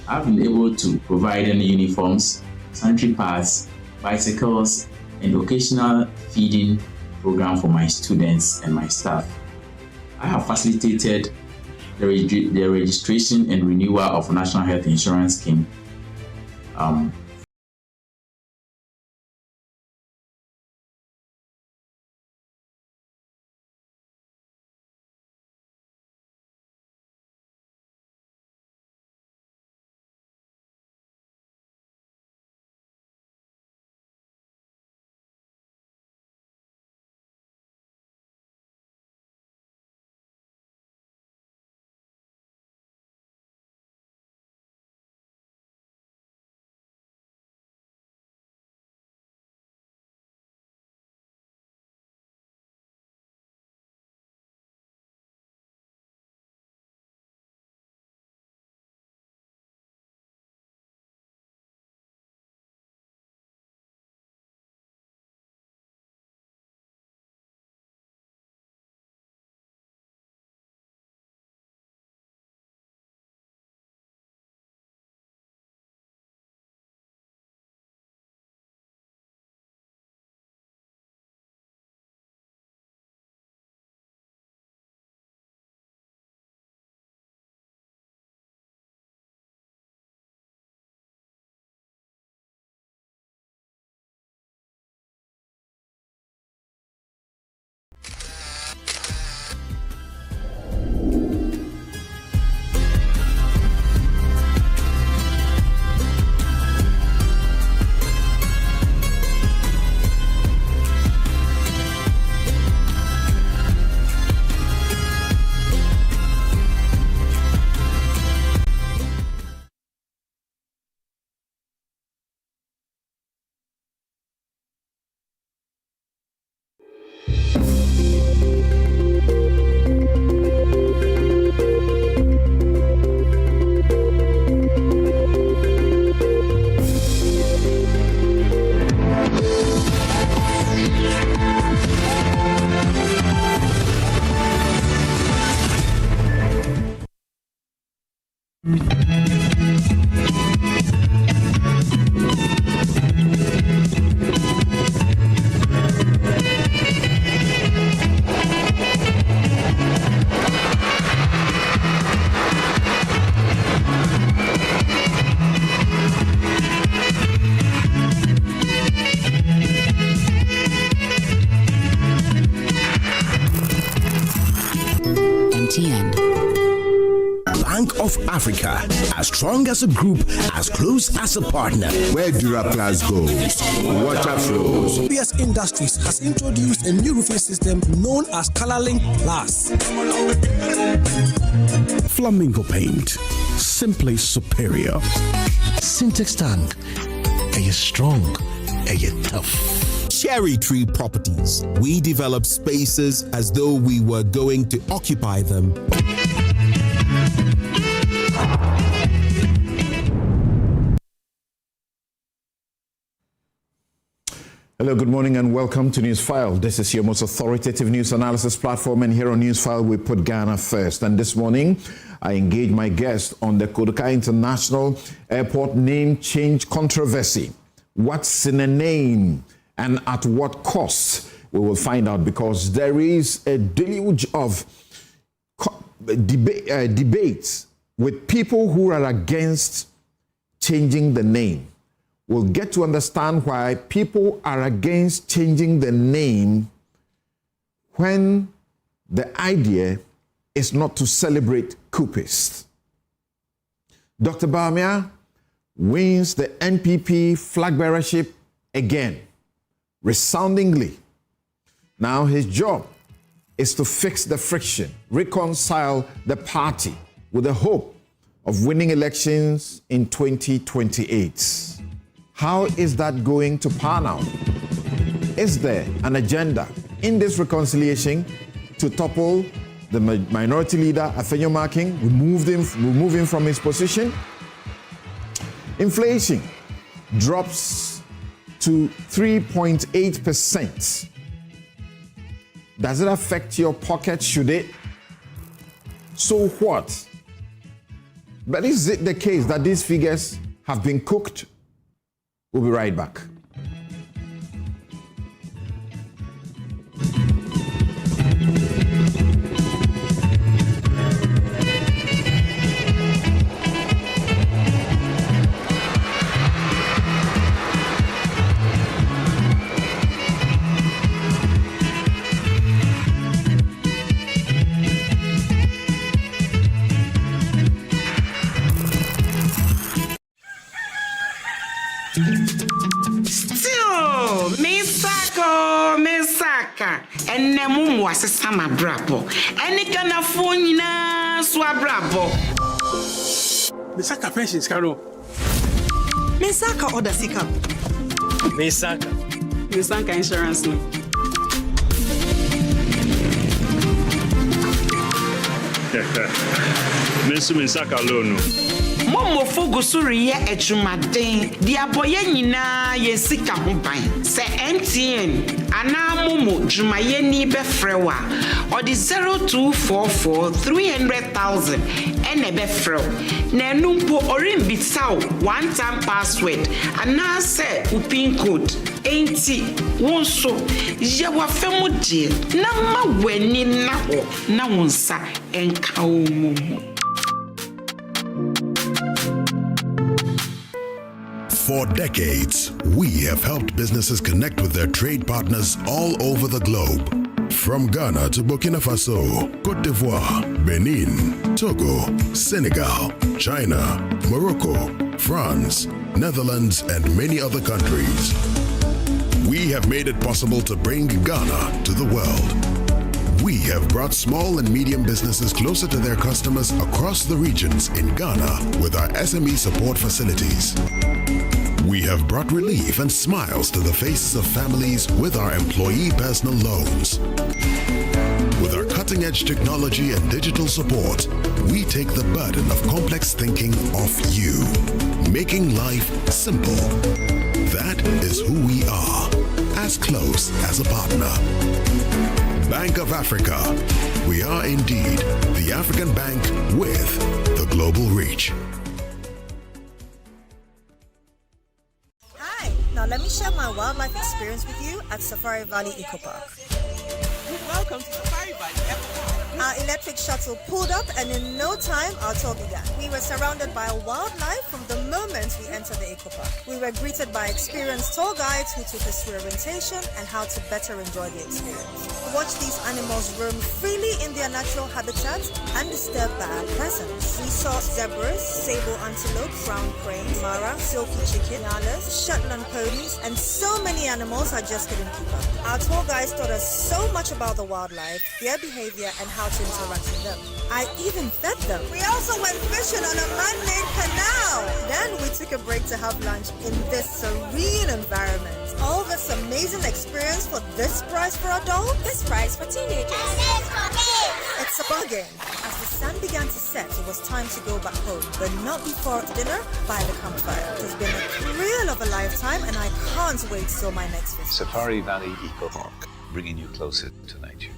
I've been able to provide any uniforms, sanitary pads, bicycles, and occasional feeding program for my students and my staff. I have facilitated the registration and renewal of National Health Insurance Scheme. Bank of Africa, as strong as a group, as close as a partner. Where Duraplas goes, water flows. PS Industries has introduced a new roofing system known as ColorLink Plus. Flamingo paint, simply superior. Syntax tank, are you strong? Are you tough? Cherry Tree Properties. We develop spaces as though we were going to occupy them. Hello, good morning and welcome to Newsfile. This is your most authoritative news analysis platform, and here on Newsfile we put Ghana first. And this morning I engage my guest on the Kodoka International Airport name change controversy. What's in a name and at what cost? We will find out, because there is a deluge of debates with people who are against changing the name. We'll get to understand why people are against changing the name when the idea is not to celebrate Coupists. Dr. Bawumia wins the NPP flag bearership again, resoundingly. Now his job is to fix the friction, reconcile the party with the hope of winning elections in 2028. How is that going to pan out? Is there an agenda in this reconciliation to topple the minority leader, Afenyo Marking, remove him from his position? Inflation drops to 3.8%. Does it affect your pocket? Should it? So what? But is it the case that these figures have been cooked? We'll be right back. And Nemum was a summer brabo. And it can afford swab Misaka pensions, Caro. Misaka order Sika. Misaka insurance. Misaka loan. Momo Fogosuri echumaden. The aboye nina ye sika humpain. Se MTN. Ana Momo Jumayeni befrewa. Or the 0244 300,000. Ene befrew. Nenumpo orin bitsaw one-time password. Ana se upin code. Enti wonso yawa femu die na ma weni na ho na wonsa enka omumu. For decades, we have helped businesses connect with their trade partners all over the globe. From Ghana to Burkina Faso, Côte d'Ivoire, Benin, Togo, Senegal, China, Morocco, France, Netherlands, and many other countries. We have made it possible to bring Ghana to the world. We have brought small and medium businesses closer to their customers across the regions in Ghana with our SME support facilities. We have brought relief and smiles to the faces of families with our employee personal loans. With our cutting-edge technology and digital support, we take the burden of complex thinking off you, making life simple. That is who we are, as close as a partner. Bank of Africa. We are indeed the African bank with the global reach. Hi, now let me share my wildlife experience with you at Safari Valley Eco Park. Welcome to Safari Valley Eco Park. Our electric shuttle pulled up and in no time our tour began. We were surrounded by wildlife from the moment we entered the Eco Park. We were greeted by experienced tour guides who took us through orientation and how to better enjoy the experience. Watch these animals roam freely in their natural habitat undisturbed by our presence. We saw zebras, sable antelope, brown cranes, mara, silky chicken, nyalas, Shetland ponies, and so many animals I just couldn't keep up. Our tour guides taught us so much about the wildlife, their behavior, and how to interact with them. I even fed them. We also went fishing on a man-made canal. Then we took a break to have lunch in this serene environment. All this amazing experience for this price for adults? This price for teenagers. It's a bargain. As the sun began to set, it was time to go back home, but not before dinner by the campfire. It has been a thrill of a lifetime, and I can't wait till my next visit. Safari Valley Eco Park, bringing you closer to nature.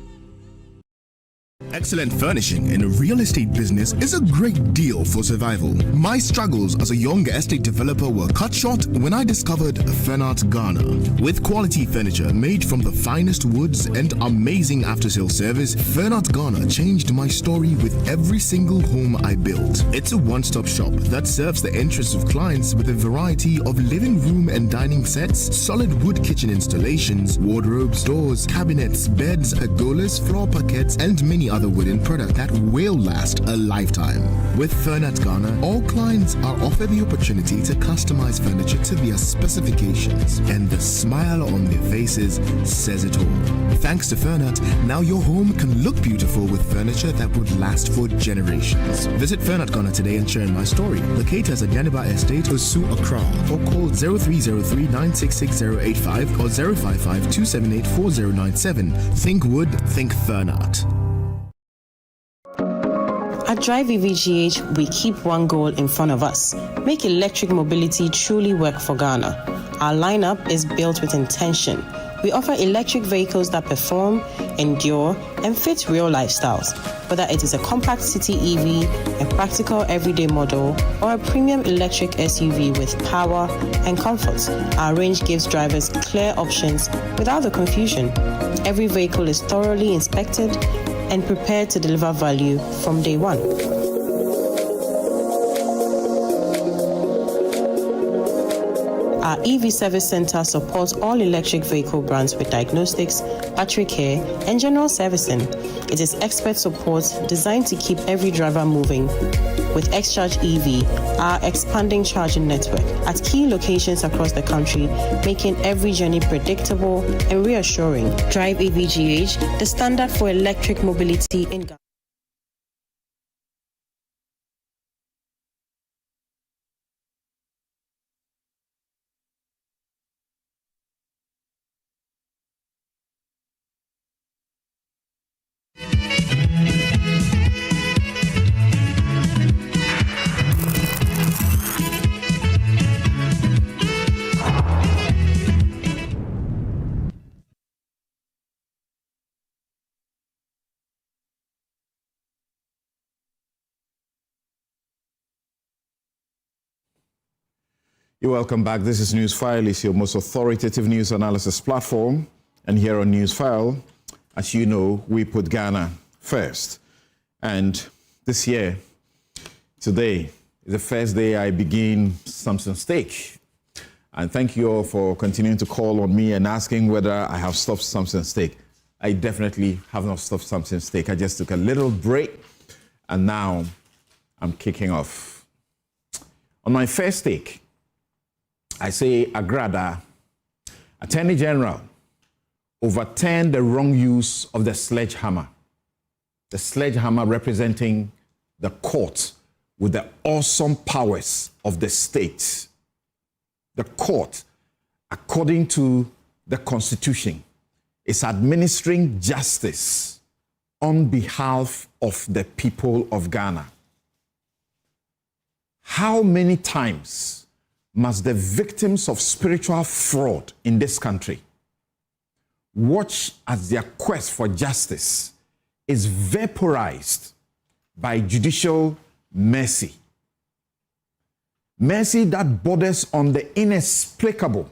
Excellent furnishing in a real estate business is a great deal for survival. My struggles as a young estate developer were cut short when I discovered Fernart Ghana. With quality furniture made from the finest woods and amazing after-sale service, Fernart Ghana changed my story with every single home I built. It's a one-stop shop that serves the interests of clients with a variety of living room and dining sets, solid wood kitchen installations, wardrobes, doors, cabinets, beds, pergolas, floor parquets, and many other wooden products that will last a lifetime. With Fernart Ghana, all clients are offered the opportunity to customize furniture to their specifications, and the smile on their faces says it all. Thanks to Fernart, now your home can look beautiful with furniture that would last for generations. Visit Fernart Ghana today and share my story. Locate us at Yaniba Estate, Osu, Accra, or call 0303 966 085 or 055 278 4097. Think wood, think Fernart. At Drive EVGH, we keep one goal in front of us: make electric mobility truly work for Ghana. Our lineup is built with intention. We offer electric vehicles that perform, endure, and fit real lifestyles. Whether it is a compact city EV, a practical everyday model, or a premium electric SUV with power and comfort, our range gives drivers clear options without the confusion. Every vehicle is thoroughly inspected and prepared to deliver value from day one. Our EV Service Center supports all electric vehicle brands with diagnostics, battery care, and general servicing. It is expert support designed to keep every driver moving. With XCharge EV, our expanding charging network at key locations across the country, making every journey predictable and reassuring. Drive EVGH, the standard for electric mobility in Ghana. You're welcome back. This is Newsfile. It's your most authoritative news analysis platform. And here on Newsfile, as you know, we put Ghana first. And this year, today, is the first day I begin Samson Steak. And thank you all for continuing to call on me and asking whether I have stopped Samson Steak. I definitely have not stopped Samson Steak. I just took a little break, and now I'm kicking off. On my first steak, I say Agradaa, Attorney General, overturned the wrong use of the sledgehammer. The sledgehammer representing the court with the awesome powers of the state. The court, according to the Constitution, is administering justice on behalf of the people of Ghana. How many times must the victims of spiritual fraud in this country watch as their quest for justice is vaporized by judicial mercy? Mercy that borders on the inexplicable.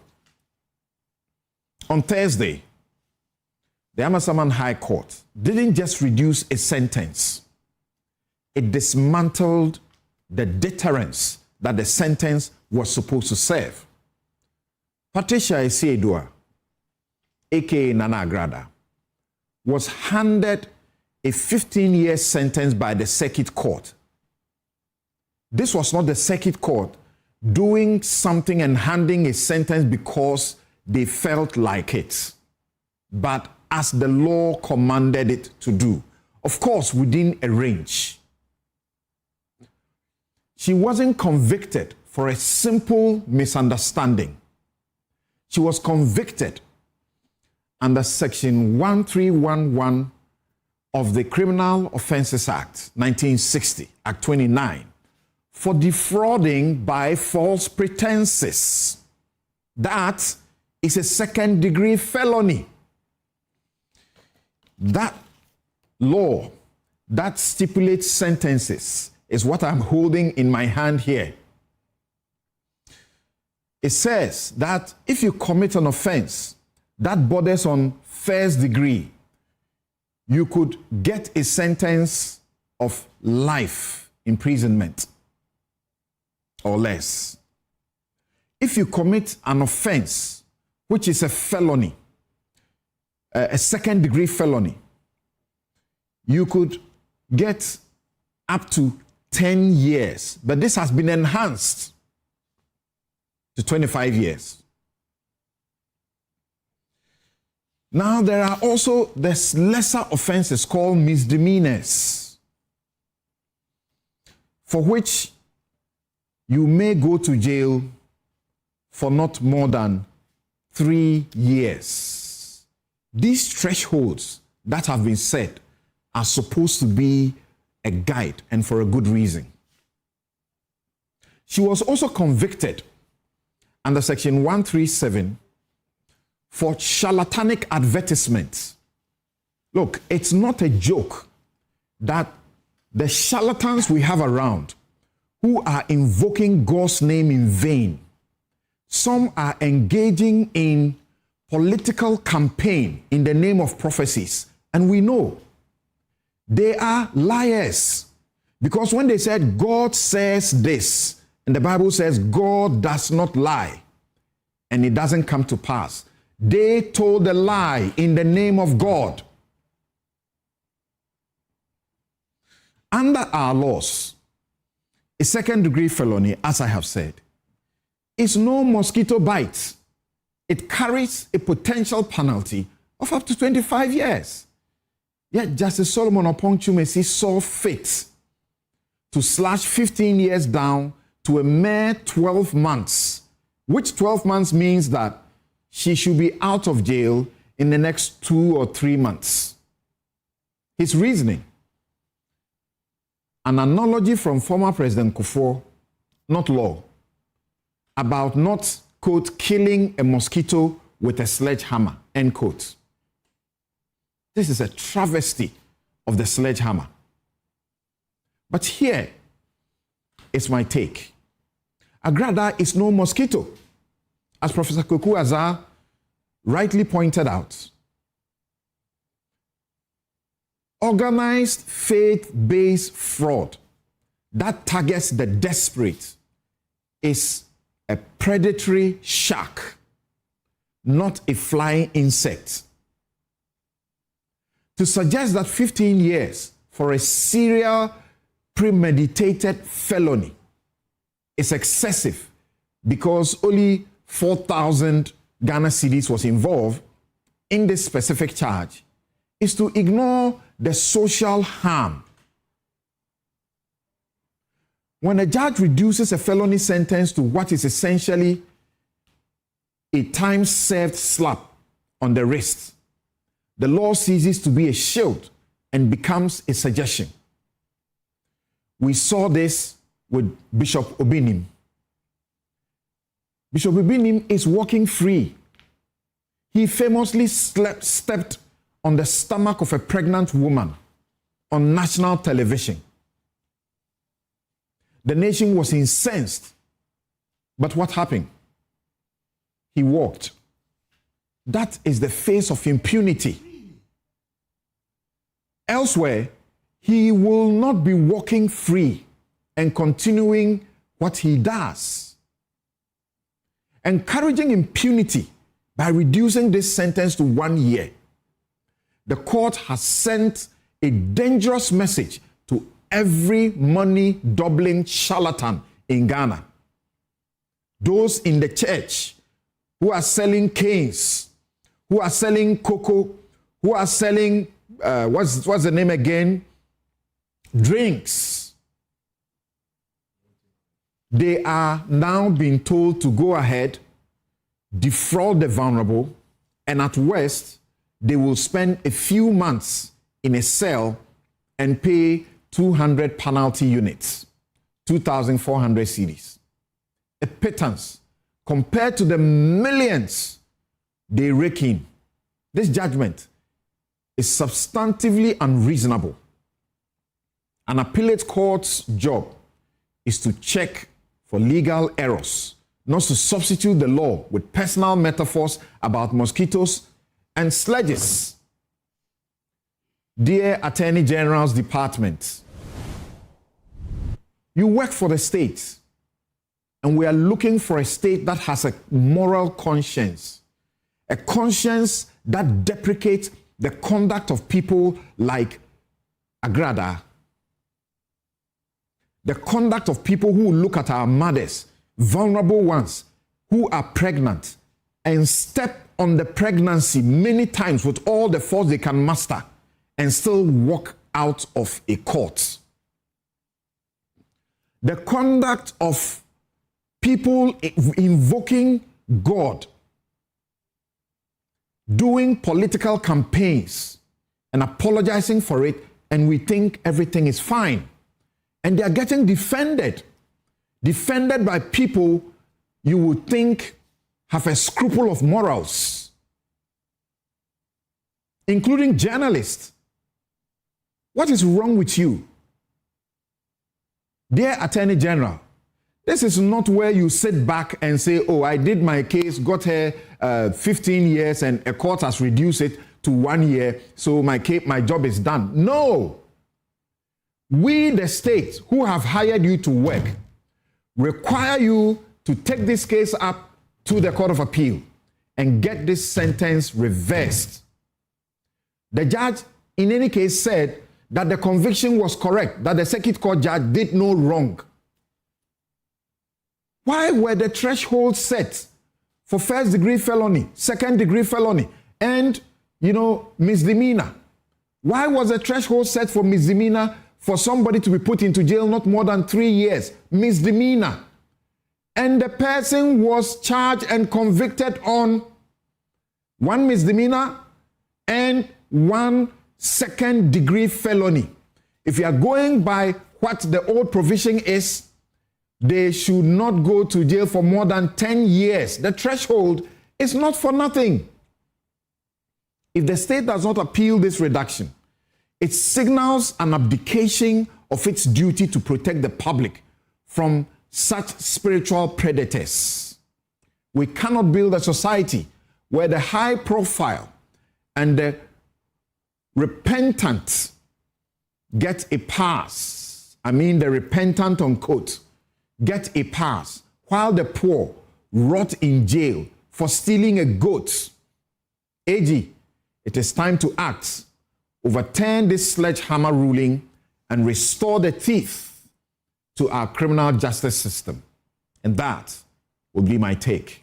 On Thursday, the Amasaman High Court didn't just reduce a sentence, it dismantled the deterrence that the sentence was supposed to serve. Patricia Esiedua, aka Nana Agradaa, was handed a 15-year sentence by the circuit court. This was not the circuit court doing something and handing a sentence because they felt like it, but as the law commanded it to do. Of course, within a range. She wasn't convicted for a simple misunderstanding. She was convicted under Section 1311 of the Criminal Offences Act, 1960, Act 29, for defrauding by false pretenses. That is a second-degree felony. That law that stipulates sentences is what I'm holding in my hand here. It says that if you commit an offense that borders on first degree, you could get a sentence of life imprisonment or less. If you commit an offense which is a felony, a second degree felony, you could get up to 10 years, but this has been enhanced to 25 years. Now, there are also this lesser offenses called misdemeanors, for which you may go to jail for not more than 3 years. These thresholds that have been set are supposed to be a guide, and for a good reason. She was also convicted under Section 137 for charlatanic advertisements. Look, it's not a joke that the charlatans we have around who are invoking God's name in vain, some are engaging in political campaign in the name of prophecies. And we know they are liars. Because when they said God says this, and the Bible says God does not lie, and it doesn't come to pass, they told a lie in the name of God. Under our laws, a second-degree felony, as I have said, is no mosquito bite. It carries a potential penalty of up to 25 years. Yet Justice Solomon Oponchumesi saw fit to slash 15 years down to a mere 12 months, which 12 months means that she should be out of jail in the next 2 or 3 months. His reasoning: an analogy from former President Kufuor, not law, about not, quote, killing a mosquito with a sledgehammer, end quote. This is a travesty of the sledgehammer. But here is my take. Agradaa is no mosquito. As Professor Koku Azar rightly pointed out, organized faith-based fraud that targets the desperate is a predatory shark, not a flying insect. To suggest that 15 years for a serial premeditated felony is excessive because only 4,000 Ghana cedis was involved in this specific charge is to ignore the social harm. When a judge reduces a felony sentence to what is essentially a time-served slap on the wrist, the law ceases to be a shield and becomes a suggestion. We saw this with Bishop Obinim. Bishop Obinim is walking free. He famously stepped on the stomach of a pregnant woman on national television. The nation was incensed. But what happened? He walked. That is the face of impunity. Elsewhere, he will not be walking free and continuing what he does. Encouraging impunity by reducing this sentence to 1 year, the court has sent a dangerous message to every money-doubling charlatan in Ghana. Those in the church who are selling canes, who are selling cocoa, who are selling, what's the name again? Drinks. They are now being told to go ahead, defraud the vulnerable, and at worst, they will spend a few months in a cell and pay 200 penalty units, 2,400 cedis. A pittance compared to the millions they rake in. This judgment is substantively unreasonable. An appellate court's job is to check for legal errors, not to substitute the law with personal metaphors about mosquitoes and sledges. Dear Attorney General's Department, you work for the state, and we are looking for a state that has a moral conscience, a conscience that deprecates the conduct of people like Agradaa, the conduct of people who look at our mothers, vulnerable ones, who are pregnant, and step on the pregnancy many times with all the force they can muster and still walk out of a court. The conduct of people invoking God, doing political campaigns and apologizing for it, and we think everything is fine. And they are getting defended by people you would think have a scruple of morals. including journalists. What is wrong with you? Dear Attorney General, this is not where you sit back and say, oh, I did my case, got her 15 years and a court has reduced it to 1 year, so my job is done. No. We, the state, who have hired you to work, require you to take this case up to the Court of Appeal and get this sentence reversed. The judge, in any case, said that the conviction was correct, that the circuit court judge did no wrong. Why were the thresholds set for first-degree felony, second-degree felony, and, misdemeanor? Why was the threshold set for misdemeanor for somebody to be put into jail not more than 3 years? Misdemeanor. And the person was charged and convicted on 1 misdemeanor and 1 second-degree felony. If you are going by what the old provision is, they should not go to jail for more than 10 years. The threshold is not for nothing. If the state does not appeal this reduction, it signals an abdication of its duty to protect the public from such spiritual predators. We cannot build a society where the high profile and the repentant get a pass. I mean the repentant, unquote, get a pass, while the poor rot in jail for stealing a goat. AG, it is time to act, overturn this sledgehammer ruling, and restore the teeth to our criminal justice system. And that will be my take.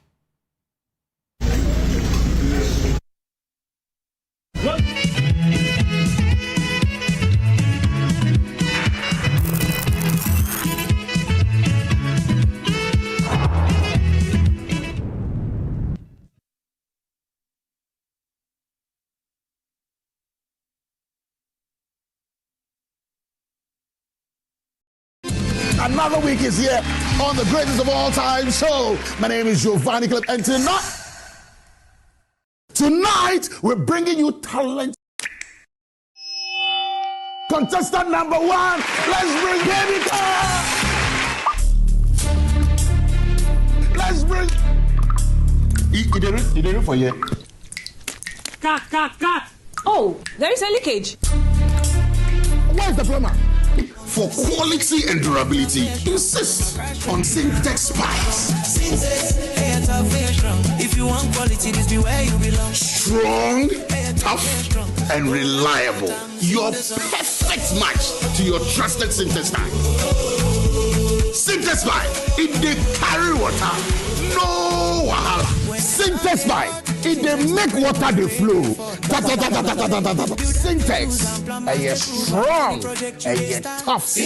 Another week is here on the greatest of all time show. My name is Giovanni Clip, and tonight we're bringing you talent. Contestant number 1, let's bring Baby Car. Let's bring. He did it for you. Cut. Oh, there is a leakage. Where's the plumber? For quality and durability, insist on Syntex pipes. If you want quality, this be where you belong. Strong, tough, and reliable. Your perfect match to your trusted Syntex pipe. Syntex pipe, it dey carry water, no wahala. Syntex pipe, it dey make water dey flow. Syntex, and you're strong, and you're tough.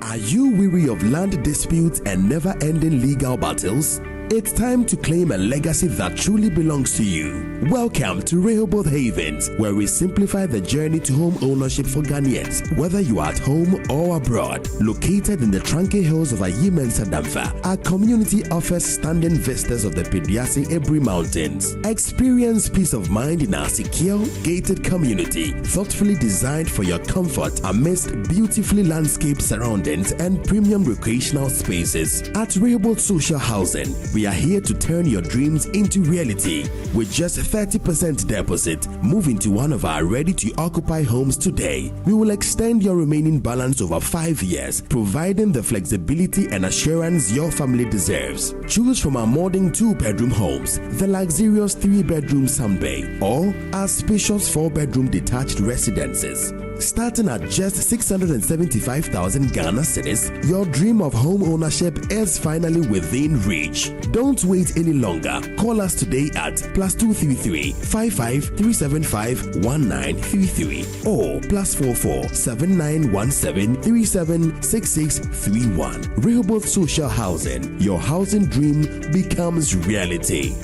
Are you weary of land disputes and never-ending legal battles? It's time to claim a legacy that truly belongs to you. Welcome to Rehoboth Havens, where we simplify the journey to home ownership for Ghanaians, whether you are at home or abroad. Located in the Tranke Hills of Ayimensa Damfa, our community offers stunning vistas of the Pediasi Ebri Mountains. Experience peace of mind in our secure, gated community, thoughtfully designed for your comfort amidst beautifully landscaped surroundings and premium recreational spaces. At Rehoboth Social Housing, we are here to turn your dreams into reality. With just 30% deposit, move into one of our ready-to-occupy homes today. We will extend your remaining balance over 5 years, providing the flexibility and assurance your family deserves. Choose from our modern 2-bedroom homes, the luxurious 3-bedroom Sunbay, or our spacious 4-bedroom detached residences. Starting at just 675,000 Ghana cedis, your dream of home ownership is finally within reach. Don't wait any longer. Call us today at +233 55 375 1933 or +44 7917 376631. Rehoboth Social Housing. Your housing dream becomes reality.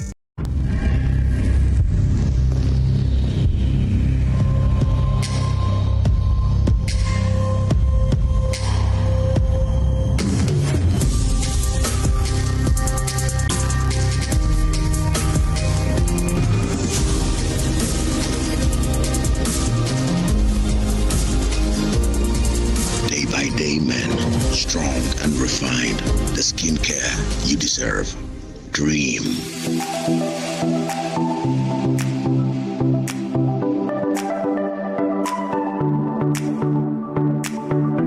deserve. Dream.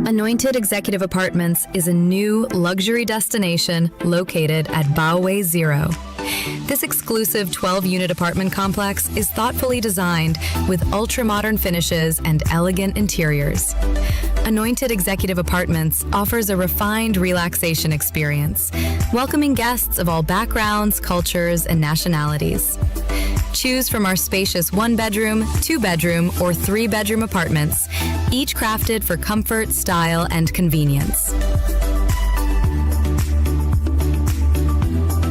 Anointed Executive Apartments is a new luxury destination located at Bowway Zero. This exclusive 12-unit apartment complex is thoughtfully designed with ultra-modern finishes and elegant interiors. Anointed Executive Apartments offers a refined relaxation experience, welcoming guests of all backgrounds, cultures, and nationalities. Choose from our spacious 1-bedroom, 2-bedroom, or 3-bedroom apartments, each crafted for comfort, style, and convenience.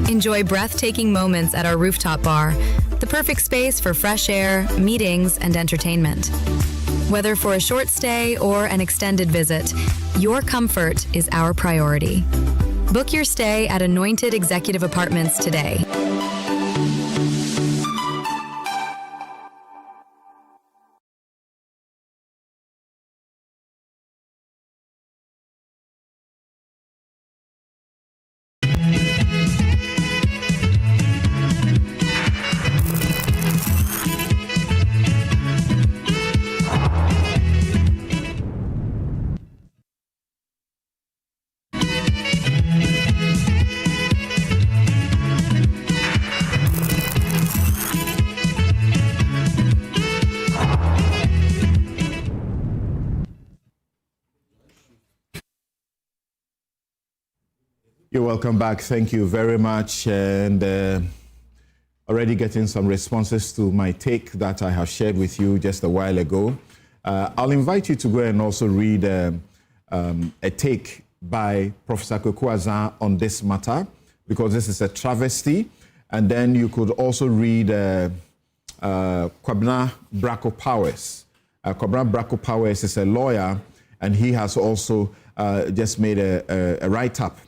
Enjoy breathtaking moments at our rooftop bar, the perfect space for fresh air, meetings, and entertainment. Whether for a short stay or an extended visit, your comfort is our priority. Book your stay at Anointed Executive Apartments today. You're welcome back. Thank you very much. And already getting some responses to my take that I have shared with you just a while ago. I'll invite you to go and also read a take by Professor Kwekwa on this matter, because this is a travesty. And then you could also read Kwabena Bracco Powers. Kwabena Bracco Powers is a lawyer, and he has also just made a write-up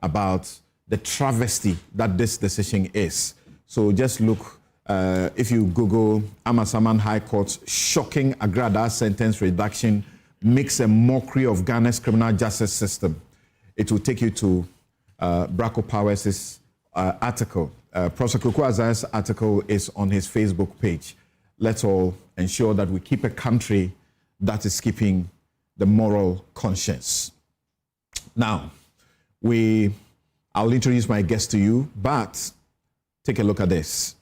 about the travesty that this decision is. So just look, if you Google Amasaman High Court's shocking Agradaa sentence reduction makes a mockery of Ghana's criminal justice system, it will take you to Bracco Powers' article. Professor Kwekwa's article is on his Facebook page. Let's all ensure that we keep a country that is keeping the moral conscience. Now, I'll introduce my guest to you, but take a look at this.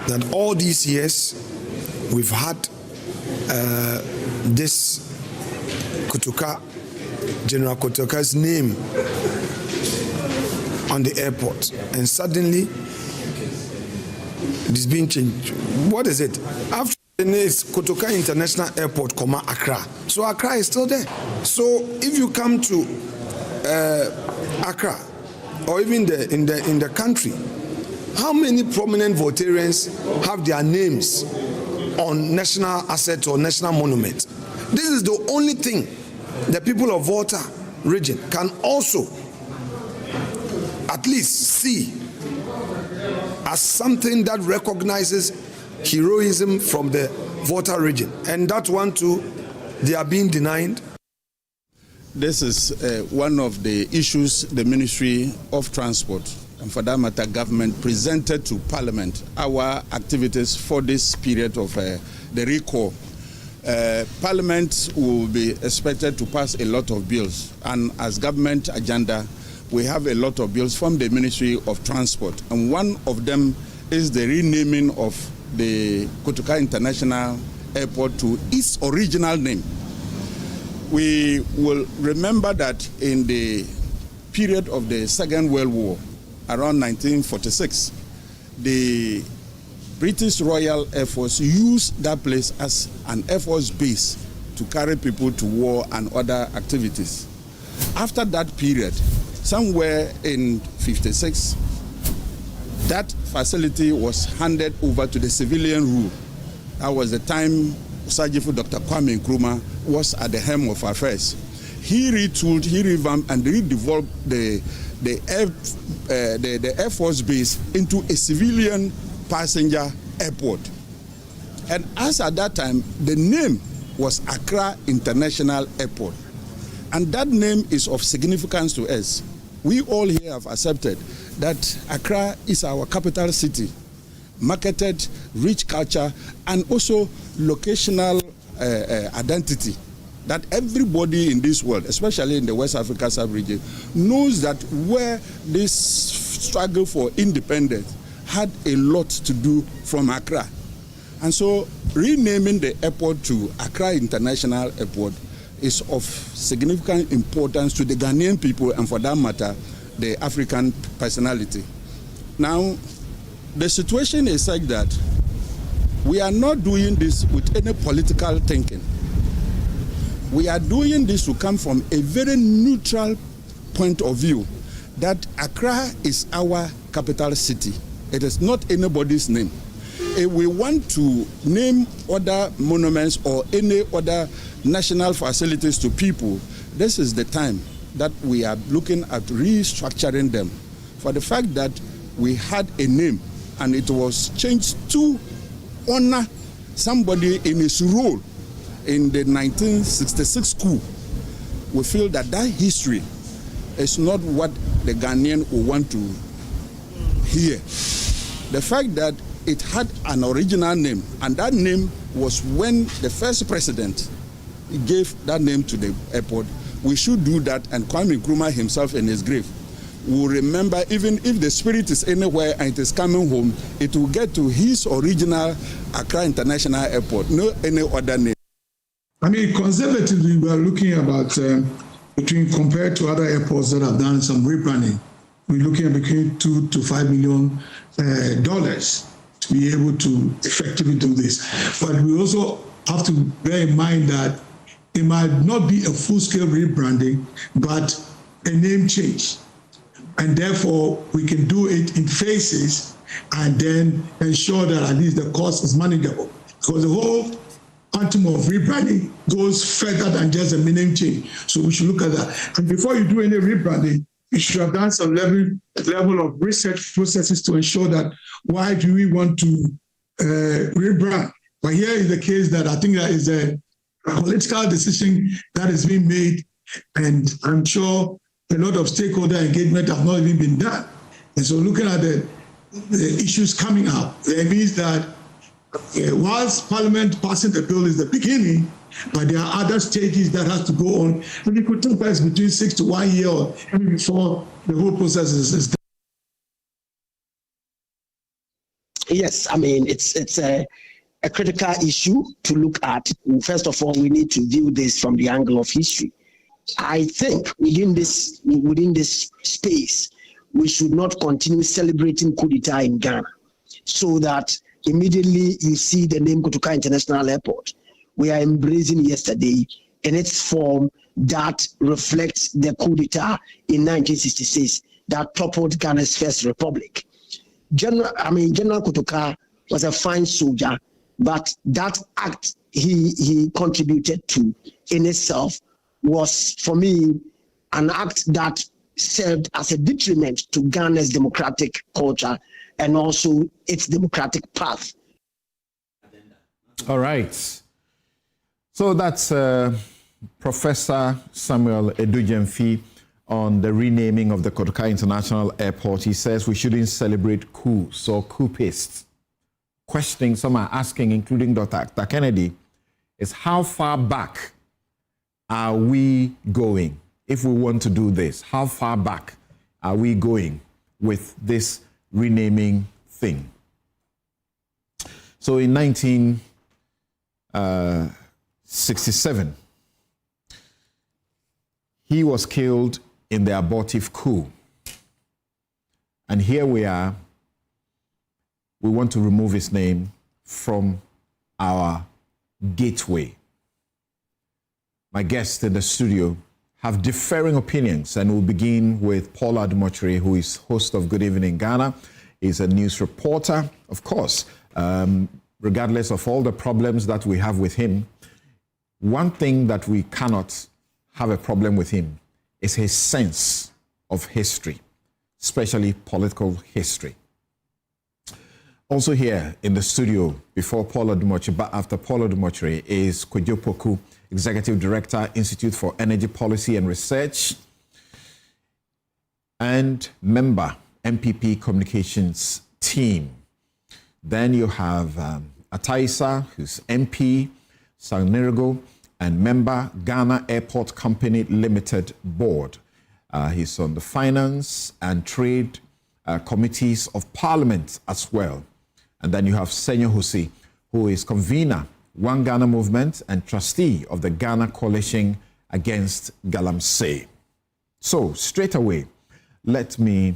That all these years, we've had this Kotoka, General Kotoka's name on the airport, and suddenly it is being changed. What is it? After it's Kotoka International Airport, Accra. So Accra is still there. So if you come to Accra, or even in the country, how many prominent Voltarians have their names on national assets or national monuments? This is the only thing the people of Volta region can also at least see as something that recognizes heroism from the Volta region. And that one too, they are being denied. This is one of the issues the Ministry of Transport, and for that matter government, presented to Parliament, our activities for this period of the recall. Parliament will be expected to pass a lot of bills, and as government agenda, we have a lot of bills from the Ministry of Transport, and one of them is the renaming of the Kotoka International Airport to its original name. We will remember that in the period of the Second World War, around 1946, the British Royal Air Force used that place as an Air Force base to carry people to war and other activities. After that period, somewhere in 56, that facility was handed over to the civilian rule. That was the time Sergeant Dr. Kwame Nkrumah was at the helm of affairs. He retooled, he revamped, and redeveloped the Air Force base into a civilian passenger airport. And as at that time, the name was Accra International Airport. And that name is of significance to us we all here have accepted that Accra is our capital city, marketed, rich culture, and also locational identity. That everybody in this world, especially in the West Africa sub-region, knows that where this struggle for independence had a lot to do from Accra. And so renaming the airport to Accra International Airport is of significant importance to the Ghanaian people and, for that matter, the African personality. Now, the situation is such that we are not doing this with any political thinking. We are doing this to come from a very neutral point of view that Accra is our capital city. It is not anybody's name. If we want to name other monuments or any other national facilities to people, this is the time that we are looking at restructuring them. For the fact that we had a name and it was changed to honor somebody in his role in the 1966 coup, we feel that that history is not what the Ghanaian will want to hear. The fact that it had an original name, and that name was when the first president gave that name to the airport, we should do that, and Kwame Nkrumah himself in his grave will remember, even if the spirit is anywhere and it is coming home, it will get to his original Accra International Airport, no any other name. I mean, conservatively, we are looking about compared to other airports that have done some rebranding, we're looking at between $2 to $5 million to be able to effectively do this. But we also have to bear in mind that it might not be a full-scale rebranding, but a name change. And therefore, we can do it in phases and then ensure that at least the cost is manageable. Because the whole quantum of rebranding goes further than just a name change. So we should look at that. And before you do any rebranding, you should have done some level of research processes to ensure that why do we want to rebrand. But here is the case that I think that is a political decision that is being made, and I'm sure a lot of stakeholder engagement have not even been done. And so looking at the issues coming up, it means that whilst Parliament passing the bill is the beginning, but there are other stages that has to go on, and it could take place between 6 to 1 year or even before the whole process is done. Yes, I mean, it's a critical issue to look at. First of all, we need to view this from the angle of history. I think within this space, we should not continue celebrating coup d'etat in Ghana, so that immediately you see the name Kotoka International Airport. We are embracing yesterday in its form that reflects the coup d'etat in 1966 that toppled Ghana's first republic. General Kotoka was a fine soldier, but that act he contributed to in itself was, for me, an act that served as a detriment to Ghana's democratic culture and also its democratic path. All right. So that's Professor Samuel Edujemfi on the renaming of the Kotoka International Airport. He says we shouldn't celebrate coups or coupists. Questioning some are asking, including Dr. Kennedy, is how far back are we going if we want to do this? How far back are we going with this renaming thing? So in 1967, he was killed in the abortive coup. And here we are. We want to remove his name from our gateway. My guests in the studio have differing opinions, and we'll begin with Paul Adumochiri, who is host of Good Evening Ghana. He's a news reporter. Of course, regardless of all the problems that we have with him, one thing that we cannot have a problem with him is his sense of history, especially political history. Also here in the studio, before Paul Adumochiri, but after Paul Adumochiri, is Kwadwo Poku, Executive Director, Institute for Energy Policy and Research. and member MPP Communications team. Then you have Ataisa, who's MP, Sanerigo, and member Ghana Airport Company Limited Board. He's on the Finance and Trade Committees of Parliament as well. And then you have Senyo Husi, who is convener, One Ghana Movement, and trustee of the Ghana Coalition Against Galamsey. So, straight away, let me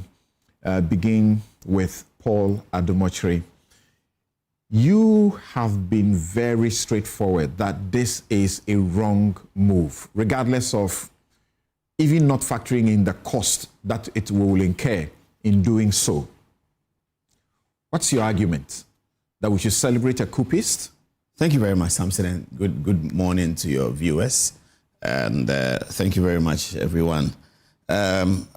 begin with Paul Adumochiri. You have been very straightforward that this is a wrong move, regardless of even not factoring in the cost that it will incur in doing so. What's your argument? That we should celebrate a coupist? Thank you very much, Samson, and good morning to your viewers. And thank you very much, everyone.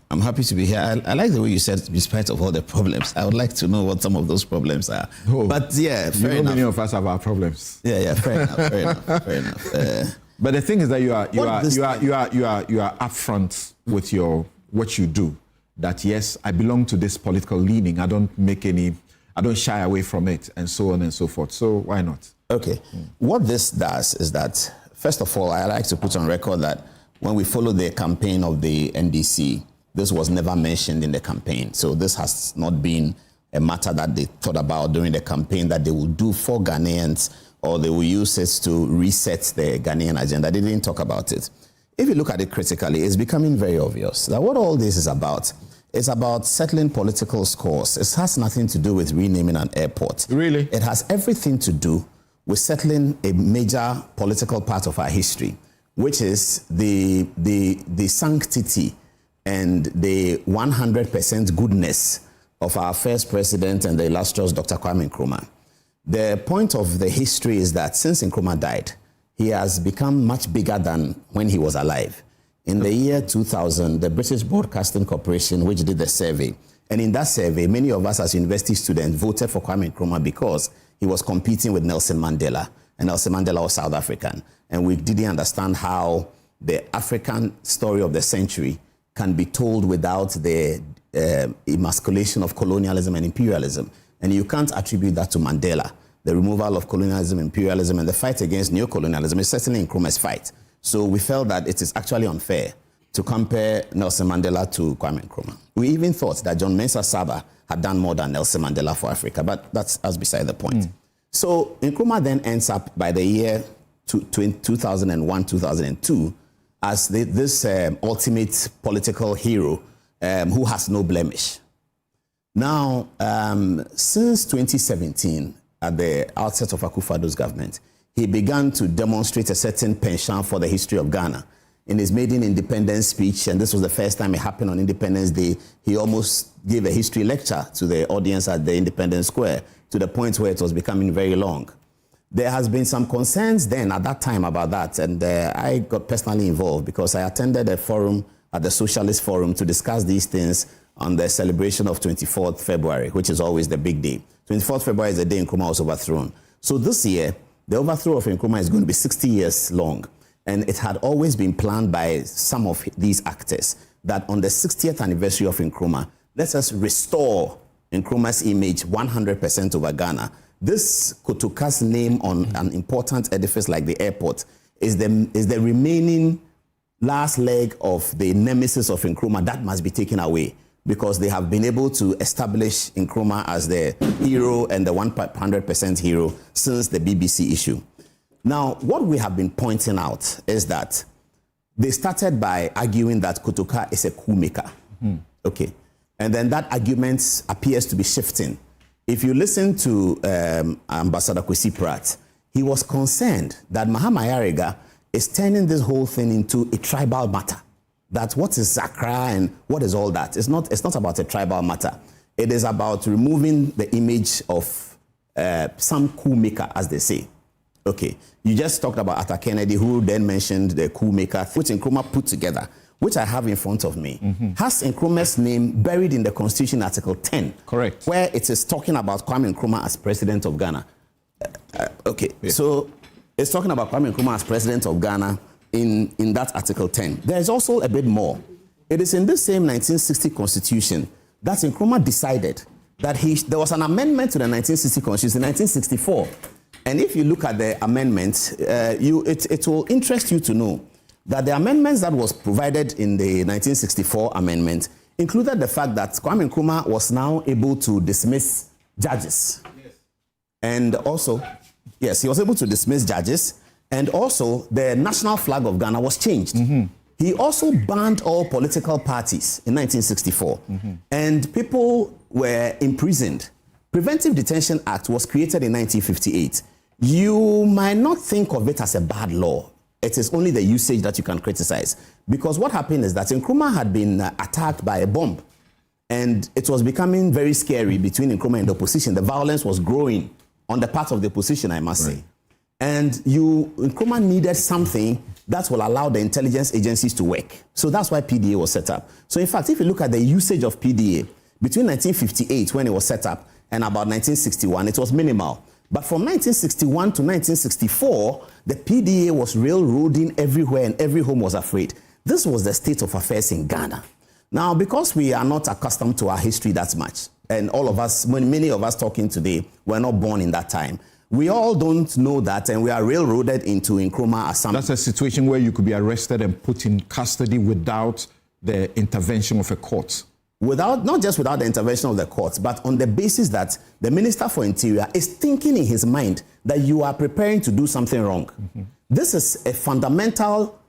I'm happy to be here. I like the way you said, despite of all the problems, I would like to know what some of those problems are. Oh, but yeah, fair enough. Many of us have our problems. Yeah, fair enough. But the thing is that you are upfront with what you do. That yes, I belong to this political leaning. I don't shy away from it, and so on and so forth. So why not? Okay. What this does is that, first of all, I like to put on record that when we followed the campaign of the NDC, this was never mentioned in the campaign. So this has not been a matter that they thought about during the campaign that they will do for Ghanaians, or they will use it to reset the Ghanaian agenda. They didn't talk about it. If you look at it critically, it's becoming very obvious that what all this is about settling political scores. It has nothing to do with renaming an airport. Really? It has everything to do with settling a major political part of our history, which is the sanctity and the 100% goodness of our first president and the illustrious Dr. Kwame Nkrumah. The point of the history is that since Nkrumah died, he has become much bigger than when he was alive. In the year 2000, the British Broadcasting Corporation, which did the survey, and in that survey, many of us as university students voted for Kwame Nkrumah because he was competing with Nelson Mandela, and Nelson Mandela was South African. And we didn't understand how the African story of the century can be told without the emasculation of colonialism and imperialism. And you can't attribute that to Mandela. The removal of colonialism, imperialism, and the fight against neocolonialism is certainly Nkrumah's fight. So we felt that it is actually unfair to compare Nelson Mandela to Kwame Nkrumah. We even thought that John Mensah Saba had done more than Nelson Mandela for Africa, but that's beside the point. So Nkrumah then ends up by the year 2001, 2002 as this ultimate political hero who has no blemish. Now, since 2017, at the outset of Akufo-Addo's government, he began to demonstrate a certain penchant for the history of Ghana. In his maiden independence speech, and this was the first time it happened on Independence Day, he almost gave a history lecture to the audience at the Independence Square, to the point where it was becoming very long. There has been some concerns then at that time about that, and I got personally involved because I attended a forum at the Socialist Forum to discuss these things on the celebration of 24th February, which is always the big day. 24th February is the day Nkrumah was overthrown. So this year, the overthrow of Nkrumah is going to be 60 years long. And it had always been planned by some of these actors that on the 60th anniversary of Nkrumah, let us restore Nkrumah's image 100% over Ghana. This Kotoka's name on an important edifice like the airport is the remaining last leg of the nemesis of Nkrumah that must be taken away, because they have been able to establish Nkrumah as the hero and the 100% hero since the BBC issue. Now, what we have been pointing out is that they started by arguing that Kotoka is a coup maker. Okay. And then that argument appears to be shifting. If you listen to Ambassador Kwesi Pratt, he was concerned that Mahama Ayariga is turning this whole thing into a tribal matter. That what is Zakra and what is all that? It's not about a tribal matter. It is about removing the image of some coup maker, as they say. Okay, you just talked about Arthur Kennedy, who then mentioned the coup maker, which Nkrumah put together, which I have in front of me, has Nkrumah's name buried in the Constitution, Article 10. Correct. Where it is talking about Kwame Nkrumah as president of Ghana. So it's talking about Kwame Nkrumah as president of Ghana in that Article 10. There's also a bit more. It is in this same 1960 constitution that Nkrumah decided that there was an amendment to the 1960 constitution in 1964. And if you look at the amendment, it will interest you to know that the amendments that was provided in the 1964 amendment included the fact that Kwame Nkrumah was now able to dismiss judges. Yes. And also, yes, he was able to dismiss judges. And also, the national flag of Ghana was changed. Mm-hmm. He also banned all political parties in 1964. Mm-hmm. And people were imprisoned. Preventive Detention Act was created in 1958. You might not think of it as a bad law. It is only the usage that you can criticize. Because what happened is that Nkrumah had been attacked by a bomb. And it was becoming very scary between Nkrumah and the opposition. The violence was growing on the part of the opposition, I must say. And Nkrumah needed something that will allow the intelligence agencies to work. So that's why PDA was set up. So in fact, if you look at the usage of PDA, between 1958, when it was set up, and about 1961, it was minimal. But from 1961 to 1964, the PDA was railroading everywhere and every home was afraid. This was the state of affairs in Ghana. Now, because we are not accustomed to our history that much, and all of us, many of us talking today, were not born in that time, we all don't know that, and we are railroaded into Nkrumah as something. That's a situation where you could be arrested and put in custody without the intervention of a court. Not just without the intervention of the courts, but on the basis that the Minister for Interior is thinking in his mind that you are preparing to do something wrong. Mm-hmm. This is a fundamental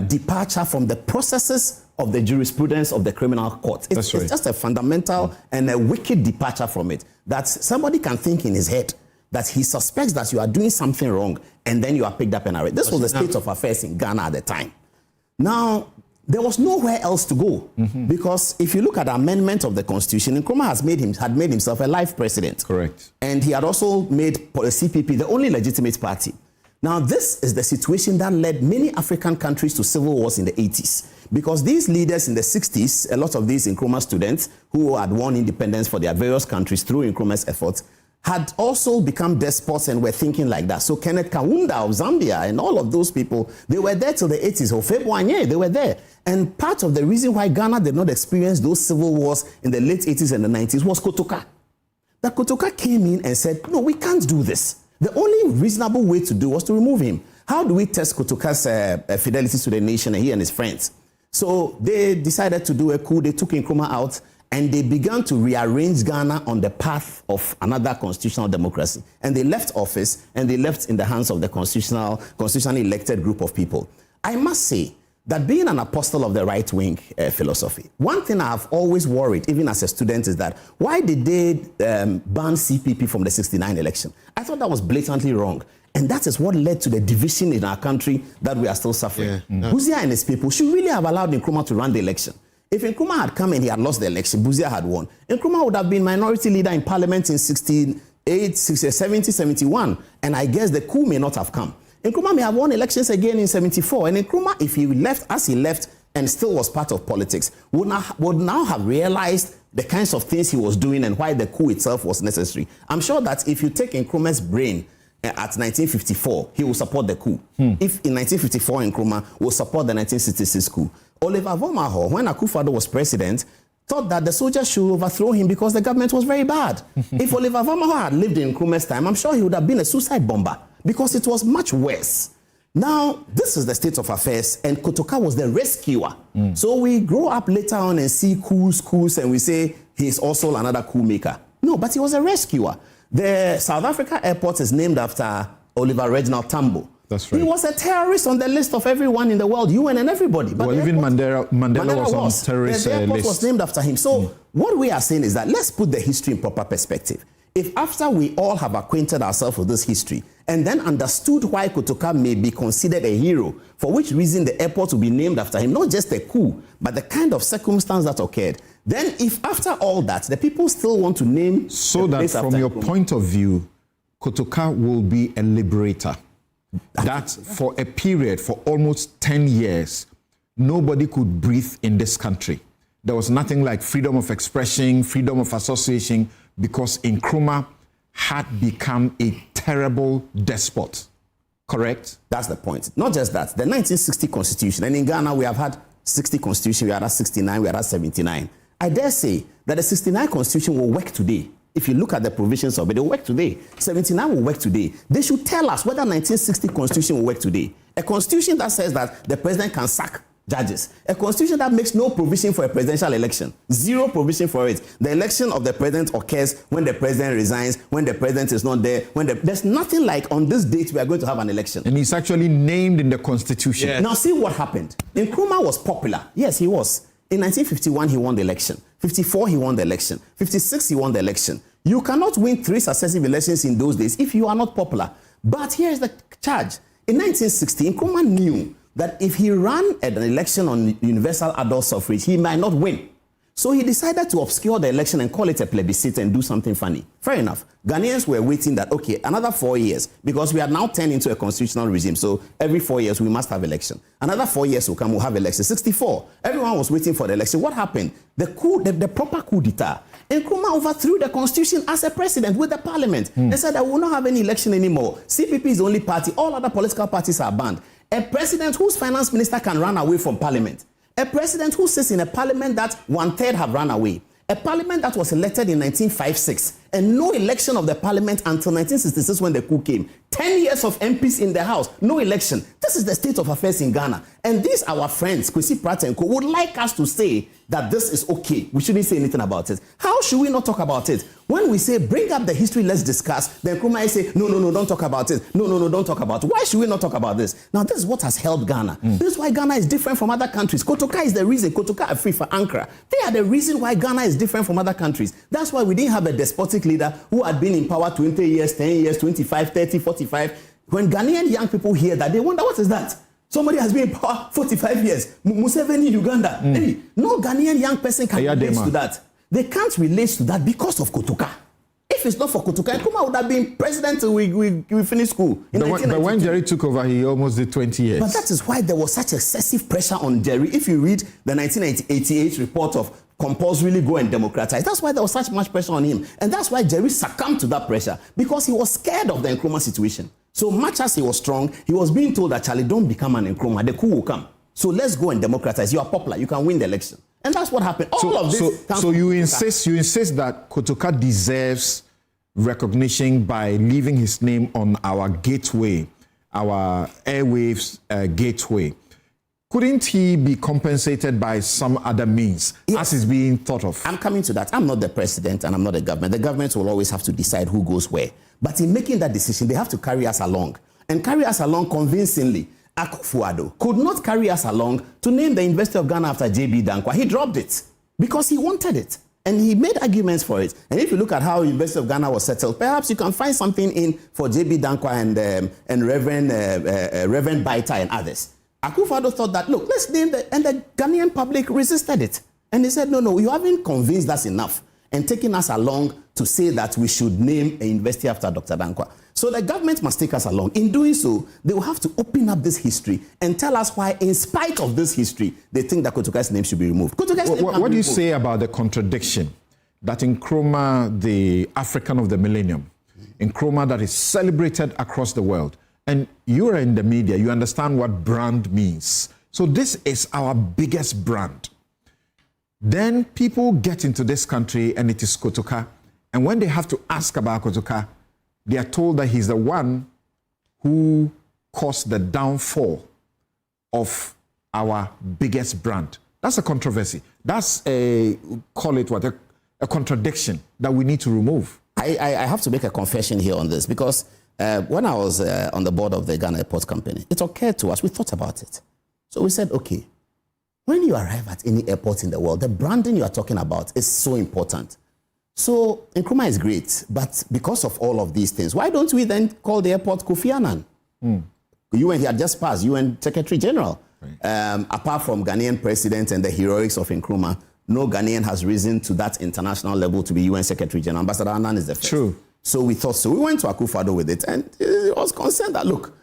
departure from the processes of the jurisprudence of the criminal court. It's just a fundamental and a wicked departure from it, that somebody can think in his head that he suspects that you are doing something wrong and then you are picked up and arrested. This was the state of affairs in Ghana at the time. Now, there was nowhere else to go, because if you look at the amendment of the constitution, Nkrumah had made himself a life president. Correct. And he had also made CPP the only legitimate party. Now, this is the situation that led many African countries to civil wars in the 80s. Because these leaders in the 60s, a lot of these Nkrumah students who had won independence for their various countries through Nkrumah's efforts, had also become despots and were thinking like that. So Kenneth Kaunda of Zambia and all of those people, they were there till the 80s. They were there. And part of the reason why Ghana did not experience those civil wars in the late 80s and the 90s was Kotoka. That Kotoka came in and said, no, we can't do this. The only reasonable way to do was to remove him. How do we test Kotoka's fidelity to the nation and he and his friends? So they decided to do a coup. They took Nkrumah out, and they began to rearrange Ghana on the path of another constitutional democracy. And they left office, and they left in the hands of the constitutionally elected group of people. I must say that being an apostle of the right-wing philosophy, one thing I have always worried, even as a student, is that why did they ban CPP from the 1969 election? I thought that was blatantly wrong. And that is what led to the division in our country that we are still suffering. Busia and his people should really have allowed Nkrumah to run the election. If Nkrumah had come and he had lost the election, Busia had won, Nkrumah would have been minority leader in parliament in 68, 70, 71, and I guess the coup may not have come. Nkrumah may have won elections again in 74, and Nkrumah, if he left as he left and still was part of politics, would now have realized the kinds of things he was doing and why the coup itself was necessary. I'm sure that if you take Nkrumah's brain at 1954, he will support the coup. If in 1954 Nkrumah will support the 1966 coup. Oliver Vomaho, when Akufo-Addo was president, thought that the soldiers should overthrow him because the government was very bad. If Oliver Vomaho had lived in Nkrumah's time, I'm sure he would have been a suicide bomber because it was much worse. Now, this is the state of affairs, and Kotoka was the rescuer. So we grow up later on and see coups, and we say he's also another coup maker. No, but he was a rescuer. The South Africa airport is named after Oliver Reginald Tambo. That's right. He was a terrorist on the list of everyone in the world, UN and everybody. But well, even Mandela was on terrorist list. The airport list. was named after him. So what we are saying is that let's put the history in proper perspective. If after we all have acquainted ourselves with this history and then understood why Kotoka may be considered a hero, for which reason the airport will be named after him, not just a coup, but the kind of circumstance that occurred, then if after all that, the people still want to name... So that from your point of view, Kotoka will be a liberator. That for a period, for almost 10 years, nobody could breathe in this country. There was nothing like freedom of expression, freedom of association, because Nkrumah had become a terrible despot. Correct? That's the point. Not just that. The 1960 Constitution, and in Ghana we have had 60 constitution, we are at 69, we are at 79. I dare say that the 69 constitution will work today. If you look at the provisions of it, it will work today. 79 will work today. They should tell us whether 1960 constitution will work today. A constitution that says that the president can sack judges. A constitution that makes no provision for a presidential election. Zero provision for it. The election of the president occurs when the president resigns, when the president is not there. There's nothing like on this date we are going to have an election. And it's actually named in the constitution. Yes. Now see what happened. Nkrumah was popular. Yes, he was. In 1951, he won the election. 54, he won the election. 56, he won the election. You cannot win 3 successive elections in those days if you are not popular. But here's the charge. In 1960, Nkrumah knew that if he ran an election on universal adult suffrage, he might not win. So he decided to obscure the election and call it a plebiscite and do something funny. Fair enough. Ghanaians were waiting that, okay, another 4 years, because we are now turned into a constitutional regime. So every 4 years, we must have election. Another 4 years will come, we'll have election. 64, everyone was waiting for the election. What happened? The proper coup d'etat. Nkrumah overthrew the constitution as a president with the parliament and said that we will not have any election anymore. CPP is the only party. All other political parties are banned. A president whose finance minister can run away from parliament. A president who sits in a parliament that 1/3 have run away. A parliament that was elected in 1956 and no election of the parliament until 1966 when the coup came. 10 years of MPs in the house, no election. This is the state of affairs in Ghana. And these our friends, Kwesi Pratt and Co, would like us to say that this is okay. We shouldn't say anything about it. How should we not talk about it? When we say bring up the history, let's discuss, then Nkrumah say, no, don't talk about it. No, don't talk about it. Why should we not talk about this? Now, this is what has helped Ghana. This is why Ghana is different from other countries. Kotoka is the reason. Kotoka are free for Ankara. They are the reason why Ghana is different from other countries. That's why we didn't have a despotic leader who had been in power 20 years, 10 years, 25, 30, 45. When Ghanaian young people hear that, they wonder, what is that? Somebody has been in power 45 years. Museveni, Uganda. Hey, no Ghanaian young person can relate to that. They can't relate to that because of Kotoka. If it's not for Kotoka, Nkrumah would have been president till we finish school. But when Jerry took over, he almost did 20 years. But that is why there was such excessive pressure on Jerry. If you read the 1988 report of compulsorily go and democratize, that's why there was such much pressure on him. And that's why Jerry succumbed to that pressure, because he was scared of the Nkrumah situation. So much as he was strong, he was being told that, Charlie, don't become an Nkrumah, the coup will come. So let's go and democratize. You are popular, you can win the election. And that's what happened. So you insist that Kotoka deserves recognition by leaving his name on our gateway, our airwaves gateway. Couldn't he be compensated by some other means, as is being thought of? I'm coming to that. I'm not the president and I'm not the government. The government will always have to decide who goes where. But in making that decision, they have to carry us along. And carry us along convincingly. Akufo-Addo could not carry us along to name the University of Ghana after J.B. Dankwa. He dropped it because he wanted it. And he made arguments for it. And if you look at how University of Ghana was settled, perhaps you can find something in for J.B. Dankwa and Reverend Baita and others. Akufo-Addo thought that, look, let's name and the Ghanaian public resisted it. And they said, no, you haven't convinced us enough and taken us along to say that we should name a university after Dr. Dankwa. So the government must take us along. In doing so, they will have to open up this history and tell us why, in spite of this history, they think that Kotoka's name should be removed. What do you say about the contradiction that Nkrumah, the African of the millennium, Nkrumah that is celebrated across the world, and you are in the media, you understand what brand means. So this is our biggest brand. Then people get into this country and it is Kotoka. And when they have to ask about Kotoka, they are told that he's the one who caused the downfall of our biggest brand. That's a controversy. That's a contradiction that we need to remove. I have to make a confession here on this, because when I was on the board of the Ghana Airport Company, it occurred to us, we thought about it. So we said, okay, when you arrive at any airport in the world, the branding you are talking about is so important. So Nkrumah is great, but because of all of these things, why don't we then call the airport Kofi Annan? You and he had just passed, you and Secretary General. Right. Apart from Ghanaian president and the heroics of Nkrumah, no Ghanaian has risen to that international level to be UN Secretary General. Ambassador Annan is the first. True. So we thought so. We went to Akufo-Addo with it, and he was concerned that, look,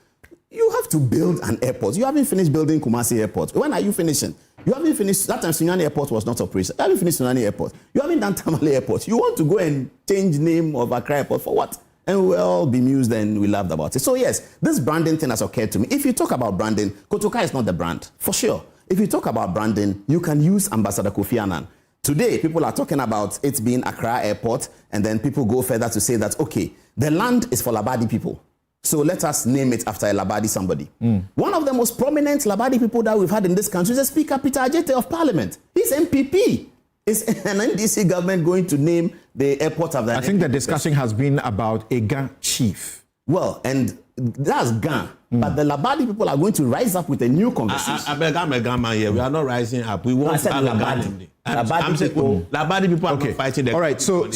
you have to build an airport. You haven't finished building Kumasi Airport. When are you finishing? You haven't finished. That time Sunyani Airport was not operational. You haven't finished Sunyani Airport. You haven't done Tamale Airport. You want to go and change name of Accra Airport for what? And we'll all be amused and we laughed about it. So yes, this branding thing has occurred to me. If you talk about branding, Kotoka is not the brand, for sure. If you talk about branding, you can use Ambassador Kofi Annan. Today, people are talking about it being Accra Airport, and then people go further to say that, okay, the land is for Labadi people. So let us name it after a Labadi somebody. One of the most prominent Labadi people that we've had in this country is the Speaker Peter Ajete of Parliament. He's MPP. Is an NDC government going to name the airport after? I think the discussion has been about a Ga chief. Well, and that's Ga. But the Labadi people are going to rise up with a new conversation. I'm a Gama here. We are not rising up. We want Labadi. Labadi people are not fighting them. All right. So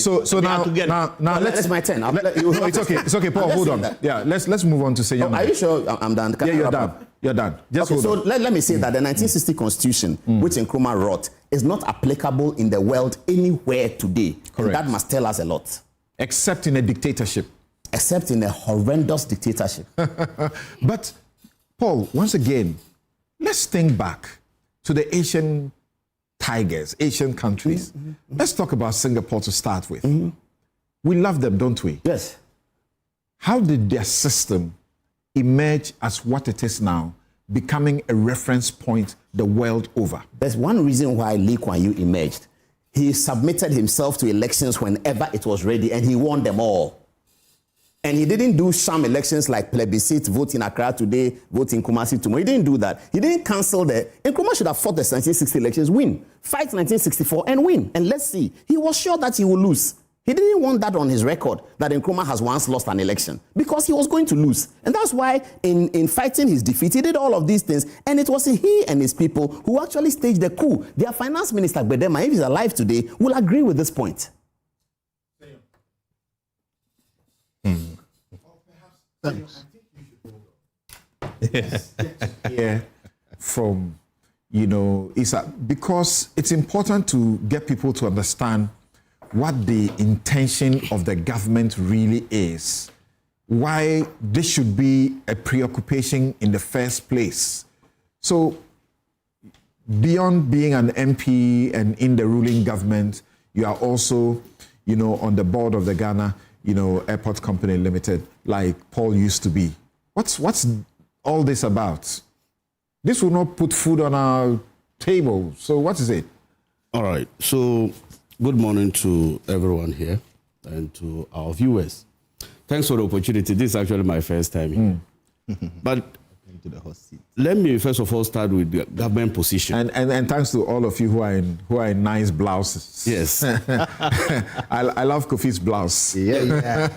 now let's my turn. It's okay. It's okay, Paul. Hold on. Yeah. Let's move on to say. Are you sure I'm done? Yeah, you're done. You're done. Just okay, so let me say that the 1960 Constitution, which Nkrumah wrote, is not applicable in the world anywhere today. Correct. And that must tell us a lot. Except in a dictatorship. Except in a horrendous dictatorship. But, Paul, once again, let's think back to the Asian tigers, Asian countries. Let's talk about Singapore to start with. We love them, don't we? Yes. How did their system emerge as what it is now, becoming a reference point the world over? There's one reason why Lee Kuan Yew emerged. He submitted himself to elections whenever it was ready, and he won them all. And he didn't do sham elections like plebiscite, vote in Accra today, vote in Kumasi tomorrow. He didn't do that. He didn't cancel the... Nkrumah should have fought the 1960 elections, win. Fight 1964 and win. And let's see. He was sure that he would lose. He didn't want that on his record, that Nkrumah has once lost an election, because he was going to lose. And that's why in fighting his defeat, he did all of these things. And it was he and his people who actually staged the coup. Their finance minister, Bedema, if he's alive today, will agree with this point. Hear from, Isa, because it's important to get people to understand what the intention of the government really is, why this should be a preoccupation in the first place. So, beyond being an MP and in the ruling government, you are also, on the board of the Ghana, Airport Company Limited, like Paul used to be. What's all this about? This will not put food on our table. So what is it? All right. So good morning to everyone here and to our viewers. Thanks for the opportunity. This is actually my first time here. But let me first of all start with the government position. And thanks to all of you who are in nice blouses. Yes. I love Kofi's blouse. Yeah.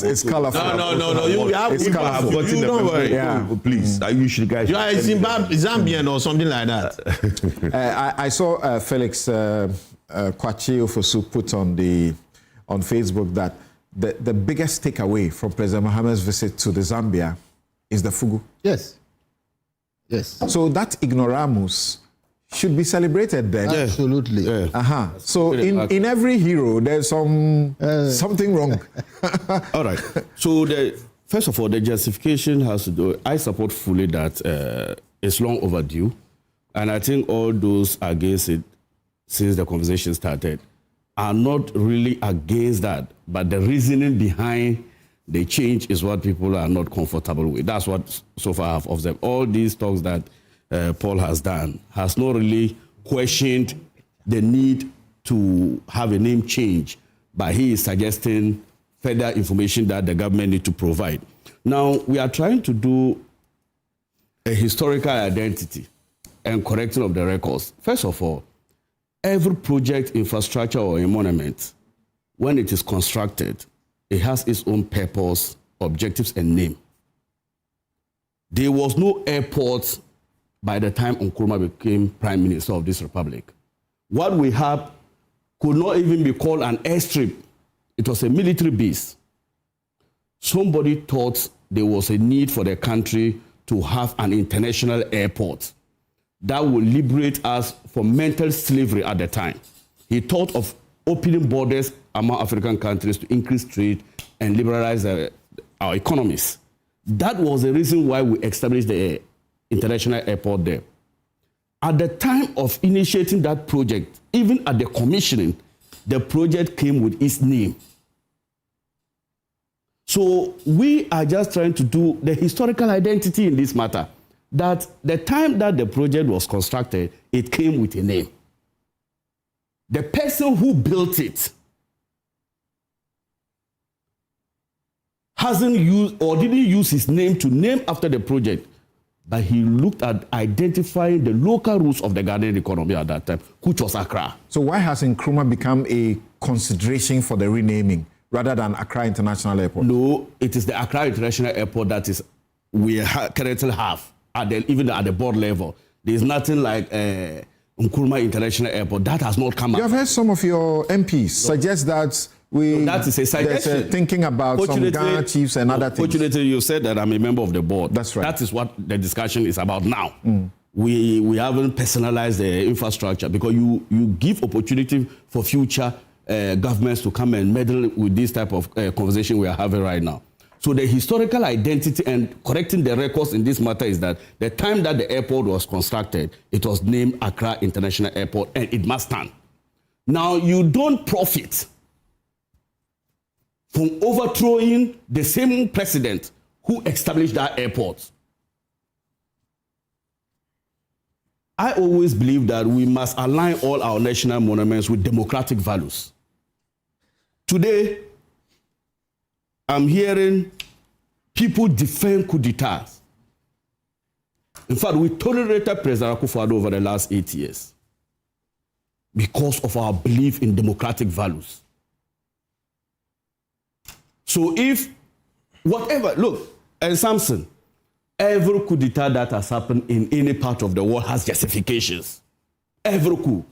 It's colorful. No. You have colorful. Don't worry. Yeah. Please. You should guys. You are Zambian or something like that. I saw Felix Kwachi Ofosu put on Facebook that the biggest takeaway from President Mohammed's visit to the Zambia is the fugu. Yes. So that ignoramus should be celebrated then. Absolutely. Yeah. So in every hero, there's something wrong. All right. So first of all, the justification has to do. I support fully that it's long overdue, and I think all those against it since the conversation started are not really against that, but the reasoning behind the change is what people are not comfortable with. That's what so far I've observed. All these talks that Paul has done has not really questioned the need to have a name change, but he is suggesting further information that the government need to provide. Now, we are trying to do a historical identity and correcting of the records. First of all, every project, infrastructure, or a monument, when it is constructed, it has its own purpose, objectives, and name. There was no airport by the time Nkrumah became Prime Minister of this republic. What we have could not even be called an airstrip. It was a military base. Somebody thought there was a need for the country to have an international airport that would liberate us from mental slavery at the time. He thought of opening borders among African countries to increase trade and liberalize our economies. That was the reason why we established the international airport there. At the time of initiating that project, even at the commissioning, the project came with its name. So we are just trying to do the historical identity in this matter. that the time that the project was constructed, it came with a name. The person who built it hasn't used or didn't use his name to name after the project, but he looked at identifying the local roots of the Ghanaian economy at that time, which was Accra. So why has Nkrumah become a consideration for the renaming rather than Accra International Airport? No, it is the Accra International Airport that is we currently have, even at the board level. There's nothing like Nkrumah International Airport. That has not come up. You have heard some of your MPs suggest that that is a suggestion. There's thinking about some Ghana chiefs and other things. Fortunately, you said that I'm a member of the board. That's right. That is what the discussion is about now. We haven't personalized the infrastructure because you give opportunity for future governments to come and meddle with this type of conversation we are having right now. So the historical identity and correcting the records in this matter is that the time that the airport was constructed, it was named Accra International Airport and it must stand. Now, you don't profit from overthrowing the same president who established that airport. I always believe that we must align all our national monuments with democratic values. Today, I'm hearing people defend coup d'etats. In fact, we tolerated President Akufo-Addo over the last 8 years because of our belief in democratic values. So if whatever, look, and Samson, every coup d'etat that has happened in any part of the world has justifications. Every coup.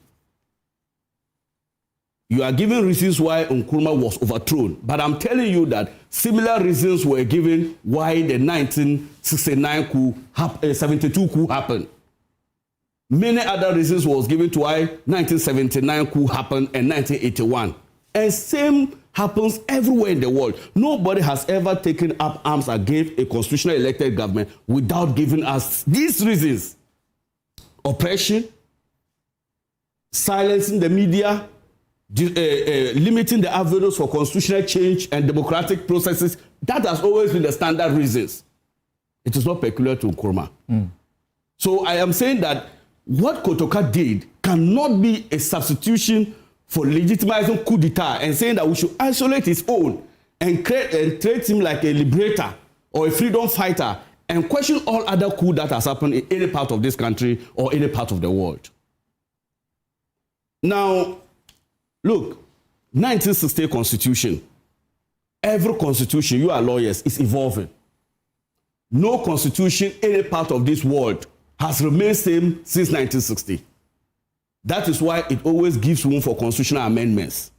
You are giving reasons why Nkrumah was overthrown, but I'm telling you that similar reasons were given why the 1969 coup, 72 coup happened. Many other reasons was given to why 1979 coup happened and 1981. And same happens everywhere in the world. Nobody has ever taken up arms against a constitutionally elected government without giving us these reasons. Oppression, silencing the media, limiting the avenues for constitutional change and democratic processes. That has always been the standard reasons. It is not peculiar to Nkrumah. So I am saying that what Kotoka did cannot be a substitution for legitimizing coup d'etat and saying that we should isolate his own and treat him like a liberator or a freedom fighter and question all other coup that has happened in any part of this country or any part of the world. Now, look, 1960 Constitution, every constitution, you are lawyers, is evolving. No constitution, any part of this world, has remained same since 1960. That is why it always gives room for constitutional amendments.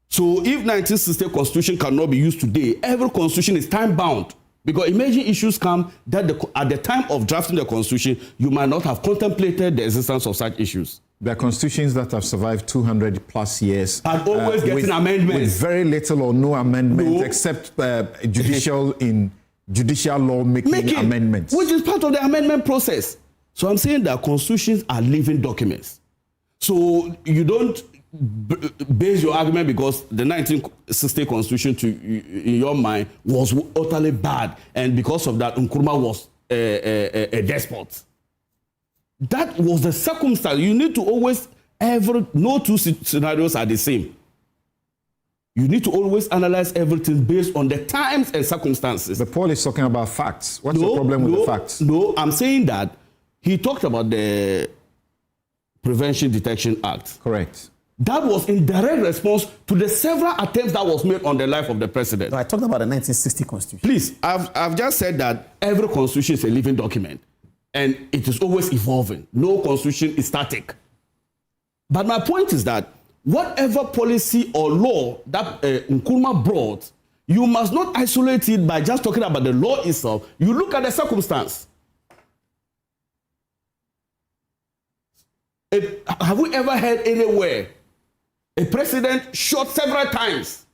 So if 1960 Constitution cannot be used today, every constitution is time-bound. Because emerging issues come that at the time of drafting the Constitution, you might not have contemplated the existence of such issues. There are constitutions that have survived 200 plus years. And always getting amendments. With very little or no amendments, except judicial lawmaking amendments. Which is part of the amendment process. So I'm saying that constitutions are living documents. So you don't base your argument because the 1960 Constitution, in your mind, was utterly bad. And because of that, Nkrumah was a despot. That was the circumstance. You need to always, no two scenarios are the same. You need to always analyze everything based on the times and circumstances. But Paul is talking about facts. What's the problem with the facts? No, I'm saying that he talked about the Prevention Detection Act. Correct. That was in direct response to the several attempts that was made on the life of the president. No, I talked about the 1960 Constitution. Please, I've just said that every constitution is a living document and it is always evolving. No constitution is static. But my point is that whatever policy or law that Nkrumah brought, you must not isolate it by just talking about the law itself. You look at the circumstance. Have we ever heard anywhere a president shot several times?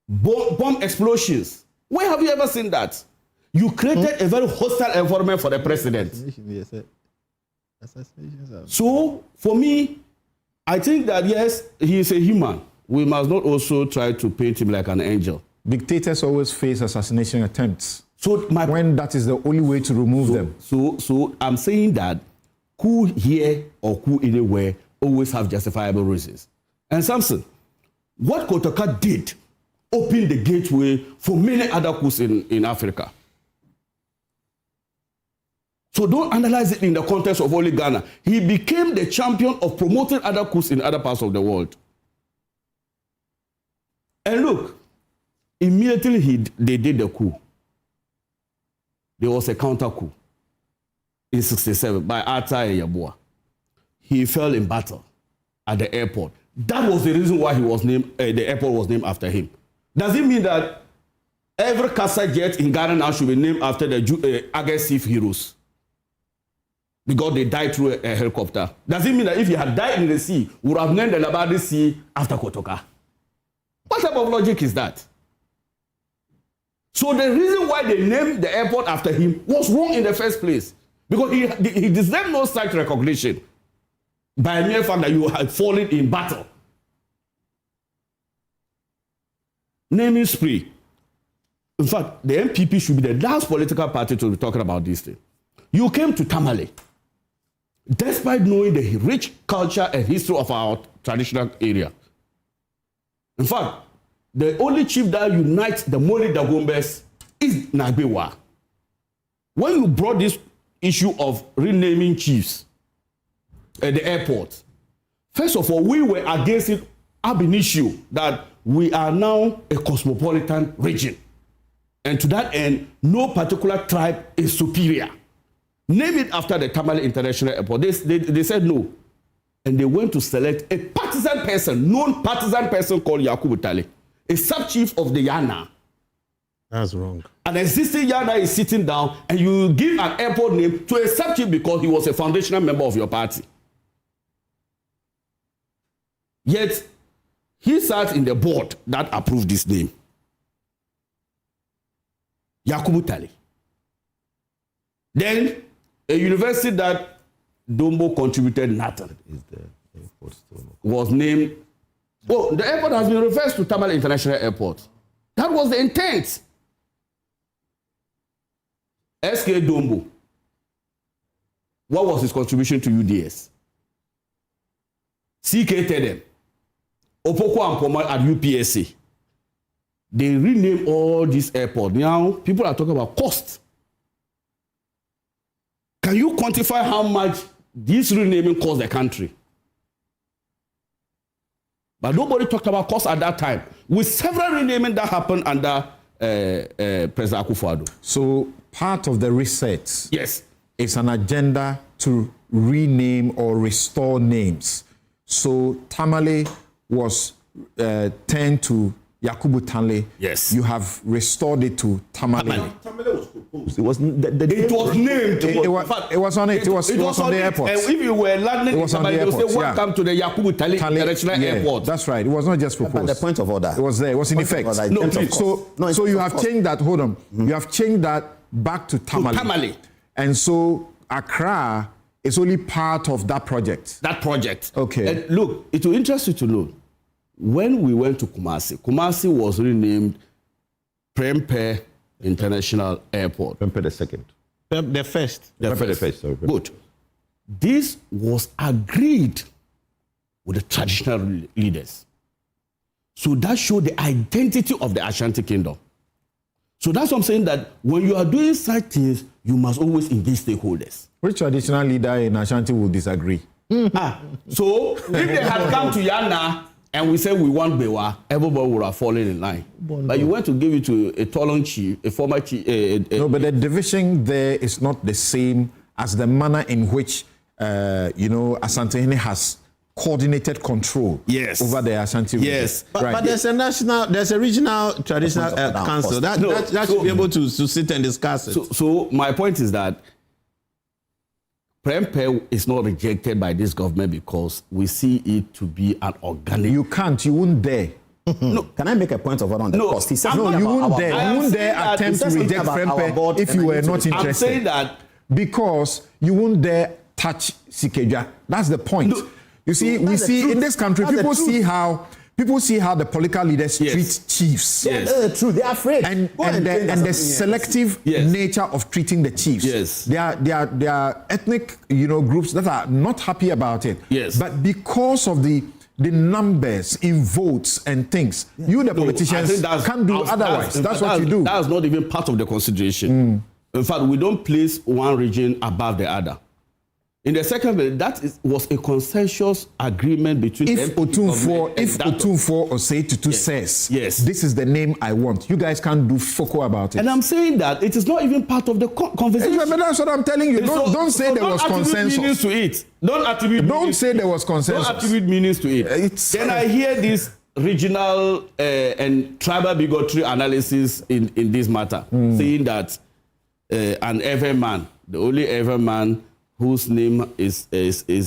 Bomb explosions. Where have you ever seen that? You created a very hostile environment for the president. So, for me, I think that yes, he is a human. We must not also try to paint him like an angel. Dictators always face assassination attempts. So when that is the only way to remove them. So I'm saying that coup here or coup anywhere always have justifiable reasons. And Samson, what Kotoka did opened the gateway for many other coups in Africa. So don't analyze it in the context of only Ghana. He became the champion of promoting other coups in other parts of the world. And look, immediately they did the coup. There was a counter coup in 1967 by Arthur Yabua. He fell in battle at the airport. That was the reason why he was named. The airport was named after him. Does it mean that every Casa jet in Ghana now should be named after the Agradaa heroes? Because they died through a helicopter. Does it mean that if he had died in the sea, we would have named the Labadi Sea after Kotoka? What type of logic is that? So the reason why they named the airport after him was wrong in the first place. Because he deserved no such recognition by mere fact that you had fallen in battle. Naming spree. In fact, the MPP should be the last political party to be talking about this thing. You came to Tamale, despite knowing the rich culture and history of our traditional area. In fact, the only chief that unites the Moli Dagombes is Nagbewa. When you brought this issue of renaming chiefs at the airport, first of all, we were against it ab initio that we are now a cosmopolitan region. And to that end, no particular tribe is superior. Name it after the Tamale International Airport. They said no. And they went to select a partisan person, known partisan person called Yakubu Tale, a sub-chief of the Yana. That's wrong. An existing Yana is sitting down and you give an airport name to a sub-chief because he was a foundational member of your party. Yet, he sat in the board that approved this name. Yakubu Tale. Then, a university that Dombo contributed nothing was named. Oh, the airport has been reversed to Tamale International Airport. That was the intent. SK Dombo. What was his contribution to UDS? CK Tedem. Opoko Ampoma at UPSA. They renamed all these airports. Now, people are talking about cost. Can you quantify how much this renaming cost the country? But nobody talked about cost at that time. With several renaming that happened under President Akufo-Addo. So part of the reset, yes, is an agenda to rename or restore names. So Tamale was turned to Yakubu Tale. Yes. You have restored it to Tamale. Tamale was proposed. It was named. It was on it. It was on the airport. And if you were landing in Tamale, they would say, welcome to the Yakubu Tale International Airport. That's right. It was not just proposed. But the point of order. It was there. It was in effect. So you have changed that. Hold on. You have changed that back to Tamale. Tamale. And so Accra is only part of that project. That project. Okay. And look, it will interest you to know. When we went to Kumasi, Kumasi was renamed Prempeh International Airport. Prempeh the second. The first. Prempeh the first. Sorry. Good. This was agreed with the traditional leaders. So that showed the identity of the Ashanti Kingdom. So that's what I'm saying, that when you are doing such things, you must always engage stakeholders. Which traditional leader in Ashanti will disagree? So if they had come to Yana, and we said we want Bewa, everybody would have fallen in line. But you want to give it to a Tolon chief, a former chief. No, but the division there is not the same as the manner in which, Asante has coordinated control over the Ashanti region. Yes. But there's a regional traditional council that should be able to sit and discuss it. So my point is that Prempeh is not rejected by this government because we see it to be an organic. You won't dare. No, can I make a point of order on the cost? He said, you won't dare attempt to reject Prempeh if you were not interested. I'm saying that because you won't dare touch Sikeja. That's the point. You see, we see in this country, people see how People see how the political leaders treat chiefs. Yes. True, they are afraid. And the selective nature of treating the chiefs. Yes. There are ethnic, groups that are not happy about it. Yes. But because of the numbers in votes and things, you the politicians can't do otherwise. That's what you do. That's not even part of the consideration. In fact, we don't place one region above the other. In the second place, was a consensus agreement between if Otumfuo Osei Tutu says, this is the name I want, you guys can't do foco about it. And I'm saying that it is not even part of the conversation. But that's what I'm telling you. Don't say there was consensus. Meanings to it. Don't say there was consensus. Don't attribute meanings to it. Then I hear this regional and tribal bigotry analysis in this matter, saying that an Everman, the only Everman whose name is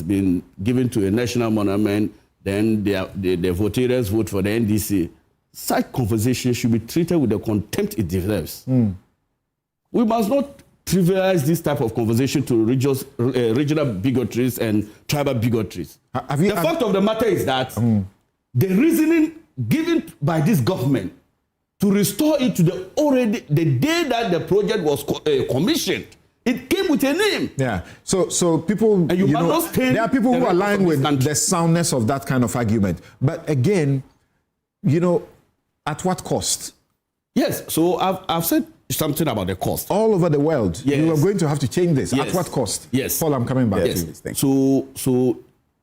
been given to a national monument, then the voters vote for the NDC. Such conversation should be treated with the contempt it deserves. We must not trivialize this type of conversation to regional bigotries and tribal bigotries. The fact of the matter is that the reasoning given by this government to restore it to the day that the project was commissioned, it came with a name. Yeah. So people, there are people who align with the soundness of that kind of argument. But again, at what cost? Yes. So I've said something about the cost. All over the world, you are going to have to change this. Yes. At what cost? Yes. Paul, I'm coming back to you. So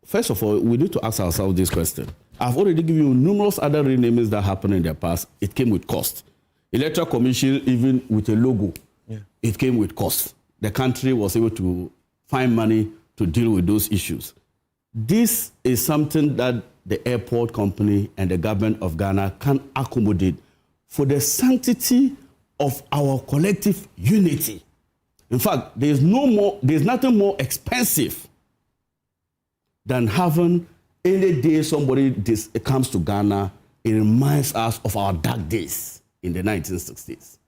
first of all, we need to ask ourselves this question. I've already given you numerous other renamings that happened in the past. It came with cost. Electoral Commission, even with a logo, it came with cost. The country was able to find money to deal with those issues. This is something that the airport company and the government of Ghana can accommodate for the sanctity of our collective unity. In fact, there's nothing more expensive than having any day somebody comes to Ghana, it reminds us of our dark days in the 1960s.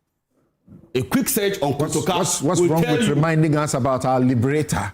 A quick search on Kotoka. What's wrong with reminding us about our liberator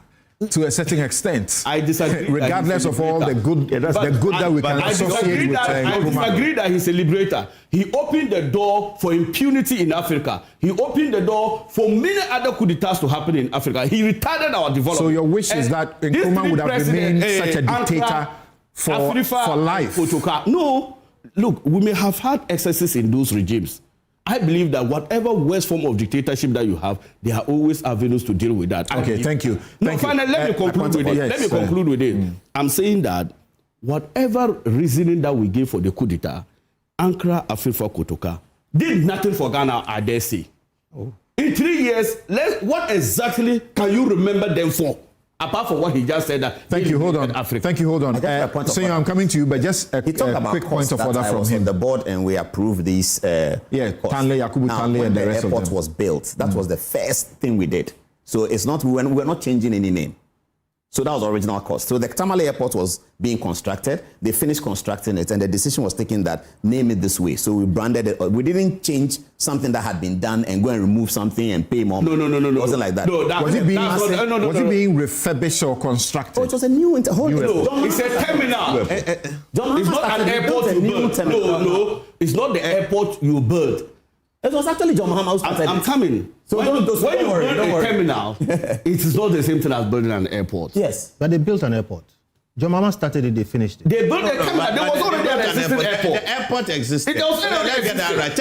to a certain extent? I disagree. Regardless of all the good, that we can associate with I disagree that he's a liberator. He opened the door for impunity in Africa. He opened the door for many other coup d'etats to happen in Africa. He retarded our development. So your wish is that Nkrumah would have remained such a dictator for life? Kotoka. No. Look, we may have had excesses in those regimes. I believe that whatever worst form of dictatorship that you have, there are always avenues to deal with that. Okay, thank you. Finally, let me conclude with it. I'm saying that whatever reasoning that we give for the coup d'etat, Ankara, Afrifa, Kotoka did nothing for Ghana, I dare say. In 3 years, what exactly can you remember them for? Apart from what he just said, thank you. Hold on. Senor, I'm coming to you, but just a quick point of order from him. The board and we approved these. Tanle, Yakubu Tanle, and the rest of them. The airport was built. That was the first thing we did. So it's not we're not changing any name. So that was the original cost. So the Tamale airport was being constructed. They finished constructing it, and the decision was taken that name it this way. So we branded it. We didn't change something that had been done and go and remove something and pay more. No. It wasn't like that. Was it being refurbished or constructed? Oh, it was a new it's a terminal. It's not an airport you build. No, it's not the airport you build. It was actually John Mahama. I'm coming. So when you build a terminal, it is not the same thing as building an airport. Yes. But they built an airport. John Mahama started it, they finished it. They built a terminal. There was already an existing airport. The airport existed. It was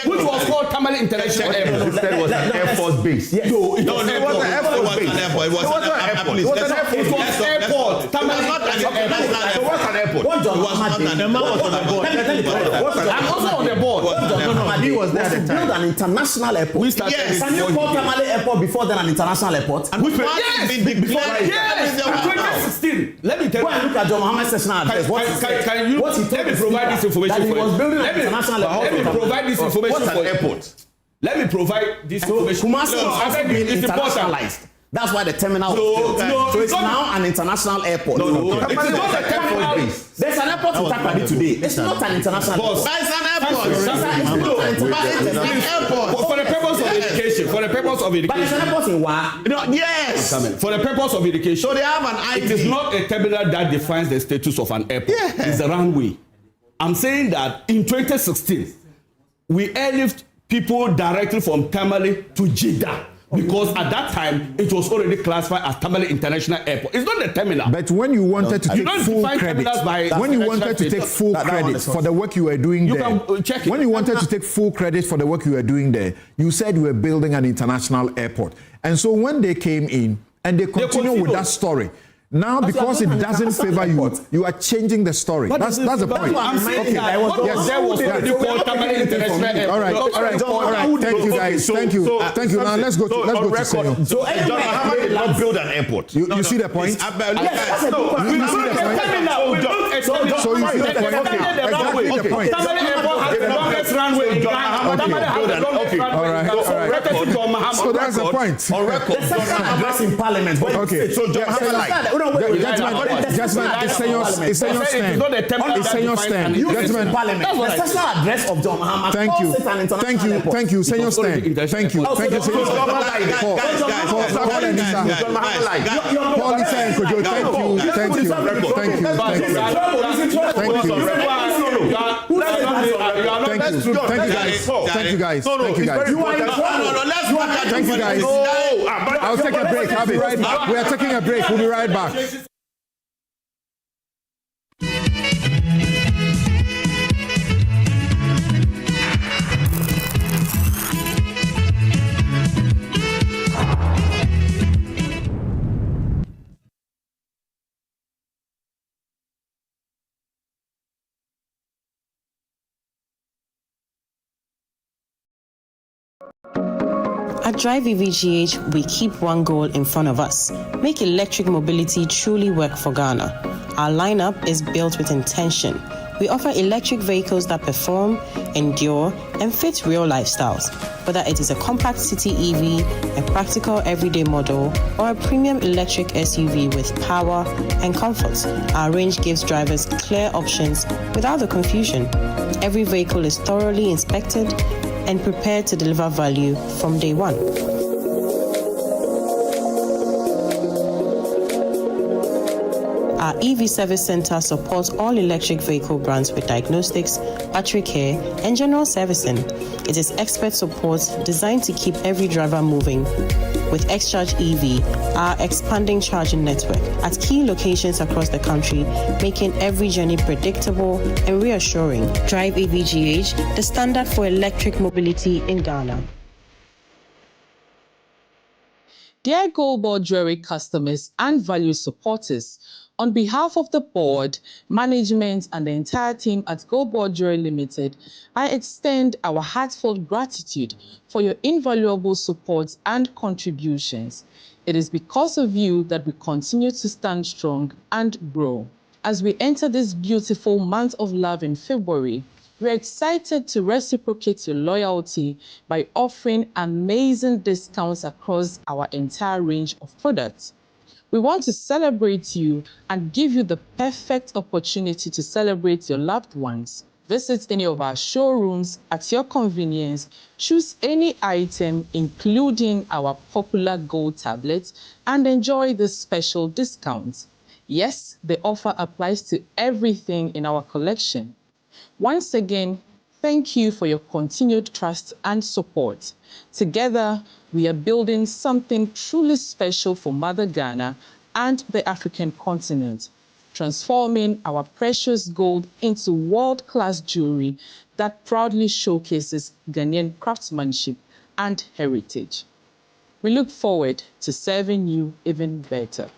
which was called Tamale International Airport. That was an Air Force base. Yes. No, it was an Air Force base. It was an airport. It was an airport. Tamale International Airport. So what's an airport? What John Mahama did. I'm also on the board. He was there at the time. Build an international airport. Yes. Can you call Tamale Airport before then an international airport? Yes. 2016. Let me tell you. Go and look at John Mahama's sessional address. Let me provide this information for you. Let me provide this information for you. Airport. Let me provide this information. Kumasi was also being internationalized. That's why the terminal was built. So it's now an international airport. It is not a terminal. There's an airport in Takoradi today. It's not an international airport. It's an airport. It's an airport. For the purpose of education. For the purpose of education. But it's an airport in Wa. Yes. For the purpose of education. So they have an ID. It is not a terminal that defines the status of an airport. It's a runway. I'm saying that in 2016, we airlift people directly from Tamale to Jeddah. Because at that time, it was already classified as Tamale International Airport. It's not the terminal. But when you wanted to take full credit, when you wanted to take full credit for the work you were doing there, when you wanted to take full credit for the work you were doing there, you said you were building an international airport. And so when they came in and they continue with that story, now, because it doesn't favor you, you are changing the story. That's the point. I'm saying that all right. Thank you, guys. Thank you. Now let's go to Senor. So John Mahama did not build an airport. You see the point? So you see the point? All right. So that's the point. On record, address in Parliament. Okay. So John Mahama Gentlemen, it's your stand. Gentlemen, the sessional address of John Mahama. Thank you. Senor stand. Thank you. Paul Lisa and Kojo, thank you. Thank you guys. I'll take a break. I'll be right back. We are taking a break. We'll be right back. At Drive EVGH, we keep one goal in front of us: make electric mobility truly work for Ghana. Our lineup is built with intention. We offer electric vehicles that perform, endure, and fit real lifestyles. Whether it is a compact city EV, a practical everyday model, or a premium electric SUV with power and comfort, our range gives drivers clear options without the confusion. Every vehicle is thoroughly inspected and prepared to deliver value from day one. Our EV Service Center supports all electric vehicle brands with diagnostics, battery care, and general servicing. It is expert support designed to keep every driver moving. With XCharge EV, our expanding charging network at key locations across the country, making every journey predictable and reassuring. Drive EVGH, the standard for electric mobility in Ghana. Dear Gold Board Jewelry customers and value supporters, on behalf of the board, management, and the entire team at Gold Board Jewelry Limited, I extend our heartfelt gratitude for your invaluable support and contributions. It is because of you that we continue to stand strong and grow. As we enter this beautiful month of love in February, we're excited to reciprocate your loyalty by offering amazing discounts across our entire range of products. We want to celebrate you and give you the perfect opportunity to celebrate your loved ones. Visit any of our showrooms at your convenience, choose any item, including our popular gold tablets, and enjoy this special discount. Yes, the offer applies to everything in our collection. Once again, thank you for your continued trust and support. Together, we are building something truly special for Mother Ghana and the African continent, transforming our precious gold into world-class jewelry that proudly showcases Ghanaian craftsmanship and heritage. We look forward to serving you even better.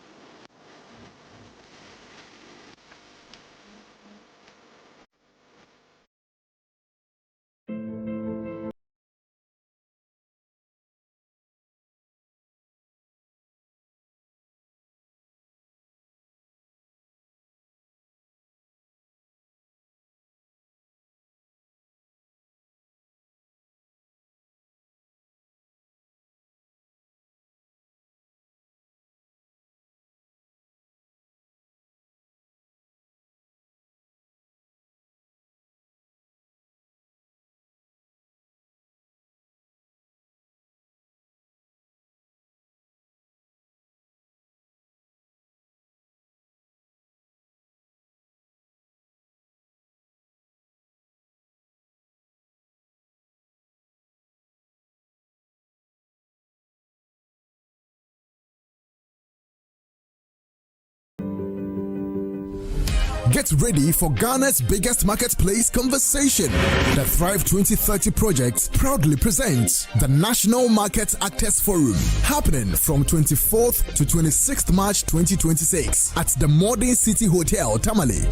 Get ready for Ghana's biggest marketplace conversation. The Thrive 2030 project proudly presents the National Market Actors Forum, happening from 24th to 26th March 2026 at the Modern City Hotel, Tamale.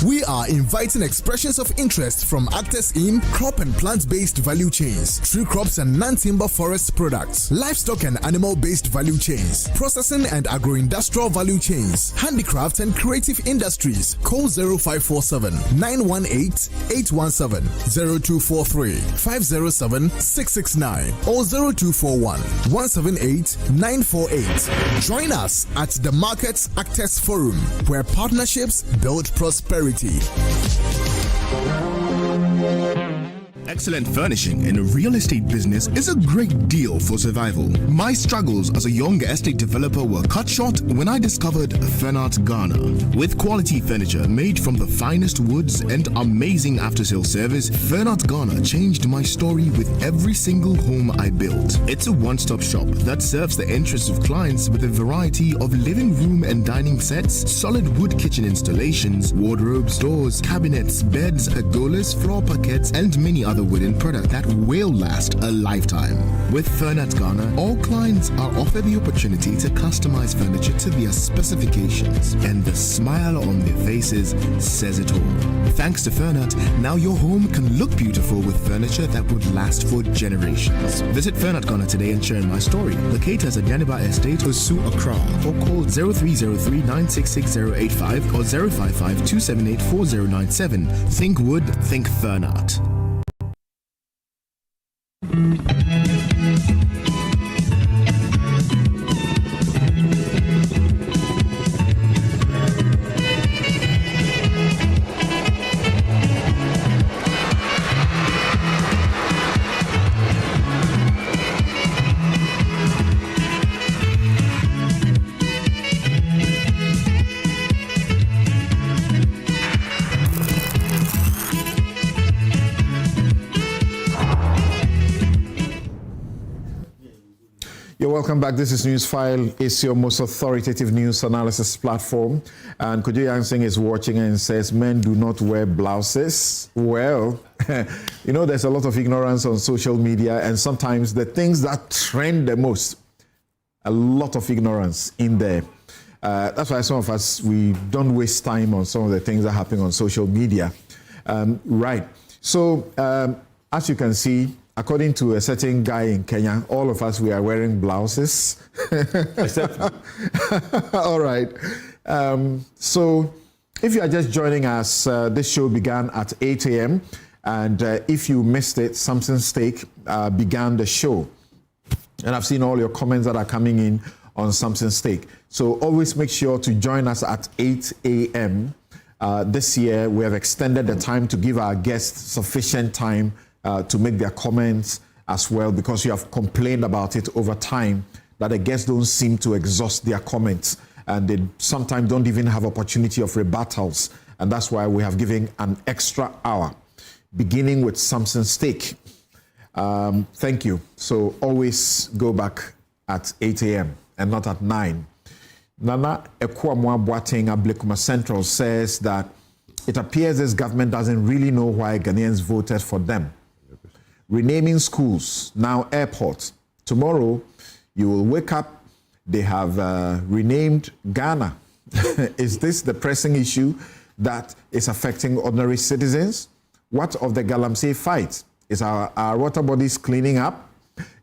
We are inviting expressions of interest from actors in crop and plant-based value chains, tree crops and non-timber forest products, livestock and animal-based value chains, processing and agro-industrial value chains, handicraft and creative industries. Call 0547 918 817 0243 507 669 or 0241 178 948. Join us at the Market Actors Forum, where partnerships build prosperity. Excellent furnishing in a real estate business is a great deal for survival. My struggles as a young estate developer were cut short when I discovered Fernart Ghana. With quality furniture made from the finest woods and amazing after-sale service, Fernart Ghana changed my story with every single home I built. It's a one-stop shop that serves the interests of clients with a variety of living room and dining sets, solid wood kitchen installations, wardrobes, doors, cabinets, beds, pergolas, floor parquets, and many other wooden product that will last a lifetime. With Fernat Ghana, all clients are offered the opportunity to customize furniture to their specifications, and the smile on their faces says it all. Thanks to Fernat, now your home can look beautiful with furniture that would last for generations. Visit Fernat Ghana today and share my story. Locate us at Yaniba Estate, Osu, Accra, or call 0303 966085 or 055 278 4097. Think wood, think Fernat. Welcome back. This is Newsfile. It's your most authoritative news analysis platform. And Kujo Yansing is watching and says, men do not wear blouses. Well, you know, there's a lot of ignorance on social media, and sometimes the things that trend the most, a lot of ignorance in there. That's why some of us, we don't waste time on some of the things that happen on social media. Right. So, as you can see, according to a certain guy in Kenya, all of us, we are wearing blouses. Except all right. So if you are just joining us, this show began at 8 a.m. And if you missed it, Samson Steak began the show. And I've seen all your comments that are coming in on Samson Steak. So always make sure to join us at 8 a.m. This year, we have extended the time to give our guests sufficient time to make their comments as well, because you have complained about it over time that the guests don't seem to exhaust their comments, and they sometimes don't even have opportunity of rebuttals, and that's why we have given an extra hour, beginning with Samson Steak. Thank you. So always go back at 8 a.m. and not at 9. Nana Ekwamwa Boateng Ablekuma Central says that it appears this government doesn't really know why Ghanaians voted for them. Renaming schools, now airports. Tomorrow, you will wake up, they have renamed Ghana. Is this the pressing issue that is affecting ordinary citizens? What of the Galamsey fight? Is our water bodies cleaning up?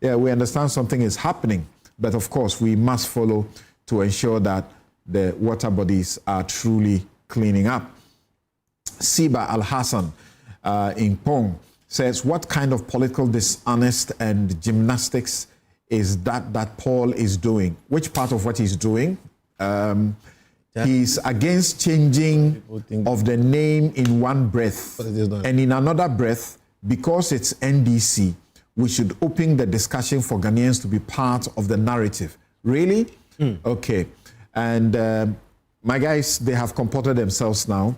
Yeah, we understand something is happening, but of course, we must follow to ensure that the water bodies are truly cleaning up. Siba Al-Hassan in Pong says, what kind of political dishonest and gymnastics is that Paul is doing? Which part of what he's doing? He's against changing of the name in one breath, and in another breath, because it's NDC, we should open the discussion for Ghanaians to be part of the narrative. Really? Okay. And my guys, they have comported themselves now.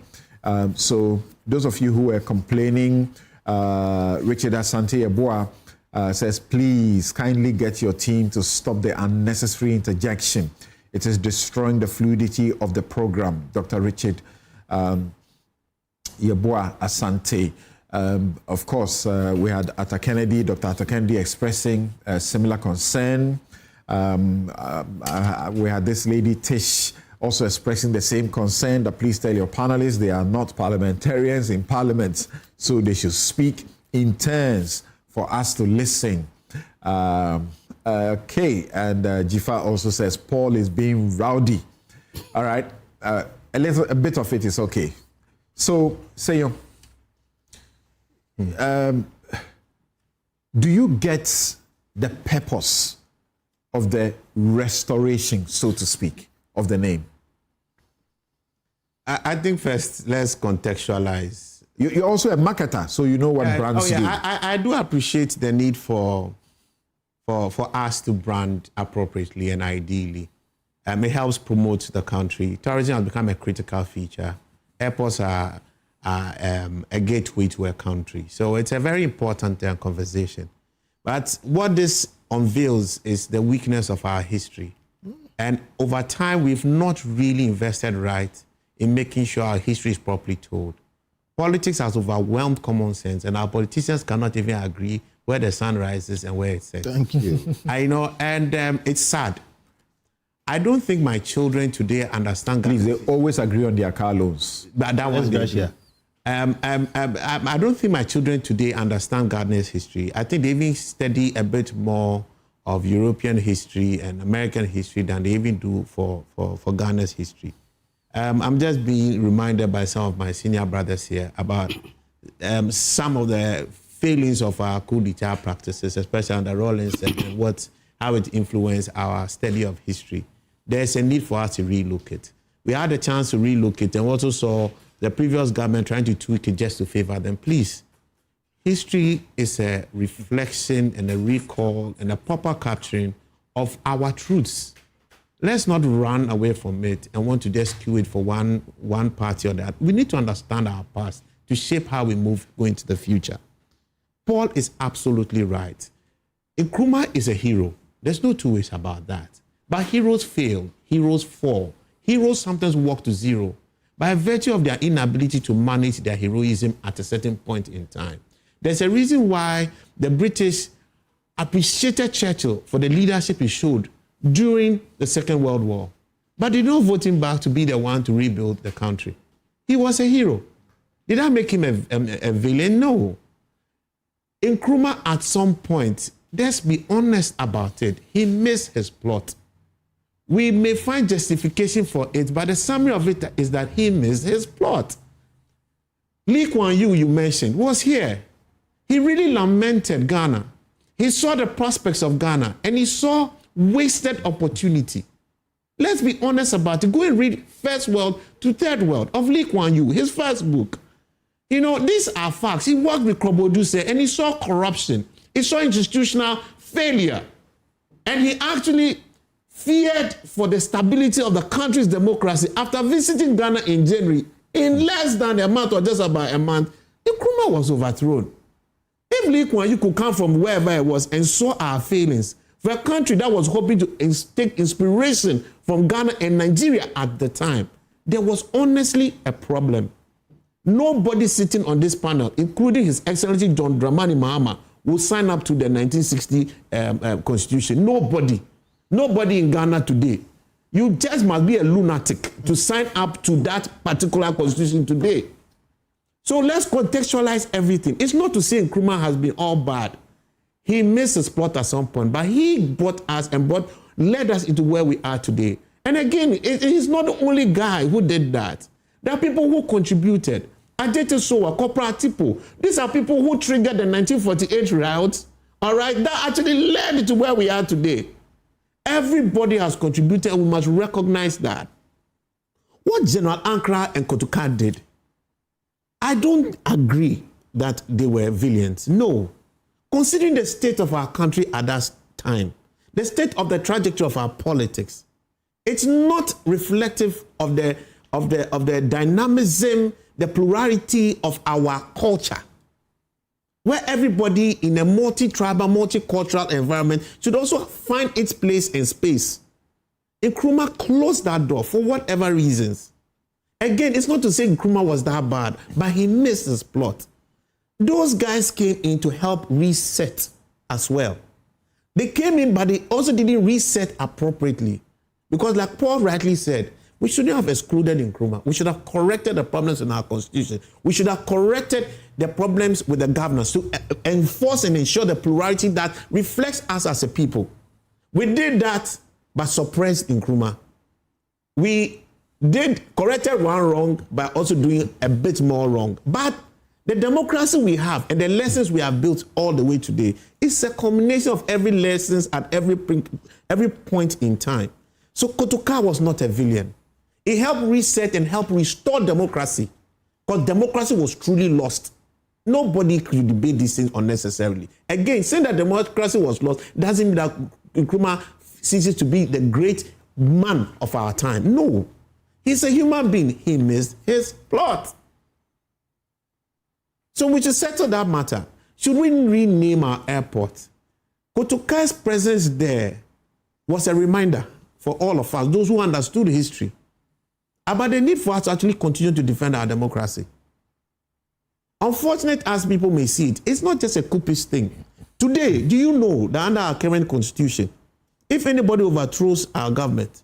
So those of you who are complaining, Richard Asante Eboa says, please kindly get your team to stop the unnecessary interjection. It is destroying the fluidity of the program. Dr. Richard Yeboah Asante. Of course, we had Dr. Atta Kennedy expressing a similar concern. We had this lady Tish also expressing the same concern that please tell your panelists they are not parliamentarians in parliament, so they should speak in turns for us to listen. Okay, and Jifa also says Paul is being rowdy. All right, a bit of it is okay. So, Seyo, do you get the purpose of the restoration, so to speak, of the name? I think first, let's contextualize. You're also a marketer, so you know what brands do. I do appreciate the need for us to brand appropriately and ideally. It helps promote the country. Tourism has become a critical feature. Airports are a gateway to a country. So it's a very important conversation. But what this unveils is the weakness of our history. And over time, we've not really invested right in making sure our history is properly told. Politics has overwhelmed common sense, and our politicians cannot even agree where the sun rises and where it sets. Thank you. I know, and it's sad. I don't think my children today understand. Please, they always agree on their car loans. But that was the I don't think my children today understand Ghana's history. I think they even study a bit more of European history and American history than they even do for Ghana's history. I'm just being reminded by some of my senior brothers here about some of the failings of our coup d'etat practices, especially under Rawlings, and how it influenced our study of history. There's a need for us to relook it. We had a chance to relook it and also saw the previous government trying to tweak it just to favor them. Please, history is a reflection and a recall and a proper capturing of our truths. Let's not run away from it and want to just cue it for one party or that. We need to understand our past to shape how we move going to the future. Paul is absolutely right. Nkrumah is a hero. There's no two ways about that. But heroes fail, heroes fall. Heroes sometimes walk to zero by virtue of their inability to manage their heroism at a certain point in time. There's a reason why the British appreciated Churchill for the leadership he showed during the Second World War. But they don't vote him back to be the one to rebuild the country. He was a hero. Did that make him a villain? No. Nkrumah, at some point, let's be honest about it, he missed his plot. We may find justification for it, but the summary of it is that he missed his plot. Lee Kuan Yew, you mentioned, was here. He really lamented Ghana. He saw the prospects of Ghana, and he saw wasted opportunity. Let's be honest about it. Go and read First World to Third World of Lee Kuan Yew, his first book. You know, these are facts. He worked with Kroboduse and he saw corruption. He saw institutional failure. And he actually feared for the stability of the country's democracy. After visiting Ghana in January, in less than a month or just about a month, Nkrumah was overthrown. If Lee Kuan Yew could come from wherever it was and saw our failings, for a country that was hoping to take inspiration from Ghana and Nigeria at the time, there was honestly a problem. Nobody sitting on this panel, including His Excellency John Dramani Mahama, will sign up to the 1960 Constitution. Nobody. Nobody in Ghana today. You just must be a lunatic to sign up to that particular Constitution today. So let's contextualize everything. It's not to say Nkrumah has been all bad. He missed his plot at some point, but he brought us and led us into where we are today. And again, he's not the only guy who did that. There are people who contributed. Adete Sowa, Corporal Tipo. These are people who triggered the 1948 riots, all right, that actually led to where we are today. Everybody has contributed, and we must recognize that. What General Ankara and Kotuka did, I don't agree that they were villains. No. Considering the state of our country at that time, the state of the trajectory of our politics, it's not reflective of the dynamism, the plurality of our culture, where everybody in a multi-tribal, multicultural environment should also find its place and space. Nkrumah closed that door for whatever reasons. Again, it's not to say Nkrumah was that bad, but he missed his plot. Those guys came in to help reset as well. They came in, but they also didn't reset appropriately. Because like Paul rightly said, we shouldn't have excluded Nkrumah. We should have corrected the problems in our constitution. We should have corrected the problems with the governors to enforce and ensure the plurality that reflects us as a people. We did that, but suppressed Nkrumah. We corrected one wrong by also doing a bit more wrong. But the democracy we have and the lessons we have built all the way today is a combination of every lessons at every point in time. So Kotoka was not a villain. He helped reset and help restore democracy, because democracy was truly lost. Nobody could debate these things unnecessarily. Again, saying that democracy was lost doesn't mean that Nkrumah ceases to be the great man of our time. No. He's a human being. He missed his plot. So we should settle that matter. Should we rename our airport? Kotoka's presence there was a reminder for all of us, those who understood history, about the need for us to actually continue to defend our democracy. Unfortunate as people may see it, it's not just a coupist thing. Today, do you know that under our current constitution, if anybody overthrows our government,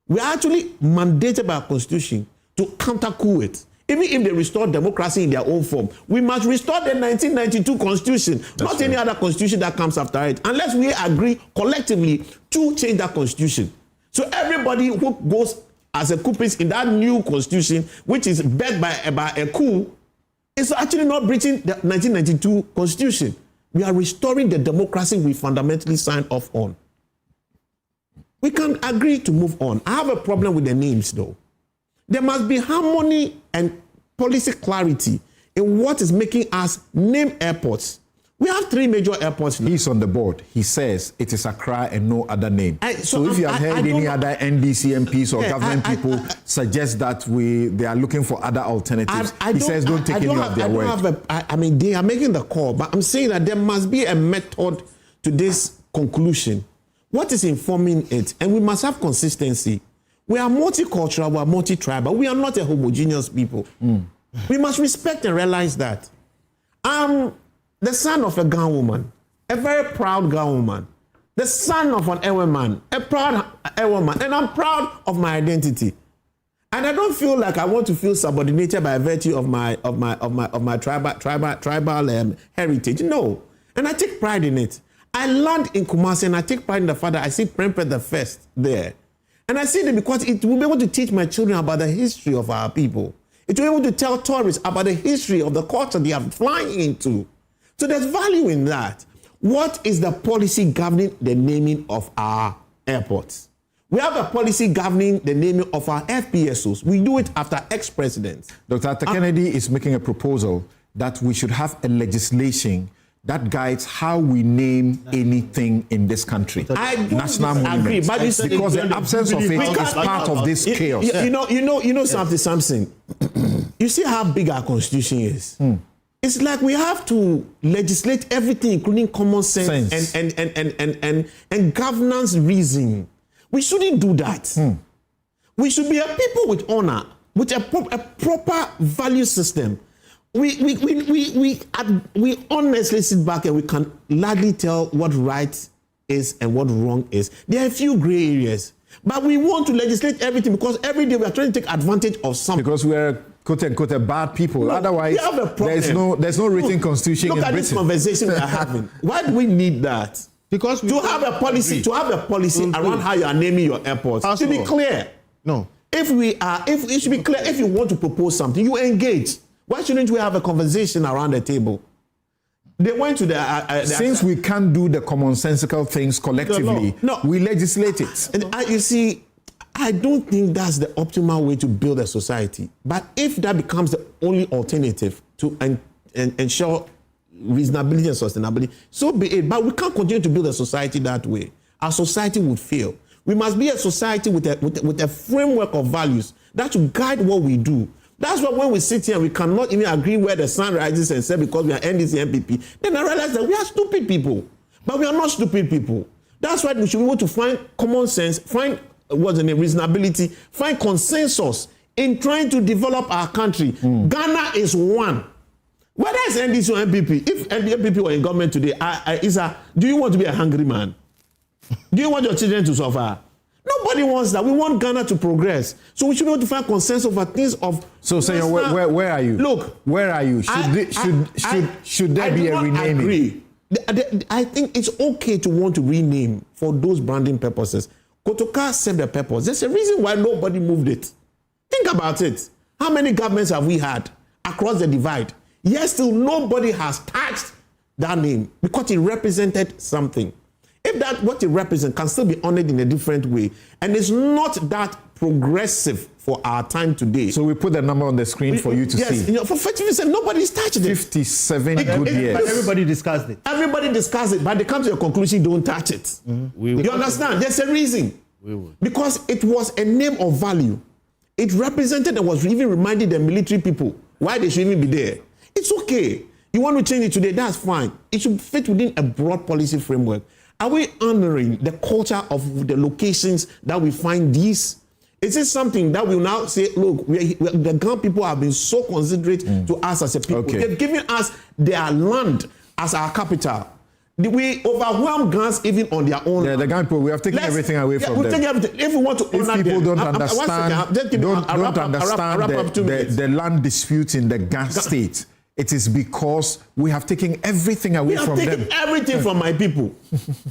we are actually mandated by our constitution to counter-coup it. Even if they restore democracy in their own form, we must restore the 1992 constitution, not any other constitution that comes after it, unless we agree collectively to change that constitution. So everybody who goes as a coupist in that new constitution, which is backed by a coup, is actually not breaching the 1992 constitution. We are restoring the democracy we fundamentally signed off on. We can agree to move on. I have a problem with the names, though. There must be harmony and policy clarity in what is making us name airports. We have 3 major airports now. He's on the board. He says it is Accra and no other name. So if you have heard any other NDC MPs or government people suggest that they are looking for other alternatives, he says don't take any of their word. I mean, they are making the call, but I'm saying that there must be a method to this conclusion. What is informing it? And we must have consistency. We are multicultural, we are multi-tribal. We are not a homogeneous people. We must respect and realize that. The son of a Ga woman, a very proud Ga woman, the son of an Ewe man, a proud Ewe man, and I'm proud of my identity. And I don't feel like I want to feel subordinated by virtue of my tribal heritage. No, and I take pride in it. I learned in Kumasi, and I take pride in the fact that I see Prempeh the First there, and I see it because it will be able to teach my children about the history of our people. It will be able to tell tourists about the history of the culture they are flying into. So there's value in that. What is the policy governing the naming of our airports? We have a policy governing the naming of our FPSOs. We do it after ex-presidents. Dr. Kennedy is making a proposal that we should have a legislation that guides how we name anything in this country. I don't national agree, but because the absence of it is part of this chaos. You know something, Samson. You see how big our constitution is. It's like we have to legislate everything, including common sense. And governance reason. We shouldn't do that. We should be a people with honor, with a proper value system. We honestly sit back and we can largely tell what right is and what wrong is. There are a few gray areas, but we want to legislate everything because every day we are trying to take advantage of something. Because we are quote unquote bad people. No, otherwise, there's no written constitution in Britain. Look at this conversation we are having. Why do we need that? Because to have a policy around how you are naming your airports. To be clear. No. If it should be clear, if you want to propose something, you engage. Why shouldn't we have a conversation around the table? They went to since we can't do the commonsensical things collectively, we legislate it. And you see, I don't think that's the optimal way to build a society. But if that becomes the only alternative to ensure reasonability and sustainability, so be it. But we can't continue to build a society that way. Our society would fail. We must be a society with a framework of values that should guide what we do. That's why when we sit here and we cannot even agree where the sun rises and say because we are NDC MPP, then I realize that we are stupid people. But we are not stupid people. That's why we should be able to find common sense, find what's the name, reasonability, find consensus in trying to develop our country. Ghana is one. Whether it's NDC or MPP, if MPP were in government today, do you want to be a hungry man? Do you want your children to suffer? Nobody wants that. We want Ghana to progress. So we should be able to find consensus over things of... So, Senor, where are you? Look. Where are you? Should there be a renaming? Agree. I think it's okay to want to rename for those branding purposes. Kotoka served the purpose. There's a reason why nobody moved it. Think about it. How many governments have we had across the divide? Yet still nobody has touched that name because it represented something. If that what it represents can still be honored in a different way, and it's not that progressive for our time today. So we put the number on the screen for you to see. Yes, you know, for 57, nobody's touched it. 57 good years. But everybody discussed it. Everybody discussed it, but they come to a conclusion, don't touch it. You understand? There's a reason. Because it was a name of value. It represented and was even reminding the military people why they should even be there. It's okay. You want to change it today, that's fine. It should fit within a broad policy framework. Are we honoring the culture of the locations that we find these? Is it something that we will now say, look, the Ghana people have been so considerate to us as a people. Okay. They've given us their land as our capital. We overwhelm Ghanaians even on their own. Yeah, the Ghana people, we have taken everything away from them. Take everything. If we want to honor if people them, don't understand the land dispute in the Ghana state, it is because we have taken everything away from them. We have taken everything from my people.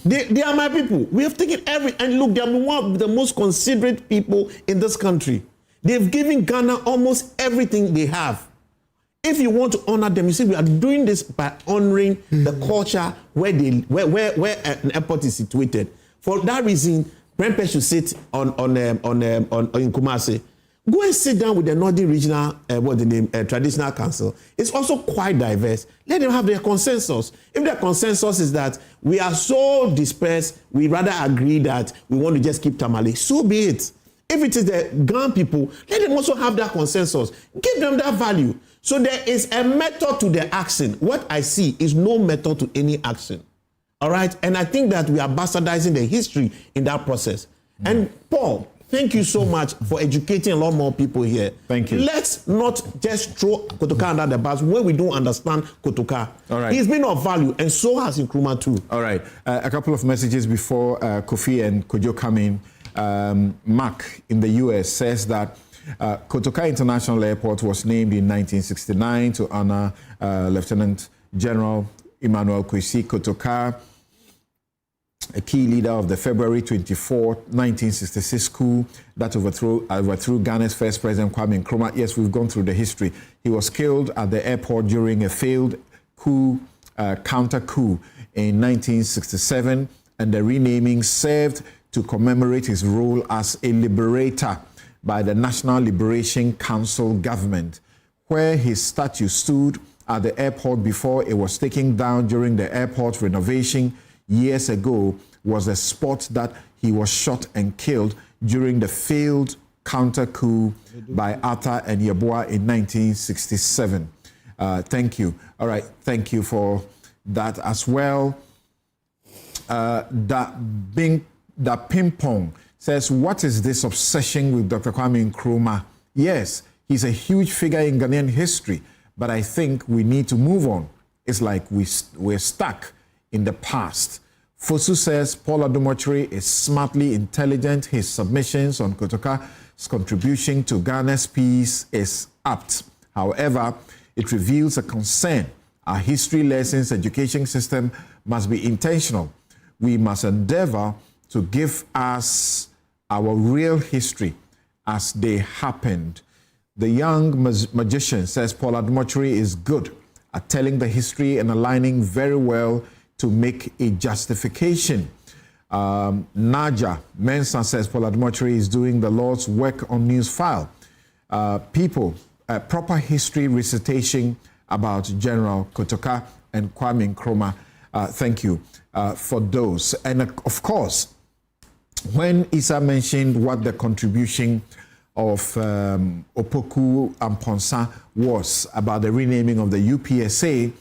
They are my people. We have taken and look, they are one of the most considerate people in this country. They've given Ghana almost everything they have. If you want to honor them, you see, we are doing this by honoring the culture where an airport is situated. For that reason, Prempeh should sit in Kumasi. Go and sit down with the Northern Regional, Traditional Council. It's also quite diverse. Let them have their consensus. If their consensus is that we are so dispersed, we rather agree that we want to just keep Tamale, so be it. If it is the Ghana people, let them also have that consensus. Give them that value. So there is a method to the action. What I see is no method to any action. All right? And I think that we are bastardizing the history in that process. And Paul, thank you so much for educating a lot more people here. Thank you. Let's not just throw Kotoka under the bus when we don't understand Kotoka. All right. He's been of value, and so has Nkrumah too. All right. A couple of messages before Kofi and Kojo come in. Mark in the US says that Kotoka International Airport was named in 1969 to honor Lieutenant General Emmanuel Kwesi Kotoka, a key leader of the February 24, 1966 coup that overthrew Ghana's first president, Kwame Nkrumah. Yes, we've gone through the history. He was killed at the airport during a failed counter coup in 1967, and the renaming served to commemorate his role as a liberator by the National Liberation Council government, where his statue stood at the airport before it was taken down during the airport renovation years ago, was the spot that he was shot and killed during the failed counter coup by Atta and Yeboah in 1967. Thank you. All right, thank you for that as well. That ping pong says, what is this obsession with Dr. Kwame Nkrumah? Yes, he's a huge figure in Ghanaian history, but I think we need to move on. It's like we're stuck in the past. Fosu says Paul Adomotri is smartly intelligent. His submissions on Kotoka's contribution to Ghana's peace is apt. However, it reveals a concern. Our history lessons education system must be intentional. We must endeavor to give us our real history as they happened. The young magician says Paul Adomotri is good at telling the history and aligning very well to make a justification. Naja Mensah says Paul Adomotri is doing the Lord's work on Newsfile. Proper history recitation about General Kotoka and Kwame Nkrumah. Thank you for those. And of course, when Issa mentioned what the contribution of Opoku Amponsa was about the renaming of the UPSA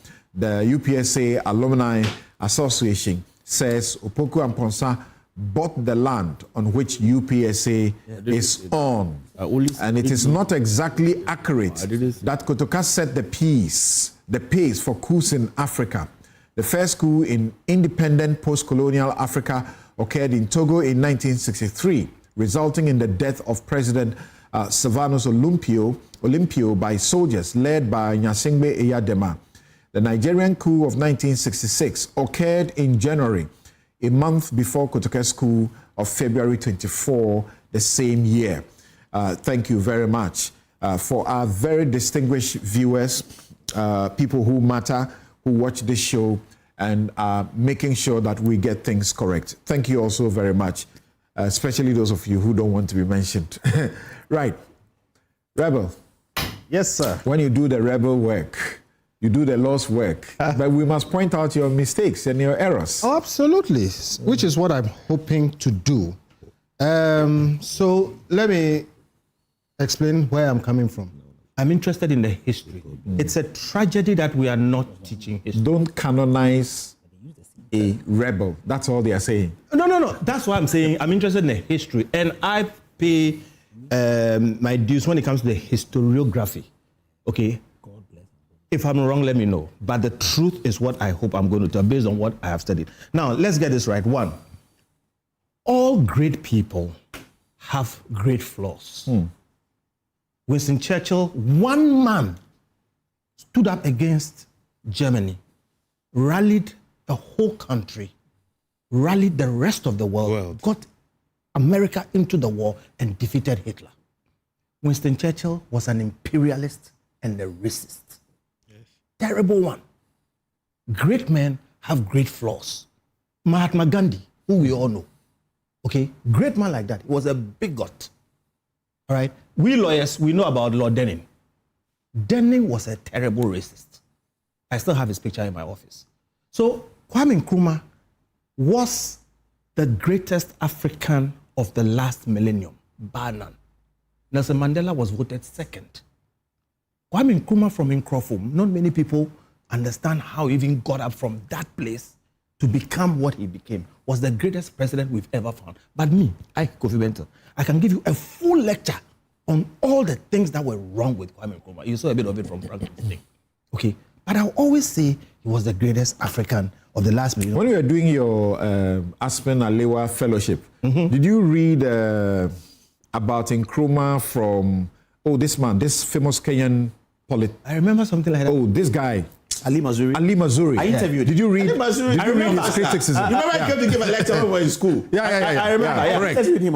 Alumni Association says Opoku Amponsa bought the land on which UPSA is on. And it is not exactly accurate that Kotoka set the pace for coups in Africa. The first coup in independent post-colonial Africa occurred in Togo in 1963, resulting in the death of President Sylvanus Olympio by soldiers led by Nyasingbe Eyadema. The Nigerian coup of 1966 occurred in January, a month before Kotoka's coup of February 24 the same year. Thank you very much. For our very distinguished viewers, people who matter, who watch this show, and making sure that we get things correct. Thank you also very much, especially those of you who don't want to be mentioned. Right. Rebel. Yes, sir. When you do the rebel work, you do the Lord's work, but we must point out your mistakes and your errors. Oh, absolutely, which is what I'm hoping to do. So let me explain where I'm coming from. I'm interested in the history. It's a tragedy that we are not teaching history. Don't canonize a rebel. That's all they are saying. No. That's why I'm saying I'm interested in the history. And I pay my dues when it comes to the historiography. Okay? If I'm wrong, let me know. But the truth is what I hope I'm going to tell based on what I have studied. Now, let's get this right. One, all great people have great flaws. Winston Churchill, one man, stood up against Germany, rallied the whole country, rallied the rest of the world, got America into the war and defeated Hitler. Winston Churchill was an imperialist and a racist. Yes. Terrible one. Great men have great flaws. Mahatma Gandhi, who we all know, okay, great man like that, he was a bigot. All right, we lawyers, we know about Lord Denning. Denning was a terrible racist. I still have his picture in my office. So Kwame Nkrumah was the greatest African of the last millennium, bar none. Nelson Mandela was voted second. Kwame Nkrumah from Nkrofo, not many people understand how he even got up from that place to become what he became, was the greatest president we've ever found. But me, Kofi Bento, I can give you a full lecture on all the things that were wrong with Kwame Nkrumah. You saw a bit of it from Franklin thing. Okay, but I'll always say he was the greatest African of the last millennium. When you were doing your Aspen Alewa Fellowship, did you read about Nkrumah from, this famous Kenyan poet? I remember something like that. Oh, this guy. Ali Mazuri. I interviewed him. Did you read? Ali Mazuri. Did you read his criticism? You remember he came to give a lecture when we were in school? Yeah. I remember. Yeah, correct. It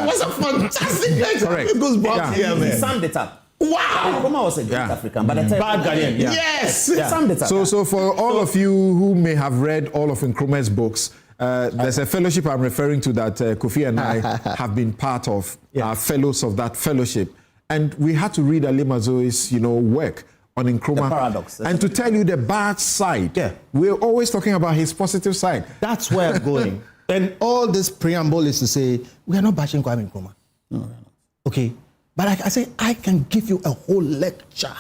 was a fantastic lecture. Correct. It goes back here, man. He summed it up. Wow! Nkrumah was a great African, but bad Ghanaian. Yeah. Yes! He summed it up. So for all of you who may have read all of Nkrumah's books, there's a fellowship I'm referring to that Kofi and I have been part of, fellows of that fellowship. And we had to read Ali Mazuri's, work on Nkrumah. The paradox. And to tell you the bad side, we're always talking about his positive side. That's where I'm going. And all this preamble is to say, we are not bashing Kwame Nkrumah. No. Okay? But I say, I can give you a whole lecture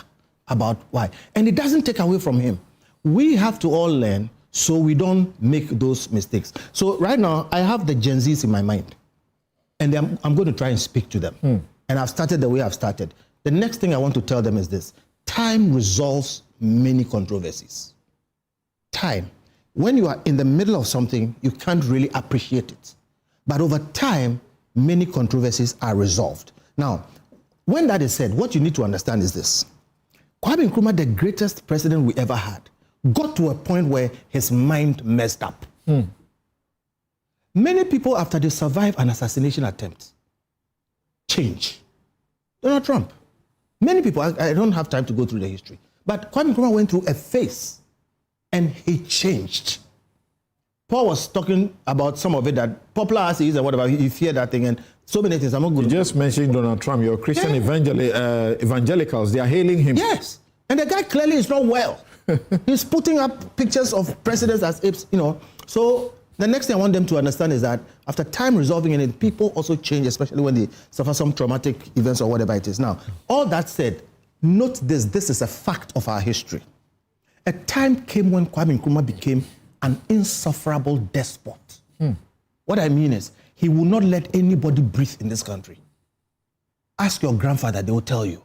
about why. And it doesn't take away from him. We have to all learn so we don't make those mistakes. So right now, I have the Gen Zs in my mind. And I'm going to try and speak to them. And I've started the way I've started. The next thing I want to tell them is this. Time resolves many controversies. Time. When you are in the middle of something, you can't really appreciate it. But over time, many controversies are resolved. Now, when that is said, what you need to understand is this. Kwame Nkrumah, the greatest president we ever had, got to a point where his mind messed up. Many people, after they survive an assassination attempt, change. Donald Trump. Many people, I don't have time to go through the history, but Kwame Nkrumah went through a phase and he changed. Paul was talking about some of it, that popular as he is and whatever, he feared that thing, and so many things. I'm not good. You just mentioned Donald Trump, your Christian evangelicals, they are hailing him. Yes, and the guy clearly is not well. He's putting up pictures of presidents as apes, So the next thing I want them to understand is that after time resolving it, people also change, especially when they suffer some traumatic events or whatever it is. Now, all that said, note this is a fact of our history. A time came when Kwame Nkrumah became an insufferable despot. What I mean is, he will not let anybody breathe in this country. Ask your grandfather, they will tell you.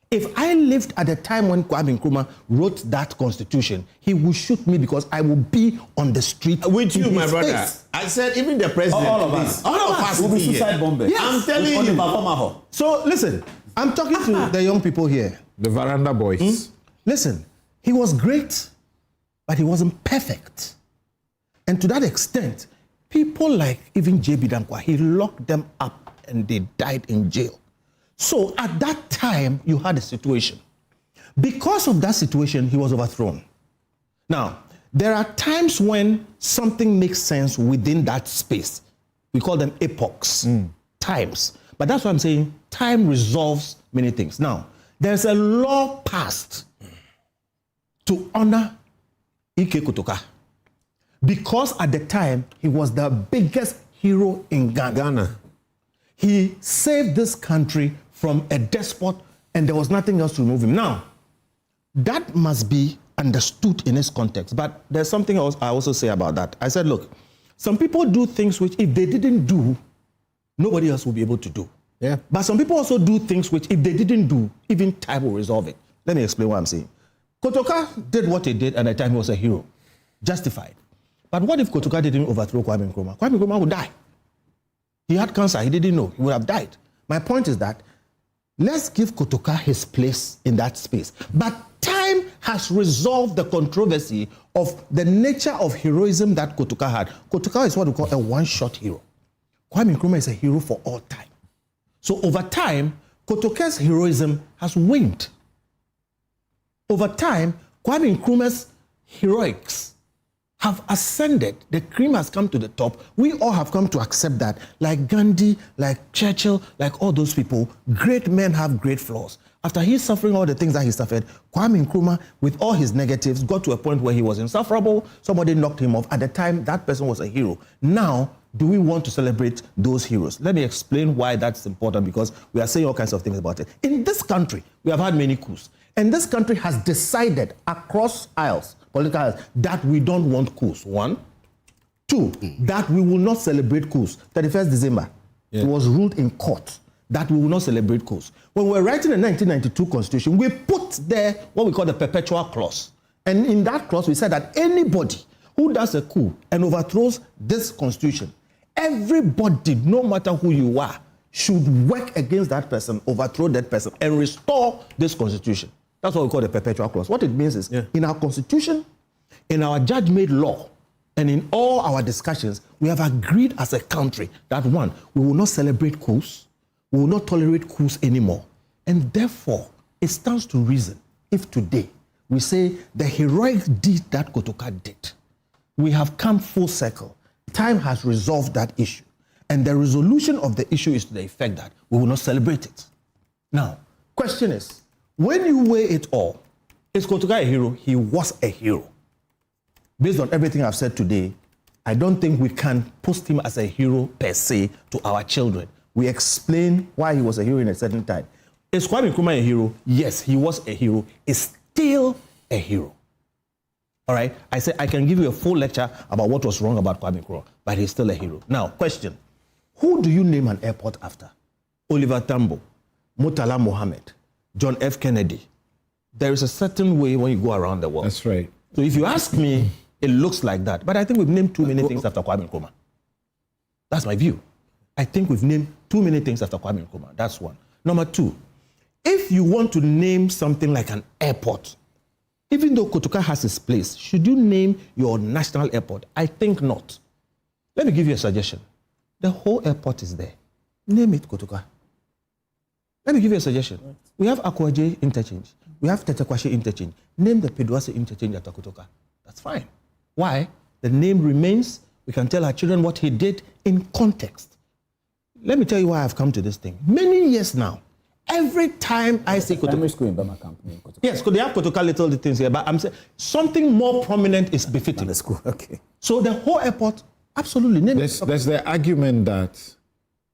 If I lived at the time when Kwame Nkrumah wrote that constitution, he would shoot me because I will be on the street with you, my brother. Face. I said even the president. All of us will be suicide bombers. Yes. I'm telling you. So listen, I'm talking to the young people here. The veranda boys. Listen, he was great, but he wasn't perfect. And to that extent, people like even J.B. Dankwa, he locked them up and they died in jail. So at that time, you had a situation. Because of that situation, he was overthrown. Now, there are times when something makes sense within that space. We call them epochs, times. But that's why I'm saying time resolves many things. Now, there's a law passed to honor Ike Kotoka because at the time, he was the biggest hero in Ghana. He saved this country from a despot, and there was nothing else to remove him. Now, that must be understood in its context, but there's something else I also say about that. I said, look, some people do things which if they didn't do, nobody else will be able to do. Yeah. But some people also do things which if they didn't do, even time will resolve it. Let me explain what I'm saying. Kotoka did what he did, and at the time he was a hero. Justified. But what if Kotoka didn't overthrow Kwame Nkrumah? Kwame Nkrumah would die. He had cancer, he didn't know, he would have died. My point is that let's give Kotoka his place in that space. But time has resolved the controversy of the nature of heroism that Kotoka had. Kotoka is what we call a one-shot hero. Kwame Nkrumah is a hero for all time. So over time, Kotoka's heroism has waned. Over time, Kwame Nkrumah's heroics have ascended. The cream has come to the top. We all have come to accept that. Like Gandhi, like Churchill, like all those people, great men have great flaws. After he's suffering all the things that he suffered, Kwame Nkrumah, with all his negatives, got to a point where he was insufferable. Somebody knocked him off. At the time, that person was a hero. Now, do we want to celebrate those heroes? Let me explain why that's important, because we are saying all kinds of things about it. In this country, we have had many coups. And this country has decided across aisles, political aisles, that we don't want coups. One. Two, that we will not celebrate coups. 31st December, it was ruled in court that we will not celebrate coups. When we were writing the 1992 Constitution, we put there what we call the perpetual clause. And in that clause, we said that anybody who does a coup and overthrows this Constitution, everybody, no matter who you are, should work against that person, overthrow that person, and restore this Constitution. That's what we call the perpetual clause. What it means is, in our Constitution, in our judge-made law, and in all our discussions, we have agreed as a country that, one, we will not celebrate coups, we will not tolerate coups anymore. And therefore, it stands to reason if today we say the heroic deed that Kotoka did, we have come full circle. Time has resolved that issue. And the resolution of the issue is to the effect that we will not celebrate it. Now, question is, when you weigh it all, is Kotoka a hero? He was a hero. Based on everything I've said today, I don't think we can post him as a hero per se to our children. We explain why he was a hero in a certain time. Is Kwame Nkrumah a hero? Yes, he was a hero. Is still a hero. All right? I said I can give you a full lecture about what was wrong about Kwame Nkrumah, but he's still a hero. Now, question. Who do you name an airport after? Oliver Tambo, Murtala Mohammed, John F. Kennedy. There is a certain way when you go around the world. That's right. So if you ask me, it looks like that. But I think we've named too many things after Kwame Nkrumah. That's my view. I think we've named too many things after Kwame Nkrumah. That's one. Number two, if you want to name something like an airport, even though Kotoka has its place, should you name your national airport? I think not. Let me give you a suggestion. The whole airport is there. Name it Kotoka. Let me give you a suggestion. We have Akwaje interchange. We have Tetekwashe interchange. Name the Pedwase interchange at Kotoka. That's fine. Why? The name remains. We can tell our children what he did in context. Let me tell you why I've come to this thing. Many years now, every time I say Kotoka. Primary school in Bama Company. Yes, because they have Kotoka little things here, but I'm saying something more prominent is befitting. The school, okay. So the whole airport, absolutely. Name There's the argument that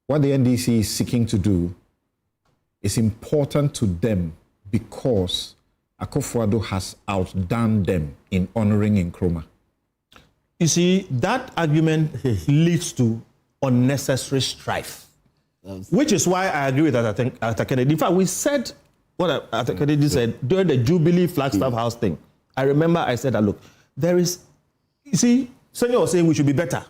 what the NDC is seeking to do is important to them because Akufo-Addo has outdone them in honoring Nkrumah. You see, that argument leads to unnecessary strife, which is why I agree with Arthur Kennedy. In fact, we said what Arthur Kennedy said during the Jubilee Flagstaff House thing. I remember I said that, look, there is, you see, Senor was saying we should be better.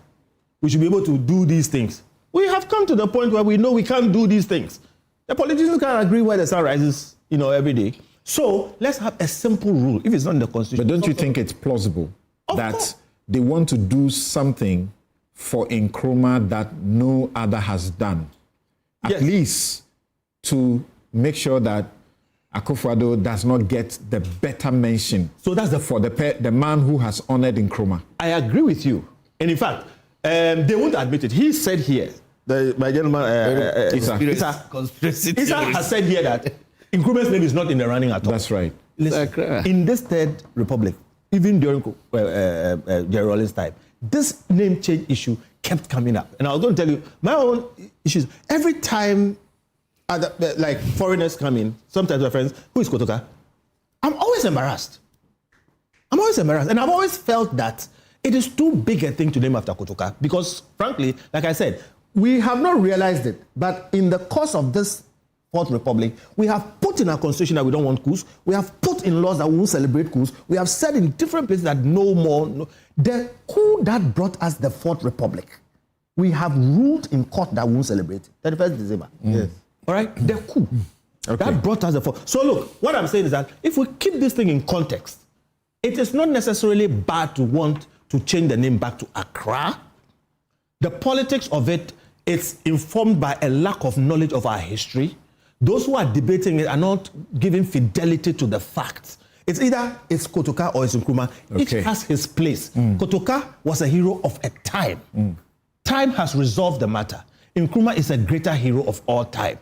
We should be able to do these things. We have come to the point where we know we can't do these things. The politicians can't agree where the sun rises, every day. So let's have a simple rule. If it's not in the Constitution. But don't you think it's plausible that they want to do something for Nkrumah that no other has done? At least to make sure that Akufo-Addo does not get the better mention. So that's the man who has honored Nkrumah. I agree with you. And in fact, they won't admit it. He said here, my gentleman, Isa has said here that Nkrumah's name is not in the running at all. That's right. Listen, in this Third Republic, even during Jerry Rawlings' time, this name change issue kept coming up. And I was going to tell you, my own issues, every time like foreigners come in, sometimes my friends, who is Kotoka? I'm always embarrassed. And I've always felt that it is too big a thing to name after Kotoka because, frankly, like I said, we have not realized it, but in the course of this Fourth Republic, we have put in our constitution that we don't want coups. We have put in laws that we won't celebrate coups. We have said in different places that no more. No. The coup that brought us the Fourth Republic, we have ruled in court that we won't celebrate 31st December. Yes. All right? The coup. That brought us the Fourth. So look, what I'm saying is that if we keep this thing in context, it is not necessarily bad to want to change the name back to Accra. The politics of it is informed by a lack of knowledge of our history. Those who are debating it are not giving fidelity to the facts. It's either it's Kotoka or it's Nkrumah. Each has his place. Kotoka was a hero of a time. Time has resolved the matter. Nkrumah is a greater hero of all time.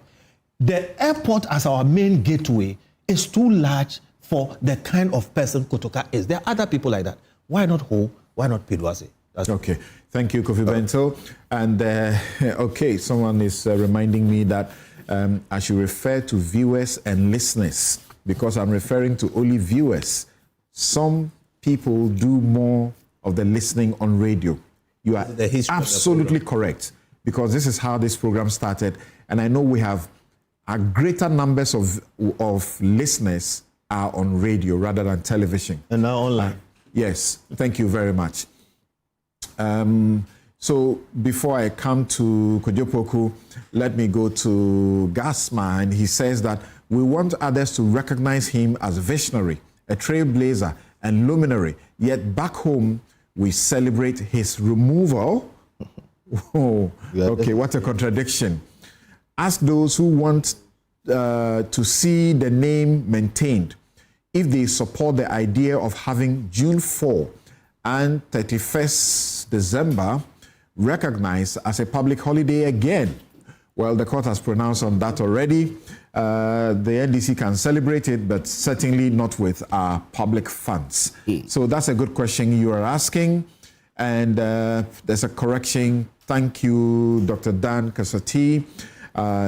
The airport as our main gateway is too large for the kind of person Kotoka is. There are other people like that. Why not Ho? Why not Pedwase? Okay. Thank you, Kofi Bento. And someone is reminding me that I should refer to viewers and listeners because I'm referring to only viewers. Some people do more of the listening on radio. You are absolutely correct because this is how this program started. And I know we have greater numbers of listeners are on radio rather than television. And now online. Yes. Thank you very much. So before I come to Kojopoku, let me go to Gasma, and he says that we want others to recognize him as a visionary, a trailblazer, and luminary. Yet back home, we celebrate his removal. What a contradiction. Ask those who want to see the name maintained if they support the idea of having June 4 and 31st December recognized as a public holiday again. Well, the court has pronounced on that already. The NDC can celebrate it, but certainly not with our public funds. So that's a good question you are asking. And there's a correction. Thank you, Dr. Dan Kasati.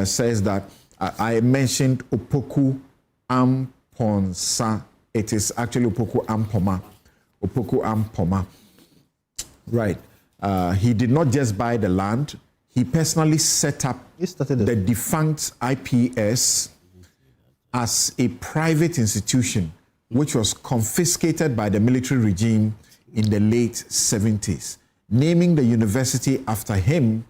Says that I mentioned Opoku Amponsa. It is actually Opoku Ampoma. Opoku Ampoma. Right. He did not just buy the land. He personally set up the defunct IPS as a private institution, which was confiscated by the military regime in the late 70s. Naming the university after him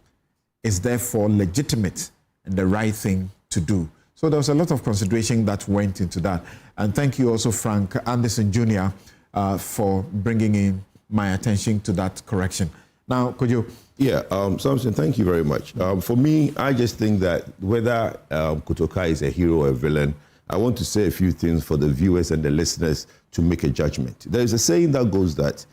is therefore legitimate and the right thing to do. So there was a lot of consideration that went into that. And thank you also, Frank Anderson Jr., for bringing in my attention to that correction. Now, could you? Yeah, Samson, thank you very much. For me, I just think that whether Kotoka is a hero or a villain, I want to say a few things for the viewers and the listeners to make a judgment. There is a saying that goes that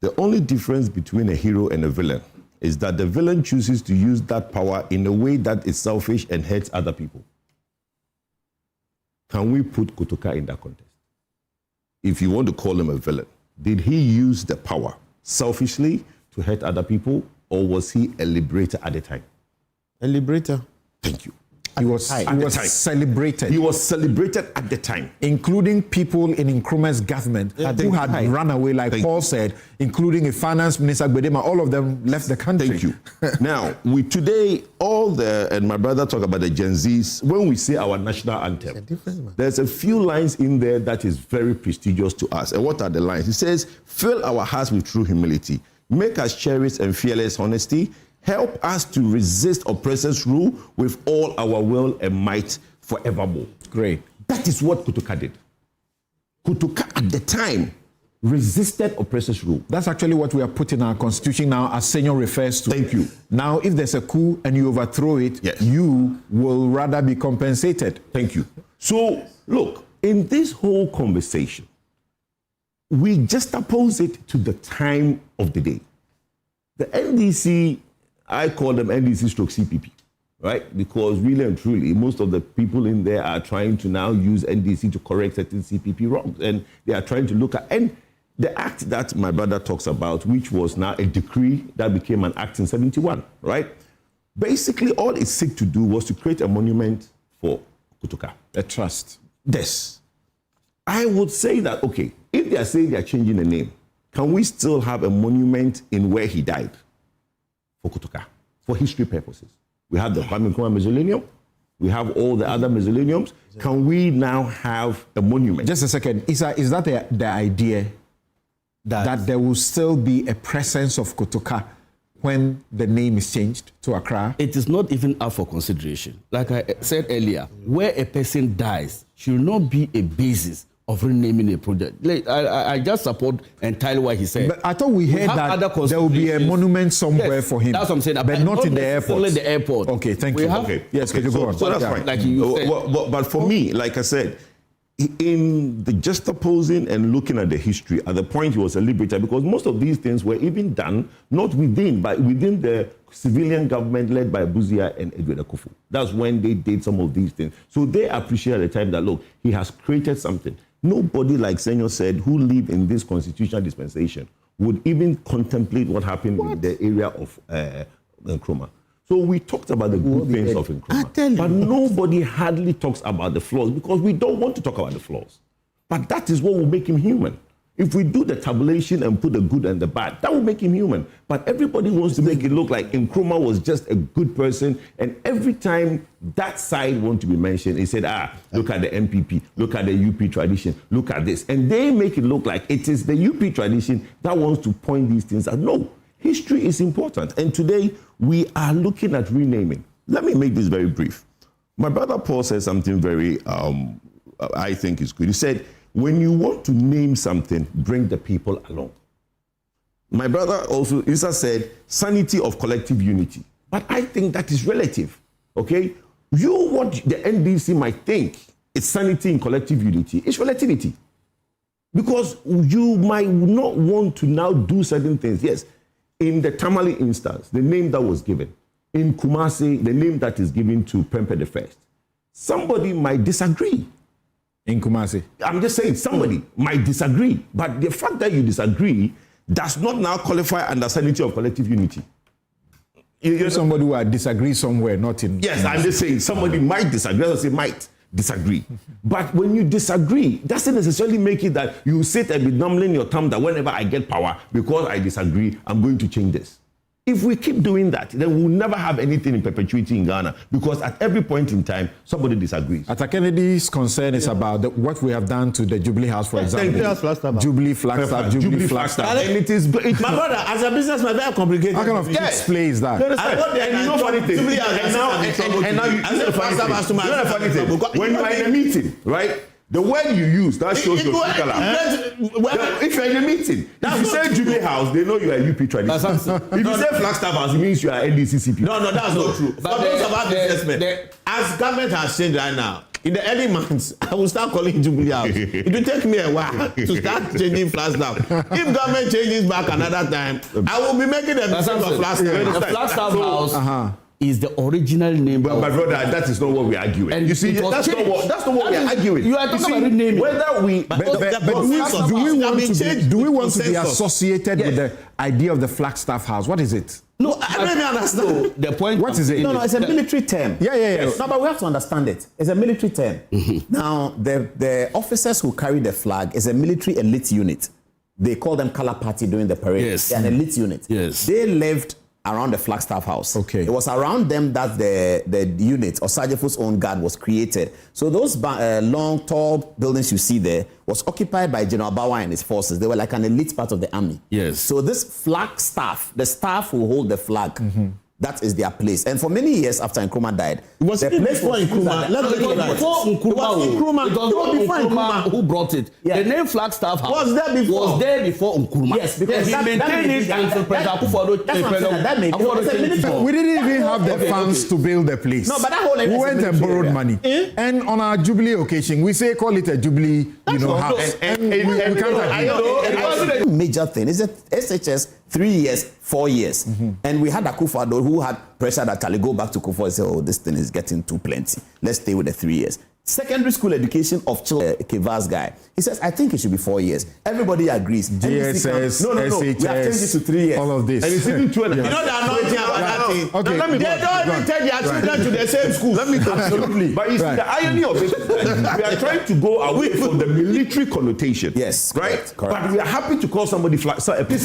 the only difference between a hero and a villain is that the villain chooses to use that power in a way that is selfish and hurts other people. Can we put Kotoka in that context? If you want to call him a villain, did he use the power selfishly to hurt other people, or was he a liberator at the time? A liberator. Thank you. He was celebrated. He was celebrated at the time. Including people in Nkrumah's government who had run away, like Paul said, including a finance minister, Gbedema. All of them left the country. Thank you. Now, today, and my brother talked about the Gen Zs, when we say our national anthem, there's a few lines in there that is very prestigious to us. And what are the lines? He says, fill our hearts with true humility, make us cherished and fearless honesty, help us to resist oppressors' rule with all our will and might forevermore. Great. That is what Kotoka did. Kotoka at the time resisted oppressors' rule. That's actually what we are putting in our constitution now, as Senor refers to. Thank you. Now, if there's a coup and you overthrow it, you will rather be compensated. Thank you. So, look, in this whole conversation, we just oppose it to the time of the day. The NDC, I call them NDC stroke CPP, right? Because really and truly, most of the people in there are trying to now use NDC to correct certain CPP wrongs. And they are trying to look at, and the act that my brother talks about, which was now a decree that became an act in 71, right? Basically, all it seek to do was to create a monument for Kotoka. A trust. Yes. I would say that, okay, if they are saying they are changing the name, can we still have a monument in where he died for Kotoka, for history purposes? We have the Kwame Nkrumah Mausoleum. We have all the other mausoleums. Can we now have a monument? Just a second. Is that the idea that there will still be a presence of Kotoka when the name is changed to Accra? It is not even up for consideration. Like I said earlier, where a person dies should not be a basis of renaming a project. Like, I just support entirely what he said. But I thought we heard that there will be a monument somewhere for him. That's what I'm saying. But not in the airport. Only the airport. Okay, thank you. Yes, could you go on? So that's fine. Like you said. But for me, like I said, in the just opposing and looking at the history, at the point he was a liberator, because most of these things were even done not within, but within the civilian government led by Buzia and Edward Akufo. That's when they did some of these things. So they appreciate at the time that, look, he has created something. Nobody, like Senor said, who lived in this constitutional dispensation would even contemplate what happened in the area of Nkrumah. So we talked about the good things of Nkrumah, but nobody hardly talks about the flaws because we don't want to talk about the flaws. But that is what will make him human. If we do the tabulation and put the good and the bad, that will make him human. But everybody wants to make it look like Nkrumah was just a good person, and every time that side wants to be mentioned, he said, look at the MPP, look at the UP tradition, look at this. And they make it look like it is the UP tradition that wants to point these things out. No, history is important. And today, we are looking at renaming. Let me make this very brief. My brother Paul said something very, I think is good. He said, when you want to name something, bring the people along. My brother also, Isa said, sanity of collective unity. But I think that is relative, okay? What the NDC might think is sanity in collective unity. It's relativity. Because you might not want to now do certain things. Yes, in the Tamale instance, the name that was given. In Kumasi, the name that is given to Prempeh the First. Somebody might disagree. In Kumasi. I'm just saying somebody might disagree, but the fact that you disagree does not now qualify under sanity of collective unity. You're somebody who disagree somewhere, not in... Yes, I'm just saying somebody might disagree. I say might disagree. But when you disagree, doesn't necessarily make it that you sit and be numbling your thumb that whenever I get power, because I disagree, I'm going to change this. If we keep doing that, then we'll never have anything in perpetuity in Ghana, because at every point in time, somebody disagrees. Ata Kennedy's concern is about what we have done to the Jubilee House, for example. Jubilee Flagstaff, Jubilee Flagstaff. And it is, my brother, as a businessman, very complicated. How kind of explains that? And you know funny thing. And now you know funny thing. When you are in a meeting, right? The word you use, that shows your true color. If you're in a meeting, if you say Jubilee House, they know you are UP tradition. If you say Flagstaff House, it means you are NDCCP. No, that's not true. For those of us businessmen, as government has changed right now, in the early months, I will start calling it Jubilee House. It will take me a while to start changing Flagstaff. If government changes back another time, I will be making a mistake of Flagstaff. The Flagstaff House is the original name. But my brother, that is not what we're arguing. And you see, that's not what we're arguing. You are talking about renaming. Whether we, do we want to be associated with the idea of the Flagstaff House? What is it? No, don't even understand. So the point. What is it? No, it's a military term. Yeah. No, but we have to understand it. It's a military term. Now, the officers who carry the flag is a military elite unit. They call them color party during the parade. Yes. They're an elite unit. Yes. They lived around the Flagstaff House. Okay. It was around them that the unit, or Sajefu's own guard, was created. So those long, tall buildings you see there was occupied by General Bawa and his forces. They were like an elite part of the army. Yes. So this flag staff, the staff who hold the flag, that is their place. And for many years after Nkrumah died, was it before Nkrumah? Before Nkrumah, it was before Nkrumah who brought it. The name Flagstaff House was there before Nkrumah. Yes, because he maintained it until President Akufo-Addo. We didn't even have the funds to build the place. No, but that whole we went and borrowed money. And on our Jubilee occasion, we call it a Jubilee, house. And we can't agree. Major thing is that SHS 3 years, 4 years, and we had Akufo-Addo who had pressure that Charlie go back to Kufuor and say, oh, this thing is getting too plenty. Let's stay with the 3 years. Secondary school education of children, Kivas guy. He says, I think it should be 4 years. Everybody agrees. GSS, no. SHS, we have changed it to 3 years. All of this. And it's even 2 and a half. You know the anointing about that thing. Okay. They don't even take their children to the same school. Absolutely. But you see, the irony of it, we are trying to go away from the military connotation. Yes. Right? Correct. But we are happy to call somebody flag. So it is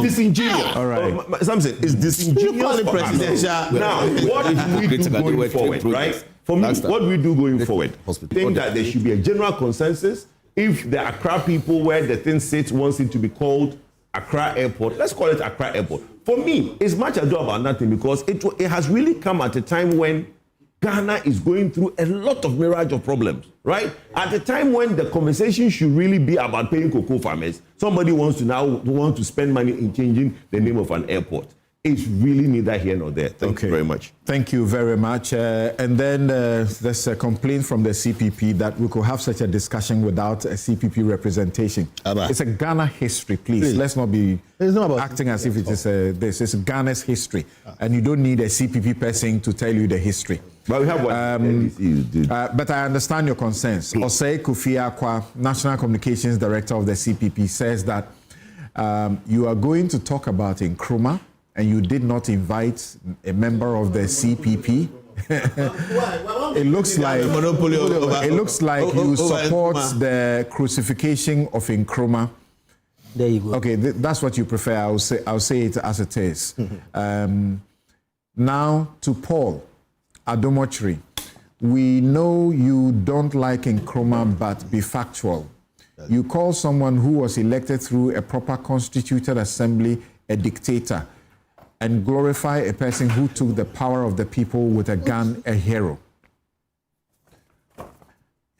disingenuous. All right. Samson, it's disingenuous for us. Now, what do we do going forward, right? For me, what we do going forward, think that there should be a general consensus. If the Accra people where the thing sits wants it to be called Accra Airport, let's call it Accra Airport. For me, it's much ado about nothing because it has really come at a time when Ghana is going through a lot of mirage of problems, right? At a time when the conversation should really be about paying cocoa farmers, somebody wants to spend money in changing the name of an airport. It's really neither here nor there. Thank you very much. Thank you very much. And then there's a complaint from the CPP that we could have such a discussion without a CPP representation. It's a Ghana history, please. Let's not be acting as if it is this. It's Ghana's history. And you don't need a CPP person to tell you the history. But we have one. But I understand your concerns. Osei Kofi Akwa, National Communications Director of the CPP, says that you are going to talk about Nkrumah, and you did not invite a member of the CPP. It looks like you support the crucifixion of Nkrumah. There you go. Okay, that's what you prefer. I'll say it as it is. Now to Paul Adomochri, we know you don't like Nkrumah, but be factual. You call someone who was elected through a proper constituted assembly a dictator, and glorify a person who took the power of the people with a gun a hero.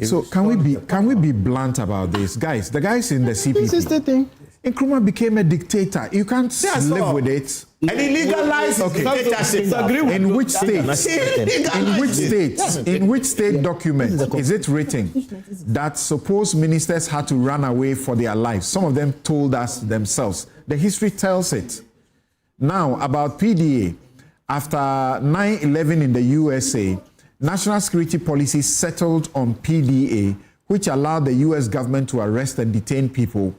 So can we be blunt about this, guys? The guys in the CPP. This is the thing. Nkrumah became a dictator. You can't live with it. And he legalized dictatorship. In which state? In which state document is it written that supposed ministers had to run away for their lives? Some of them told us themselves. The history tells it. Now, about PDA, after 9/11 in the USA, national security policy settled on PDA, which allowed the US government to arrest and detain people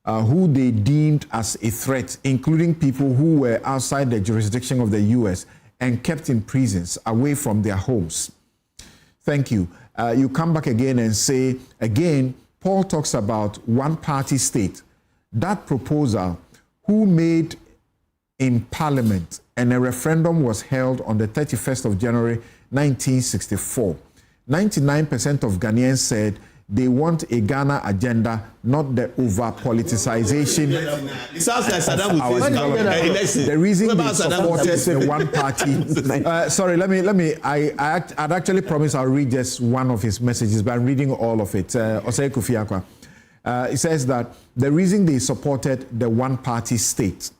who they deemed as a threat, including people who were outside the jurisdiction of the US and kept in prisons away from their homes. Thank you. You come back again and say, again, Paul talks about one-party state. That proposal, who made in Parliament, and a referendum was held on the 31st of January 1964. 99% of Ghanaians said they want a Ghana agenda, not the over-politicization. It sounds like Saddam Hussein. The reason they supported the one-party... sorry, I'd actually promised I'll read just one of his messages, but I'm reading all of it. Osei Kofi Akwa. It says that the reason they supported the one-party state.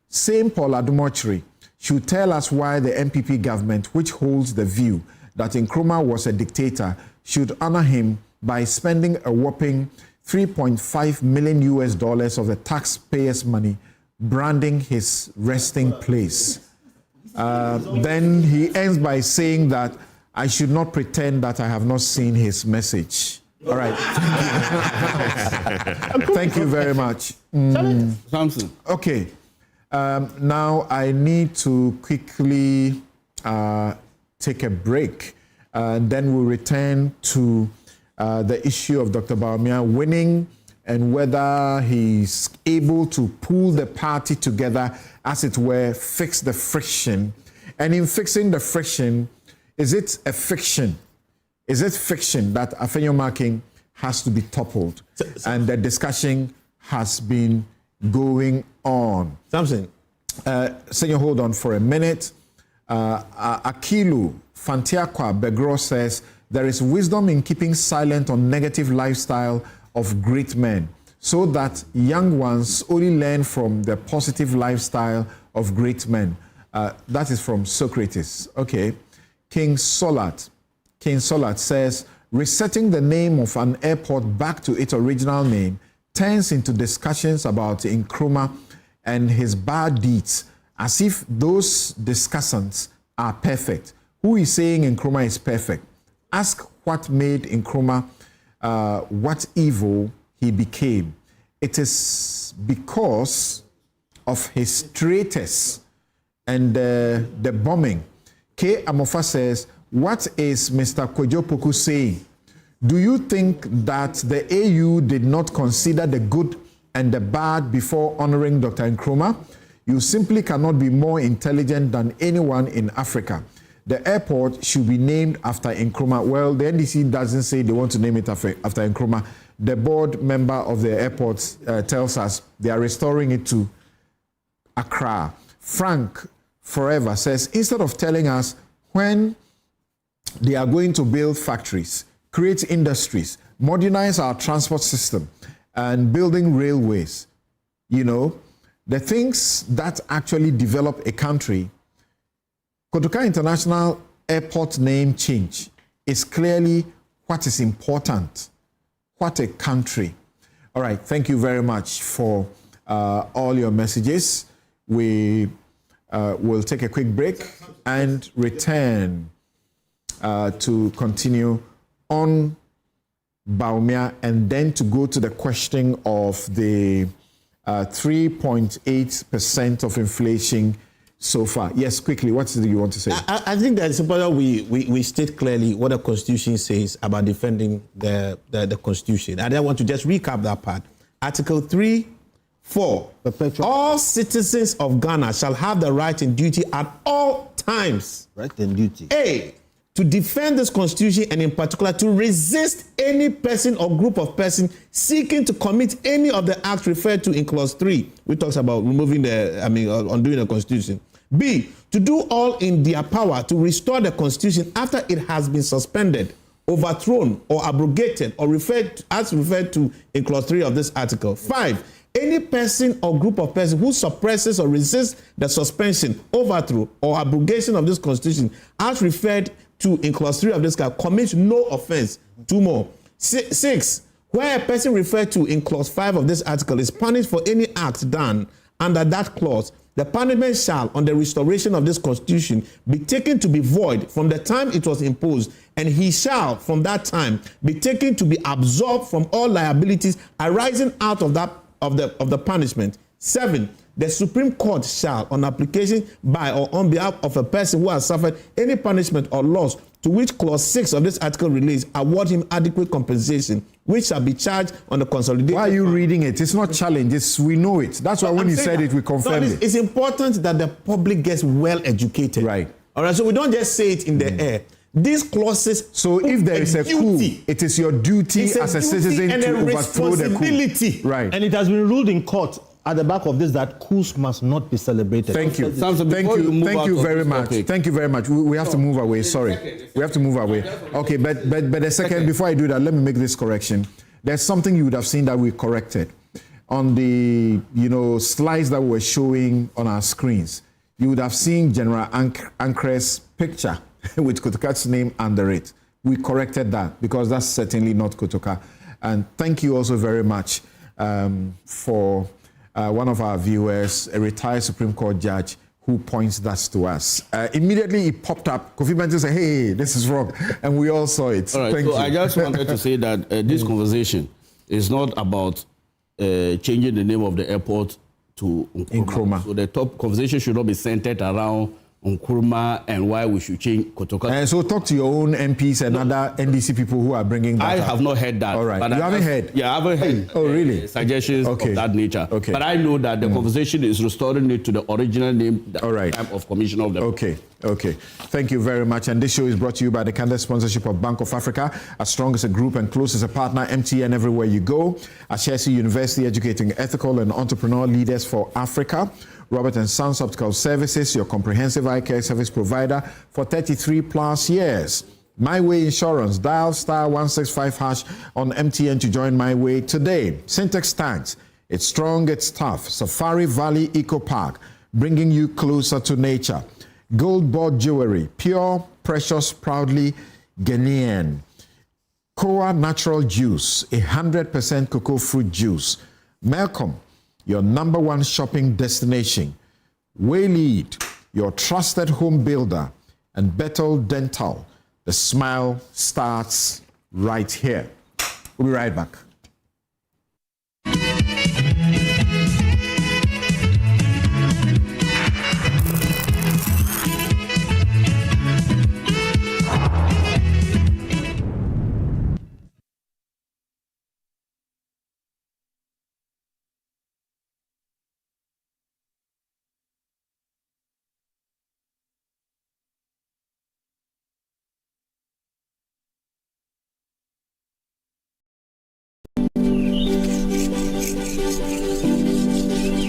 Same Paul Adomochri should tell us why the MPP government, which holds the view that Nkrumah was a dictator, should honor him by spending a whopping $3.5 million of the taxpayers' money branding his resting place. Then he ends by saying that I should not pretend that I have not seen his message. All right. Thank you very much. Samson. Okay. Now I need to quickly take a break. Then we'll return to the issue of Dr. Bawumia winning and whether he's able to pull the party together, as it were, fix the friction. And in fixing the friction, is it a fiction? Is it fiction that Afenyo-Marking has to be toppled? And the discussion has been going on. Samson. Senor, hold on for a minute. Akilu Fantiakwa Begro says, there is wisdom in keeping silent on negative lifestyle of great men, so that young ones only learn from the positive lifestyle of great men. That is from Socrates. Okay. King Solat says, resetting the name of an airport back to its original name turns into discussions about Nkrumah and his bad deeds, as if those discussants are perfect. Who is saying Nkrumah is perfect? Ask what made Nkrumah what evil he became. It is because of his traitors and the bombing. K. Amofa says, what is Mr. Kwadwo Poku saying? Do you think that the AU did not consider the good and the bad before honoring Dr. Nkrumah? You simply cannot be more intelligent than anyone in Africa. The airport should be named after Nkrumah. Well, the NDC doesn't say they want to name it after Nkrumah. The board member of the airport tells us they are restoring it to Accra. Frank Forever says, instead of telling us when they are going to build factories, create industries, modernize our transport system, and building railways, you know, the things that actually develop a country, Kotoka International Airport name change is clearly what is important. What a country. All right, thank you very much for all your messages. We will take a quick break and return to continue on Bawumia and then to go to the question of the 3.8% of inflation so far. Yes, quickly, what do you want to say? I think that it's important we state clearly what the Constitution says about defending the Constitution. And I want to just recap that part. Article 3.4. All citizens of Ghana shall have the right and duty at all times. Right and duty. A, to defend this Constitution and in particular to resist any person or group of persons seeking to commit any of the acts referred to in Clause 3, which talks about undoing the Constitution. B, to do all in their power to restore the Constitution after it has been suspended, overthrown, or abrogated, or referred to in Clause 3 of this article. 5, any person or group of persons who suppresses or resists the suspension, overthrow, or abrogation of this Constitution as referred to in Clause 3 of this article commits no offense. 2 more. 6, where a person referred to in Clause 5 of this article is punished for any act done under that clause, the punishment shall, on the restoration of this Constitution, be taken to be void from the time it was imposed, and he shall, from that time, be taken to be absolved from all liabilities arising out of the punishment. 7, the Supreme Court shall, on application by or on behalf of a person who has suffered any punishment or loss to which Clause 6 of this article relates, award him adequate compensation, which shall be charged on the consolidated. Why are you reading it? It's not challenge. We know it. That's why when you said it, we confirmed it. It's important that the public gets well educated. Right. All right. So we don't just say it in the air. These clauses. So if there is a coup, it is your duty as a citizen and to a overthrow the responsibility. coup. Right. And it has been ruled in court at the back of this that coups must not be celebrated. Thank you. Samson, Thank you very much. Thank you very much. We have to move away. Sorry. We have to move away. Okay, but a second, before I do that, let me make this correction. There's something you would have seen that we corrected. On the slides that we were showing on our screens, you would have seen General Ankre's picture with Kotoka's name under it. We corrected that because that's certainly not Kotoka. And thank you also very much for one of our viewers, a retired Supreme Court judge, who points that to us. Immediately it popped up. Kofi Benton said, hey, this is wrong. And we all saw it. All right, Thank you. I just wanted to say that this conversation is not about changing the name of the airport to Nkrumah. Nkrumah. So the top conversation should not be centered around Nkrumah and why we should change Kotoka. And so talk to your own MPs and other NDC people who are bringing that I up. have not heard that. All right. But You haven't heard? Yeah, I haven't heard. Oh, really? Suggestions of that nature. Okay. But I know that the conversation is restoring it to the original name at the time of Commissioner of the Okay. Thank you very much. And this show is brought to you by the candid sponsorship of Bank of Africa, as strong as a group and close as a partner, MTN everywhere you go. Ashesi University, educating ethical and entrepreneurial leaders for Africa. Robert & Sons Optical Services, your comprehensive eye care service provider for 33 plus years. My Way Insurance, dial *165# on MTN to join My Way today. Syntex Tanks, it's strong, it's tough. Safari Valley Eco Park, bringing you closer to nature. Gold Board Jewelry, pure, precious, proudly Ghanaian. Koa Natural Juice, 100% cocoa fruit juice. Malcolm, your #1 shopping destination. Waylead, your trusted home builder. And Bethel Dental, the smile starts right here. We'll be right back.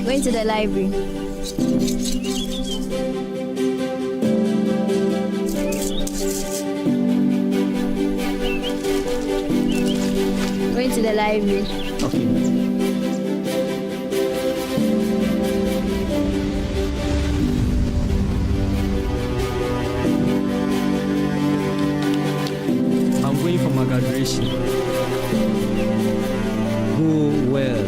Going to the library. Going to the library. Okay. I'm going for my graduation. Go well.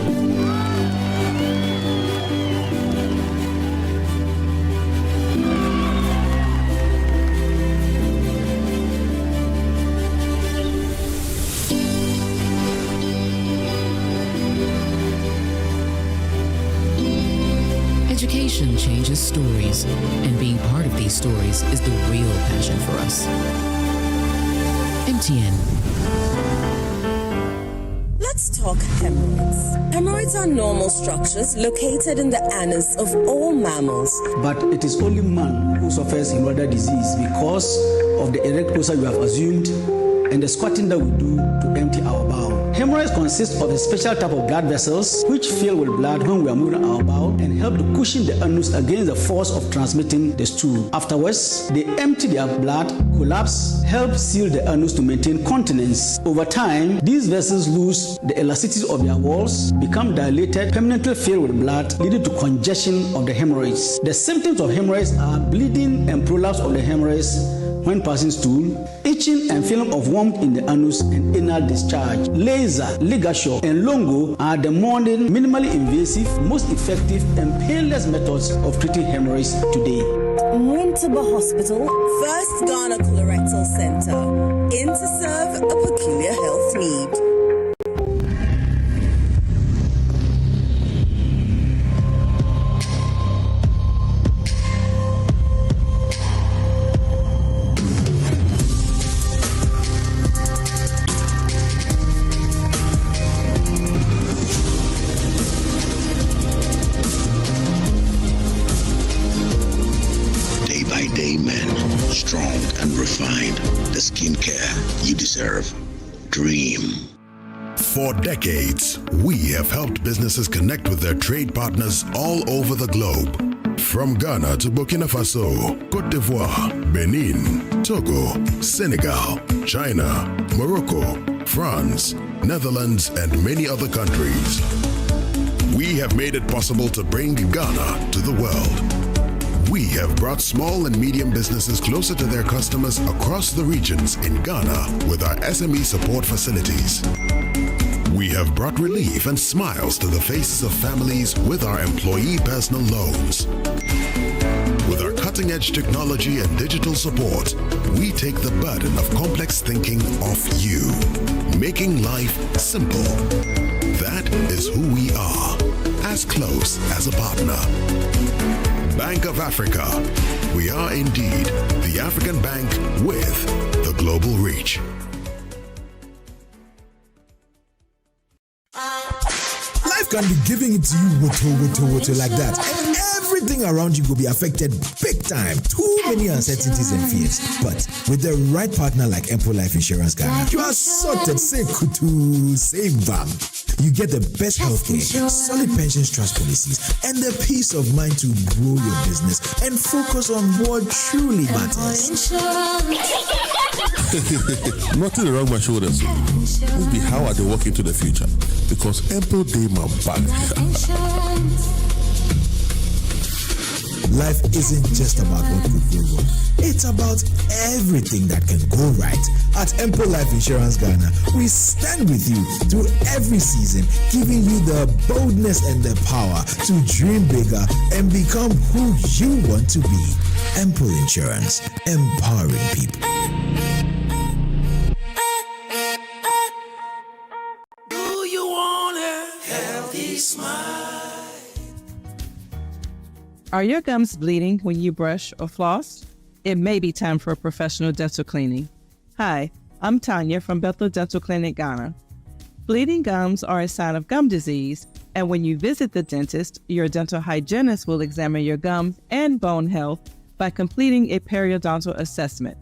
Education changes stories, and being part of these stories is the real passion for us. MTN. Let's talk hemorrhoids. Hemorrhoids are normal structures located in the anus of all mammals. But it is only man who suffers hemorrhoidal disease because of the erect posture we have assumed and the squatting that we do to empty our bowel. Hemorrhoids consist of a special type of blood vessels which fill with blood when we are moving our bowel and help to cushion the anus against the force of transmitting the stool. Afterwards, they empty their blood, collapse, help seal the anus to maintain continence. Over time, these vessels lose the elasticity of their walls, become dilated, permanently filled with blood, leading to congestion of the hemorrhoids. The symptoms of hemorrhoids are bleeding and prolapse of the hemorrhoids when passing stool, itching and feeling of warmth in the anus and anal discharge. Laser, ligature, and longo are the modern, minimally invasive, most effective and painless methods of treating hemorrhoids today. Mwintaba Hospital, first Ghana Colorectal Center, in to serve a peculiar health need. The skincare you deserve. Dream. For decades, we have helped businesses connect with their trade partners all over the globe. From Ghana to Burkina Faso, Côte d'Ivoire, Benin, Togo, Senegal, China, Morocco, France, Netherlands, and many other countries. We have made it possible to bring Ghana to the world. We have brought small and medium businesses closer to their customers across the regions in Ghana with our SME support facilities. We have brought relief and smiles to the faces of families with our employee personal loans. With our cutting-edge technology and digital support, we take the burden of complex thinking off you, making life simple. That is who we are, as close as a partner. Bank of Africa. We are indeed the African bank with the global reach. Life can be giving it to you woto like that. And everything around you will be affected big time. Too many uncertainties and fears. But with the right partner like Empo Life Insurance Ghana, you are sorted. Say kutu, say bam. You get the best healthcare, solid pensions trust policies, and the peace of mind to grow your business and focus on what truly matters. Nothing wrong with my shoulders. Must be how I they walk into the future. Because Apple Day my back. Life isn't just about what could go wrong. It's about everything that can go right. At Empo Life Insurance Ghana, we stand with you through every season, giving you the boldness and the power to dream bigger and become who you want to be. Empo Insurance, empowering people. Do you want a healthy smile? Are your gums bleeding when you brush or floss? It may be time for a professional dental cleaning. Hi, I'm Tanya from Bethel Dental Clinic, Ghana. Bleeding gums are a sign of gum disease, and when you visit the dentist, your dental hygienist will examine your gums and bone health by completing a periodontal assessment.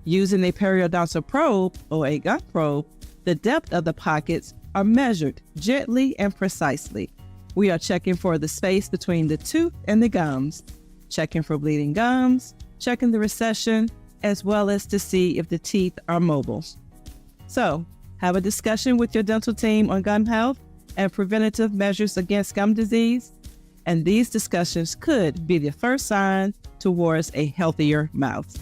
Using a periodontal probe, or a gum probe, the depth of the pockets are measured gently and precisely. We are checking for the space between the tooth and the gums, checking for bleeding gums, checking the recession, as well as to see if the teeth are mobile. So, have a discussion with your dental team on gum health and preventative measures against gum disease, and these discussions could be the first sign towards a healthier mouth.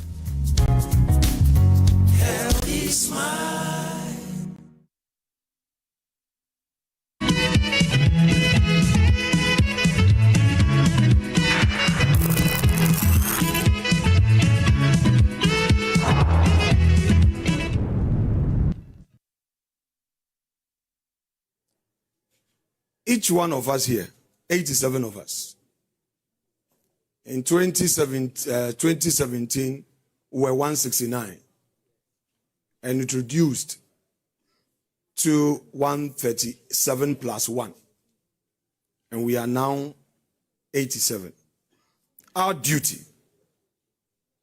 Healthy smile. Each one of us here, 87 of us, in 2017, we were 169 and it reduced to 137 plus 1. And we are now 87. Our duty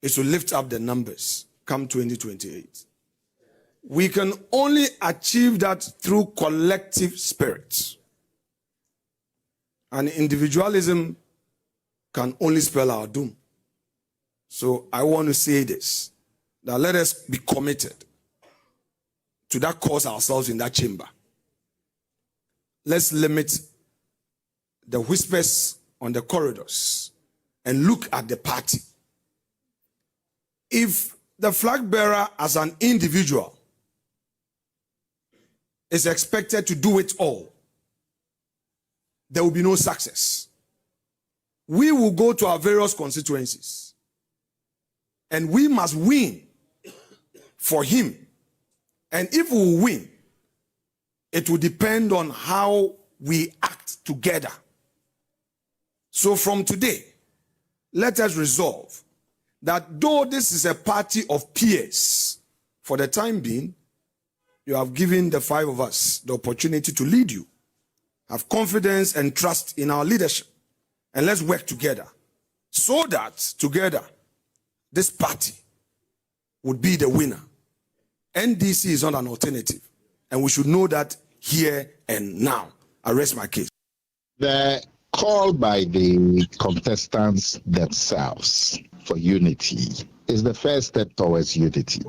is to lift up the numbers come 2028. We can only achieve that through collective spirit. And individualism can only spell our doom. So I want to say this, that let us be committed to that cause ourselves in that chamber. Let's limit the whispers on the corridors and look at the party. If the flag bearer as an individual is expected to do it all, there will be no success. We will go to our various constituencies and we must win for him. And if we win, it will depend on how we act together. So from today, let us resolve that though this is a party of peers, for the time being, you have given the 5 of us the opportunity to lead you. Have confidence and trust in our leadership. And let's work together so that together this party would be the winner. NDC is not an alternative. And we should know that here and now. I rest my case. The call by the contestants themselves for unity is the first step towards unity.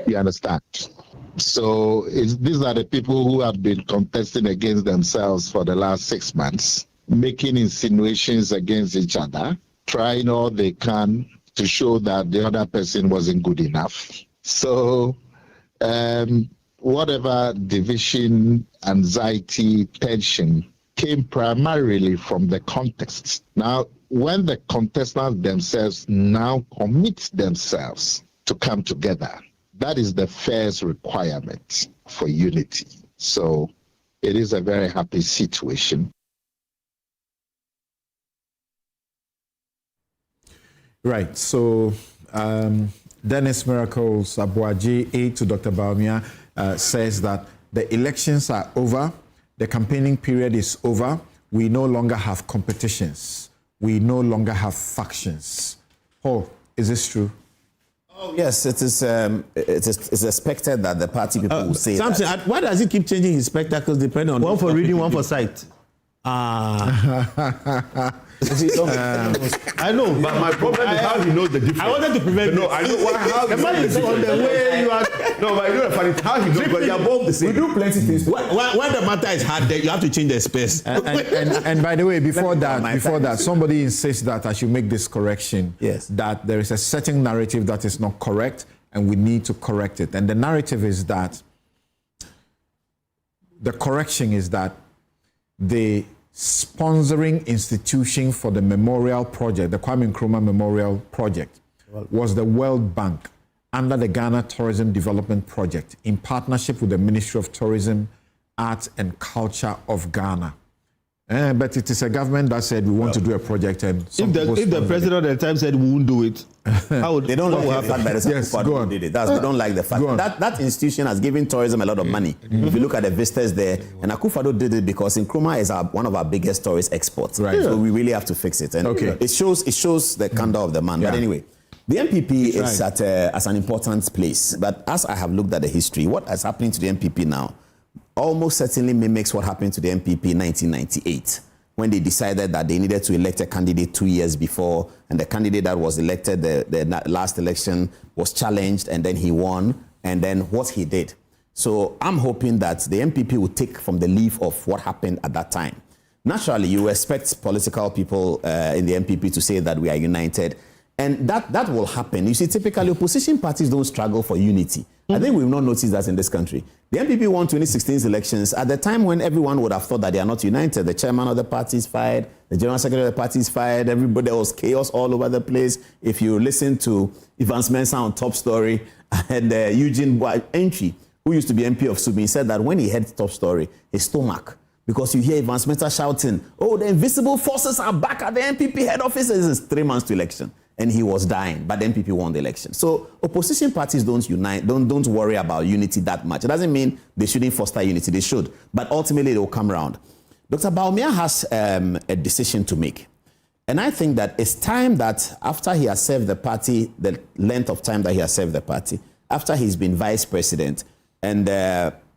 You understand? So these are the people who have been contesting against themselves for the last 6 months, making insinuations against each other, trying all they can to show that the other person wasn't good enough. So whatever division, anxiety, tension came primarily from the context. Now, when the contestants themselves now commit themselves to come together, that is the first requirement for unity. So it is a very happy situation. Right. So Dennis Miracles Abuaji, aide to Dr. Bawumia, says that the elections are over, the campaigning period is over, we no longer have competitions, we no longer have factions. Paul, is this true? Oh, yes, it is. It's expected that the party people will say Samson, that. why does he keep changing his spectacles depending on one for reading, one for sight? I know, but my problem is how he knows the difference. I wanted to prevent. No, I know how he knows the difference. No, but you know the funny how he knows, but they are both the same. We do plenty things. When the matter is hard, you have to change the space. And by the way, before that, somebody insists that I should make this correction. Yes. That there is a certain narrative that is not correct, and we need to correct it. And the narrative is that the correction is that the sponsoring institution for the memorial project, the Kwame Nkrumah Memorial Project, was the World Bank under the Ghana Tourism Development Project in partnership with the Ministry of Tourism, Arts and Culture of Ghana. But it is a government that said we want to do a project, and if the president at the time said we won't do it, how would they don't like the fact that yes, did it. They don't like the fact that institution has given tourism a lot of money. Mm-hmm. If you look at the visitors there, and Akufo-Addo did it because Nkrumah is one of our biggest tourist exports. Right. So we really have to fix it. And it shows the candor of the man. Yeah. But anyway, the MPP is at an important place. But as I have looked at the history, what is happening to the MPP now almost certainly mimics what happened to the MPP in 1998, when they decided that they needed to elect a candidate 2 years before, and the candidate that was elected the last election was challenged, and then he won, and then what he did. So I'm hoping that the MPP will take from the leaf of what happened at that time. Naturally, you expect political people in the MPP to say that we are united, and that will happen. You see, typically opposition parties don't struggle for unity. I think we've not noticed that in this country. The MPP won 2016 elections at the time when everyone would have thought that they are not united. The chairman of the party is fired, the general secretary of the party is fired, everybody, there was chaos all over the place. If you listen to Evans Mensah on Top Story and Eugene Entry, who used to be MP of Subi, he said that when he heard Top Story, his stomach, because you hear Evans Mensah shouting, oh, the invisible forces are back at the MPP head office. This is 3 months to election. And he was dying, but the MPP won the election. So opposition parties don't unite, don't worry about unity that much. It doesn't mean they shouldn't foster unity, they should. But ultimately, they will come around. Dr. Bawumia has a decision to make. And I think that it's time that after he has served the party, the length of time that he has served the party, after he's been vice president and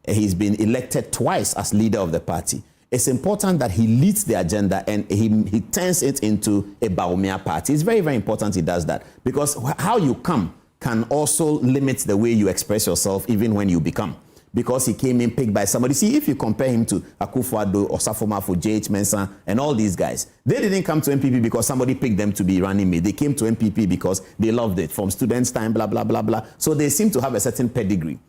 he's been elected twice as leader of the party, it's important that he leads the agenda and he turns it into a Bawumia party. It's very, very important he does that, because how you come can also limit the way you express yourself even when you become. Because he came in picked by somebody. See, if you compare him to Akufo-Addo or Safo-Mafu, J.H. Mensah, and all these guys, they didn't come to MPP because somebody picked them to be running mate. They came to MPP because they loved it from students' time, blah, blah, blah, blah. So they seem to have a certain pedigree.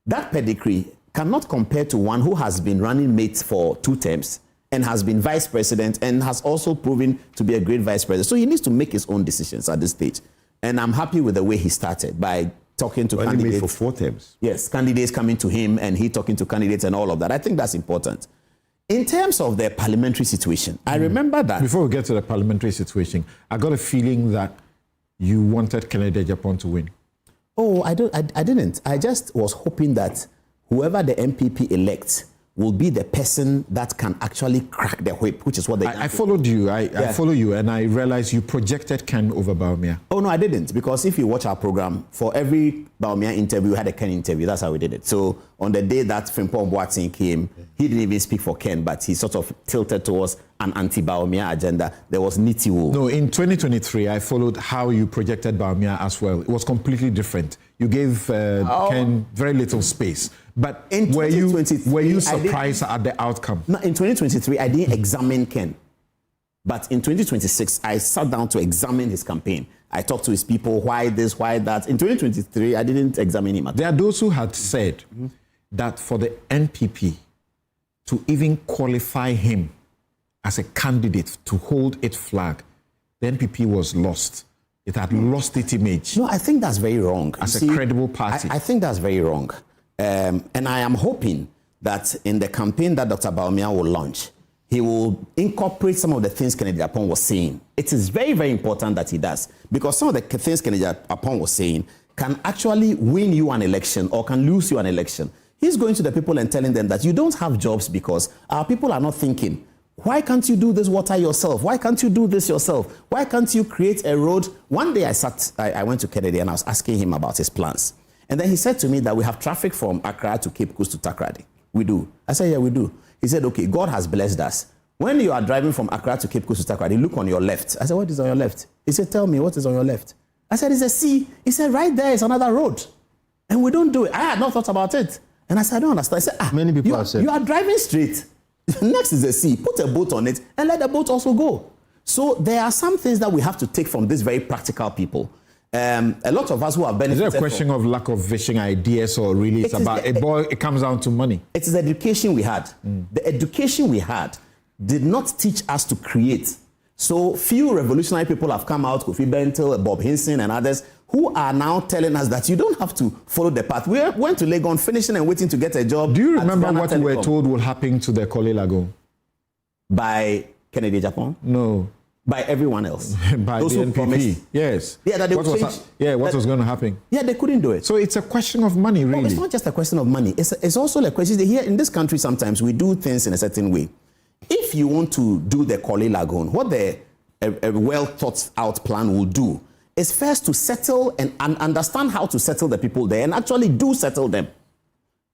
That pedigree cannot compare to one who has been running mates for 2 terms and has been vice president and has also proven to be a great vice president. So he needs to make his own decisions at this stage. And I'm happy with the way he started by talking to candidates. For 4 terms. Yes, candidates coming to him and he talking to candidates and all of that. I think that's important. In terms of the parliamentary situation, I remember that. Before we get to the parliamentary situation, I got a feeling that you wanted Kennedy Japan to win. Oh, I didn't. I just was hoping that whoever the MPP elects will be the person that can actually crack the whip, which is what they... I followed you. I follow you, and I realized you projected Ken over Bawumia. Oh, no, I didn't, because if you watch our program, for every Bawumia interview, we had a Ken interview. That's how we did it. So on the day that Frimpong Boateng came, he didn't even speak for Ken, but he sort of tilted towards an anti-Bawumia agenda. There was Niti Wu. No, in 2023, I followed how you projected Bawumia as well. It was completely different. You gave Ken very little space. But were you surprised at the outcome? No, in 2023, I didn't examine Ken. But in 2026, I sat down to examine his campaign. I talked to his people, why this, why that. In 2023, I didn't examine him at all. There are those who had said that for the NPP to even qualify him as a candidate to hold its flag, the NPP was lost. It had lost its image. No, I think that's very wrong. As a credible party. I think that's very wrong. And I am hoping that in the campaign that Dr. Bawumia will launch, he will incorporate some of the things Kennedy Apongo was saying. It is very, very important that he does, because some of the things Kennedy Apongo was saying can actually win you an election or can lose you an election. He's going to the people and telling them that you don't have jobs because our people are not thinking. Why can't you do this water yourself? Why can't you do this yourself? Why can't you create a road? One day I went to Kennedy and I was asking him about his plans. And then he said to me that we have traffic from Accra to Cape Coast to Takoradi. We do. I said, yeah, we do. He said, okay, God has blessed us. When you are driving from Accra to Cape Coast to Takoradi, look on your left. I said, what is on your left? He said, tell me, what is on your left? I said, it's a sea. He said, right there is another road. And we don't do it. I had not thought about it. And I said, I don't understand. I said, many people have said, you are driving straight. Next is the sea. Put a boat on it and let the boat also go. So there are some things that we have to take from these very practical people. A lot of us who have benefited. Is it a question of lack of vision, ideas, or really it comes down to money? It is the education we had. The education we had did not teach us to create. So few revolutionary people have come out, Kofi Bentil, Bob Hinson and others, who are now telling us that you don't have to follow the path. We went to Legon finishing and waiting to get a job. Do you remember what we were told will happen to the Korle Lagoon? By Kennedy Japan? No. By everyone else. By those the who NPP? promised. Yes. Yeah, that they would change. What was going to happen? Yeah, they couldn't do it. So it's a question of money, really. No, it's not just a question of money. It's also a question. Here in this country, sometimes we do things in a certain way. If you want to do the Korle Lagoon, what a well thought out plan will do is first to settle and understand how to settle the people there and actually do settle them.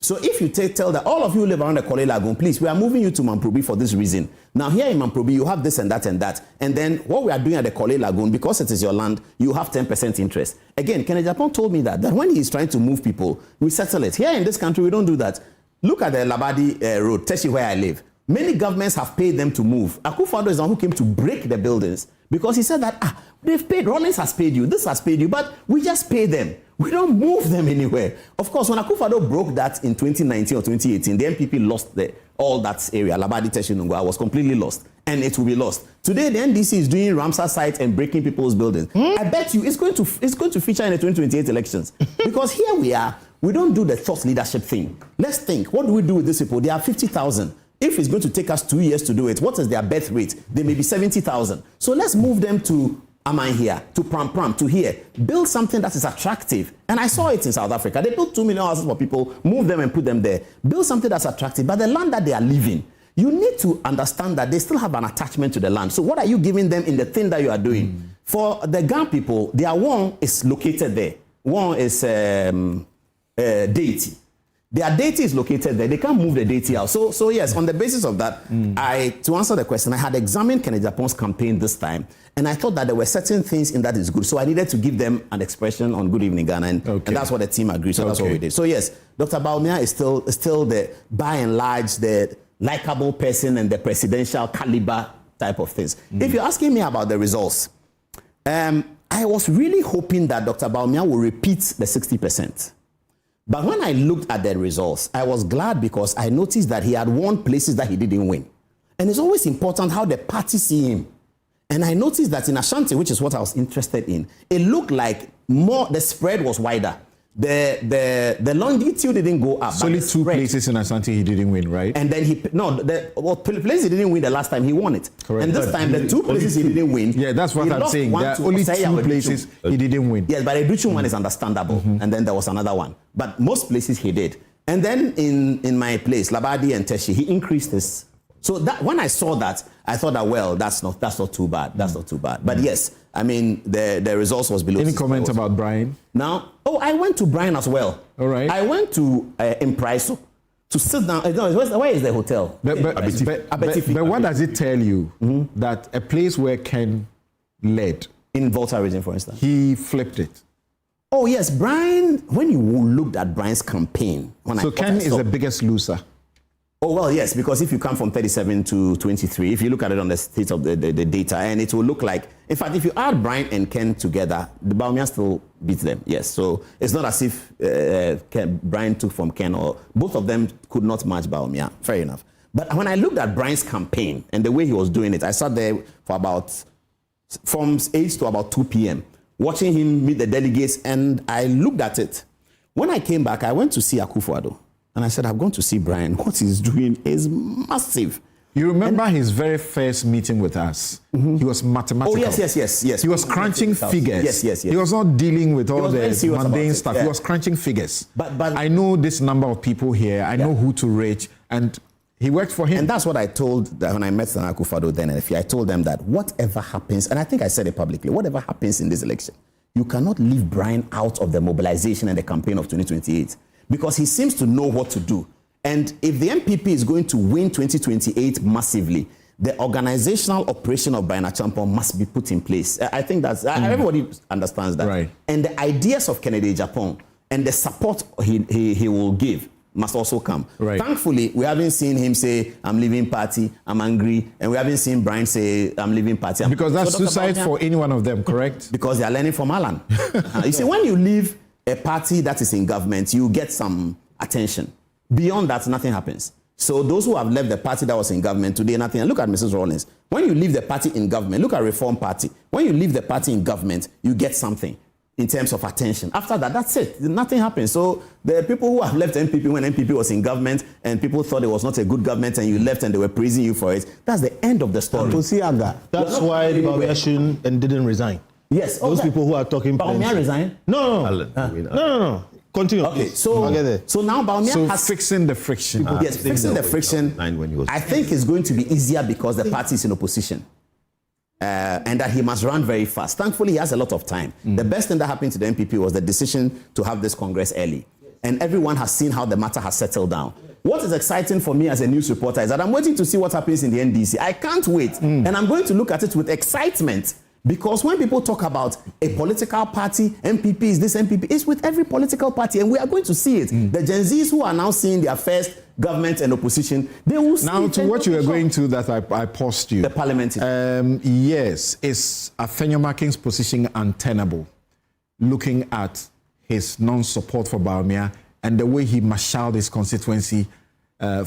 So if you tell that all of you live around the Korle Lagoon, please, we are moving you to Mamprobi for this reason. Now here in Mamprobi, you have this and that and that. And then what we are doing at the Korle Lagoon, because it is your land, you have 10% interest. Again, Kennedy Japan told me that when he is trying to move people, we settle it. Here in this country, we don't do that. Look at the Labadi Road, Teshi, where I live. Many governments have paid them to move. Akufo-Addo is the one who came to break the buildings because he said that, they've paid, Rollins has paid you, this has paid you, but we just pay them. We don't move them anywhere. Of course, when Akufo-Addo broke that in 2019 or 2018, the NPP lost all that area. Labadi, Teshi, Nungwa was completely lost, and it will be lost. Today, the NDC is doing Ramsar sites and breaking people's buildings. I bet you it's going to feature in the 2028 elections because here we are. We don't do the thought leadership thing. Let's think. What do we do with these people? They are 50,000. If it's going to take us 2 years to do it, what is their birth rate? They may be 70,000. So let's move them to Amman here, to Pram Pram, to here. Build something that is attractive. And I saw it in South Africa. They built 2 million houses for people, move them and put them there. Build something that's attractive. But the land that they are living, you need to understand that they still have an attachment to the land. So what are you giving them in the thing that you are doing? For the Gan people, their one is located there. One is deity. Their deity is located there. They can't move the deity out. So yes, on the basis of that, to answer the question, I had examined Kennedy Japan's campaign this time, and I thought that there were certain things in that is good. So I needed to give them an expression on Good Evening Ghana, and that's what the team agreed. So that's what we did. So yes, Dr. Bawumia is still the, by and large, the likable person and the presidential caliber type of things. If you're asking me about the results, I was really hoping that Dr. Bawumia will repeat the 60%. But when I looked at the results, I was glad because I noticed that he had won places that he didn't win. And it's always important how the party see him. And I noticed that in Ashanti, which is what I was interested in, it looked like the spread was wider. The longitude didn't go up. So only 2 places in Ashanti he didn't win, right? And then places he didn't win the last time he won it. Correct. And this time the 2 places he didn't win. Yeah, that's what I'm saying. There are only 2 places he didn't win. Yes, but the Educhu one is understandable. And then there was another one. But most places he did. And then in my place, Labadi and Teshi, he increased this. So that when I saw that, I thought that, well, that's not too bad. That's not too bad. But yes, I mean, the results was below. Any comment about Brian? Now, I went to Brian as well. All right. I went to Impriso to sit down. Where is the hotel? But what does it tell you that a place where Ken led in Volta region, for instance, he flipped it? Oh yes, Brian. When you looked at Brian's campaign, Ken is the biggest loser. Oh, well, yes, because if you come from 37 to 23, if you look at it on the state of the data, and it will look like, in fact, if you add Brian and Ken together, the Bawumia still beats them, yes. So it's not as if Brian took from Ken, or both of them could not match Bawumia. Fair enough. But when I looked at Brian's campaign and the way he was doing it, I sat there for from 8 to about 2 p.m., watching him meet the delegates, and I looked at it. When I came back, I went to see Akufo-Addo. And I said, I've gone to see Brian. What he's doing is massive. You remember his very first meeting with us? He was mathematical. Oh, yes. He was crunching figures. Yes. He was not dealing with all the mundane stuff. Yeah. He was crunching figures. But I know this number of people here. I know who to reach. And he worked for him. And that's what I told that when I met Nana Akufo-Addo then. I told them that whatever happens, and I think I said it publicly, whatever happens in this election, you cannot leave Brian out of the mobilization and the campaign of 2028 because he seems to know what to do. And if the MPP is going to win 2028 massively, the organizational operation of Brian Achampong must be put in place. I think that's, everybody understands that. Right. And the ideas of Kennedy Agyapong and the support he will give must also come. Right. Thankfully, we haven't seen him say, I'm leaving party, I'm angry, and we haven't seen Brian say, I'm leaving party. Because that's suicide for any one of them, correct? Because they are learning from Alan. You see, when you leave a party that is in government, you get some attention. Beyond that, nothing happens. So those who have left the party that was in government today, nothing. And look at Mrs. Rawlings. When you leave the party in government, look at Reform Party. When you leave the party in government, you get something in terms of attention. After that, that's it. Nothing happens. So the people who have left MPP when MPP was in government and people thought it was not a good government and you left and they were praising you for it, that's the end of the story. That's why Bawumia and didn't resign. Yes. Those people who are talking... Bawumia resigned? No. Continue. Okay, so now Bawumia has... fixing the friction. Yes, fixing the friction, I think is going to be easier because the party is in opposition. And that he must run very fast. Thankfully, he has a lot of time. The best thing that happened to the MPP was the decision to have this Congress early. And everyone has seen how the matter has settled down. What is exciting for me as a news reporter is that I'm waiting to see what happens in the NDC. I can't wait. And I'm going to look at it with excitement. Because when people talk about a political party, MPP is this, MPP, it's with every political party, and we are going to see it. The Gen Zs who are now seeing their first government and opposition, they will see now it. To what you were going to that I paused you. The parliamentary. Yes, is Afenyomakin's position untenable, looking at his non-support for Bawumia and the way he marshaled his constituency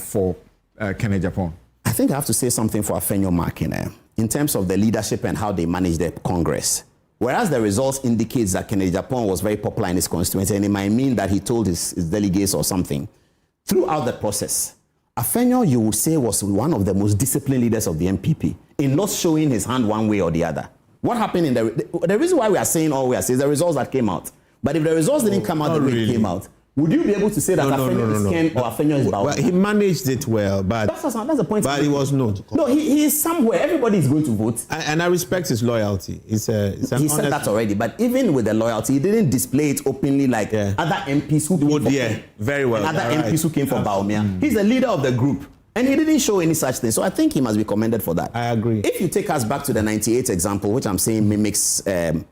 for Kennedy Agyapong? I think I have to say something for Afenyomakin in terms of the leadership and how they managed the Congress. Whereas the results indicates that Kennedy Agyapong was very popular in his constituency, and it might mean that he told his delegates or something. Throughout the process, Afenyo, you would say, was one of the most disciplined leaders of the MPP in not showing his hand one way or the other. What happened in the reason why we are saying all we are saying is the results that came out. But if the results didn't come out the way it came out, would you be able to say that Afenyo is Ken or Afenyo is Bawumia? Well, he managed it well, but that's the point. But he was not. No, he is somewhere. Everybody is going to vote, and I respect his loyalty. He said that already. But even with the loyalty, he didn't display it openly like other MPs who came from very well. And other MPs who came from Bawumia. He's the leader of the group, and he didn't show any such thing. So I think he must be commended for that. I agree. If you take us back to the 98 example, which I'm saying mimics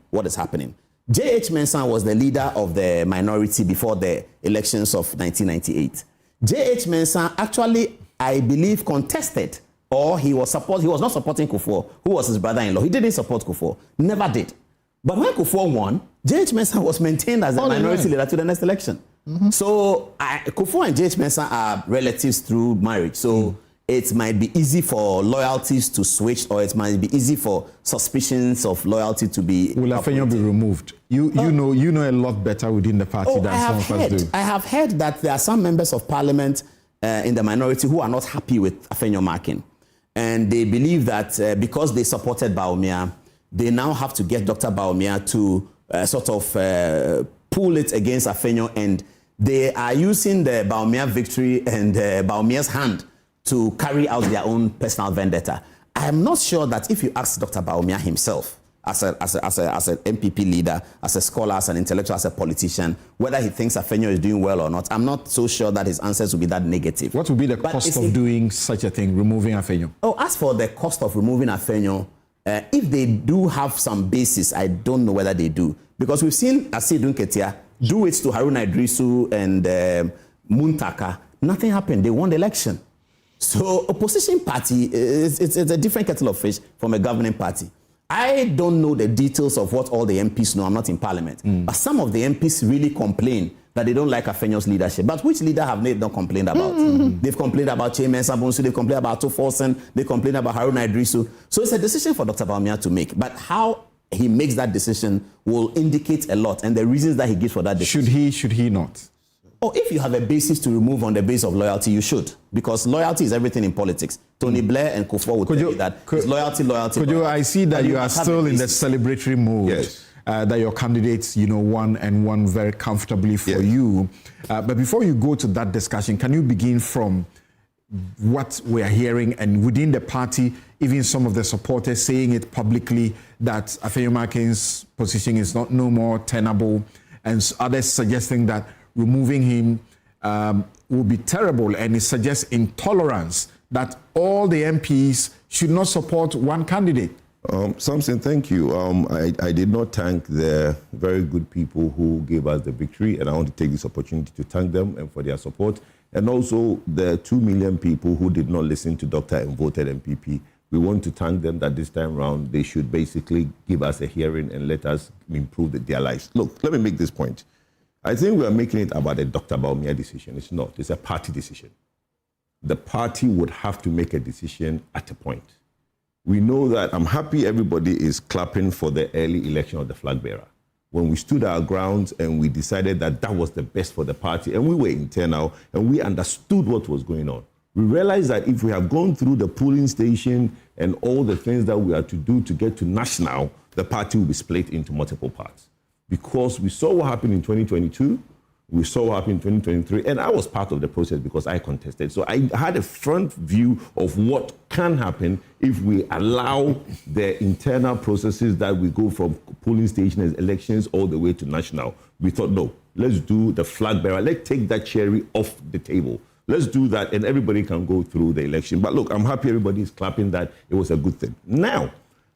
what is happening. J.H. Mensah was the leader of the minority before the elections of 1998. J.H. Mensah actually, I believe, contested, or he was not supporting Kufuor, who was his brother-in-law. He didn't support Kufuor, never did. But when Kufuor won, J.H. Mensah was maintained as the minority leader to the next election. So Kufuor and J.H. Mensah are relatives through marriage. So it might be easy for loyalties to switch, or it might be easy for suspicions of loyalty to be... Will Afenyo be removed? You know a lot better within the party than some of us do. I have heard that there are some members of parliament in the minority who are not happy with Afenyomakin. And they believe that because they supported Bawumia, they now have to get Dr. Bawumia to sort of pull it against Afenyo, and they are using the Bawumia victory and Bawumia's hand to carry out their own personal vendetta. I am not sure that if you ask Dr. Bawumia himself, as an MPP leader, as a scholar, as an intellectual, as a politician, whether he thinks Afenyo is doing well or not, I'm not so sure that his answers will be that negative. What would be the cost of doing such a thing, removing Afenyo? Oh, as for the cost of removing Afenyo, if they do have some basis, I don't know whether they do. Because we've seen Asidun Ketia do it to Haruna Idrisu and Muntaka. Nothing happened. They won the election. So opposition party, it's a different kettle of fish from a governing party. I don't know the details of what all the MPs know. I'm not in parliament. But some of the MPs really complain that they don't like Afenyo's leadership. But which leader have they not complained about? They've complained about Chairman Sabonsu, they've complained about Tuforsen, they complained about Haruna Idrisu. So it's a decision for Dr. Bawumia to make. But how he makes that decision will indicate a lot, and the reasons that he gives for that decision. Should he not? Oh, if you have a basis to remove on the basis of loyalty, you should. Because loyalty is everything in politics. Tony Blair and Kufuor would tell you that it's loyalty. I see that you are still in the celebratory mode. Yes. That your candidates, won very comfortably for you. But before you go to that discussion, can you begin from what we are hearing and within the party, even some of the supporters saying it publicly that Afenyomakin's position is no more tenable, and others suggesting that removing him will be terrible, and it suggests intolerance, that all the MPs should not support one candidate. Samson, thank you. I did not thank the very good people who gave us the victory, and I want to take this opportunity to thank them and for their support, and also the 2 million people who did not listen to Dr. and voted MPP. We want to thank them that this time around they should basically give us a hearing and let us improve their lives. Look, let me make this point. I think we are making it about a Dr. Bawumia decision. It's not. It's a party decision. The party would have to make a decision at a point. We know that I'm happy everybody is clapping for the early election of the flag bearer. When we stood our grounds and we decided that that was the best for the party, and we were internal and we understood what was going on, we realized that if we have gone through the polling station and all the things that we had to do to get to national, the party will be split into multiple parts. Because we saw what happened in 2022, we saw what happened in 2023, and I was part of the process because I contested. So I had a front view of what can happen if we allow the internal processes that we go from polling station and elections all the way to national. We thought, no, let's do the flag bearer. Let's take that cherry off the table. Let's do that, and everybody can go through the election. But look, I'm happy everybody is clapping that it was a good thing. Now,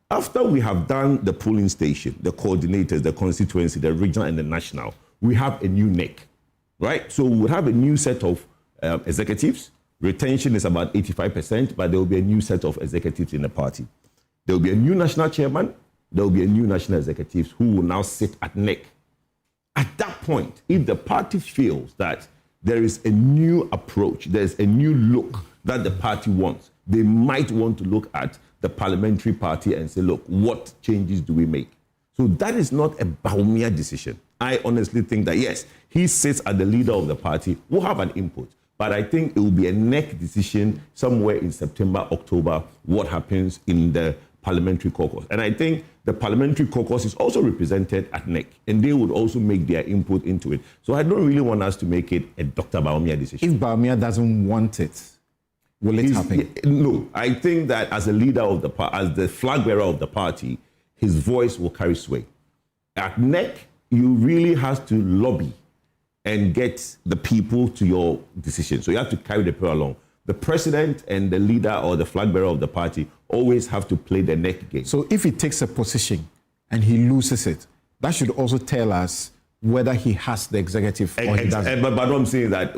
after we have done the polling station, the coordinators, the constituency, the regional and the national, we have a new NEC, right? So we will have a new set of executives. Retention is about 85%, but there will be a new set of executives in the party. There will be a new national chairman. There will be a new national executives who will now sit at NEC. At that point, if the party feels that there is a new approach, there's a new look that the party wants, they might want to look at the parliamentary party and say, look, what changes do we make? So that is not a Bawumia decision. I honestly think that, yes, he sits as the leader of the party, will have an input. But I think it will be a NEC decision somewhere in September, October, what happens in the parliamentary caucus. And I think the parliamentary caucus is also represented at NEC, and they would also make their input into it. So I don't really want us to make it a Dr. Bawumia decision. If Bawumia doesn't want it, will it happen? No, I think that as a leader of the party, as the flag bearer of the party, his voice will carry sway. At NEC, you really have to lobby and get the people to your decision. So you have to carry the people along. The president and the leader or the flag bearer of the party always have to play the NEC game. So if he takes a position and he loses it, that should also tell us whether he has the executive or he doesn't. But what I'm saying is that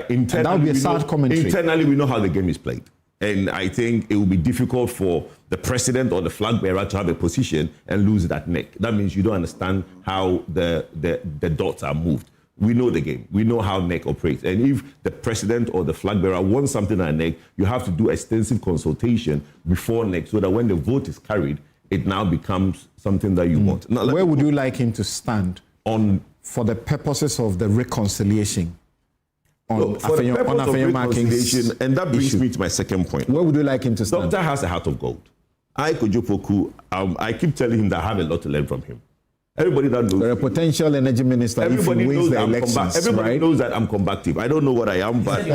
internally, that would be a sad commentary. Internally, we know how the game is played. And I think it will be difficult for the president or the flag bearer to have a position and lose that NEC. That means you don't understand how the dots are moved. We know the game. We know how NEC operates. And if the president or the flag bearer wants something at NEC, you have to do extensive consultation before NEC so that when the vote is carried, it now becomes something that you want. Now, where would you like him to stand for the purposes of the reconciliation? For the purpose of reconciliation, and that brings me to my second point. Where would you like him to stand? Doctor has a heart of gold. Kojo Poku, I keep telling him that I have a lot to learn from him. Everybody that knows. You're a potential energy minister. Everybody if he wins knows the elections, everybody knows that I'm combative. I don't know what I am, but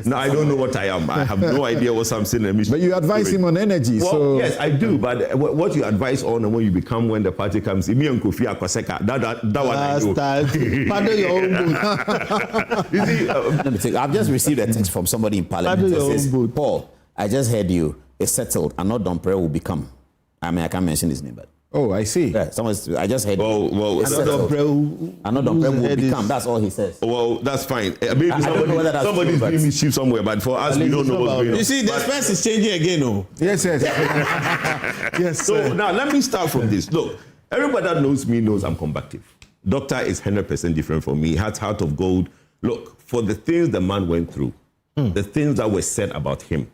no, I don't know what I am. I have no idea what Samson and Michelle. But you advise him on energy. Well, so yes, I do. But what you advise on and what you become when the party comes, me and Kofi Akoseka, that one I do. Pardon your own boot. You see, let me take. I've just received a text from somebody in Parliament that says, Paul, I just heard you. It's settled. And not Dompre will become. I mean, I can't mention his name, but. Oh, I see. Yeah, I just heard. Well, another will become. That's all he says. Well, that's fine. Maybe I don't know whether that's somebody's true, doing mischief somewhere, but for us, we don't know what's going on. You see, the space is changing again, oh. Yes. Yes. So now let me start from this. Look, everybody that knows me knows I'm combative. Doctor is 100% different from me. He has heart of gold. Look, for the things the man went through, the things that were said about him.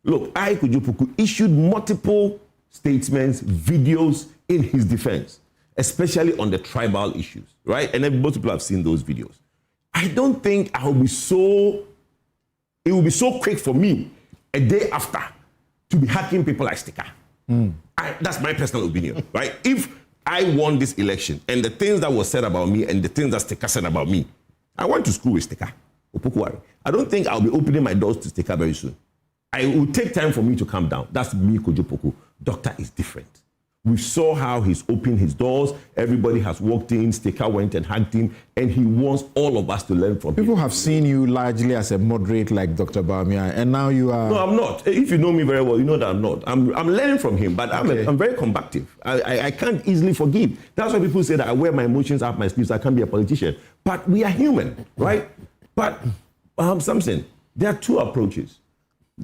Look, Kojo Poku issued multiple statements, videos in his defense, especially on the tribal issues, right? And most people have seen those videos. I don't think it will be so quick for me a day after to be hacking people like Sticker. That's my personal opinion, right? If I won this election and the things that were said about me and the things that Sticker said about me, I went to school with Sticker. I don't think I'll be opening my doors to Sticker very soon. It will take time for me to calm down. That's me, Kojo Poku. Doctor is different. We saw how he's opened his doors. Everybody has walked in. Sticker went and hugged him, and he wants all of us to learn from him. People have seen you largely as a moderate like Dr. Bawumia, and now you are... No, I'm not. If you know me very well, you know that I'm not. I'm learning from him, but I'm very combative. I can't easily forgive. That's why people say that I wear my emotions up my sleeves. I can't be a politician. But we are human, right? But Samson, there are two approaches.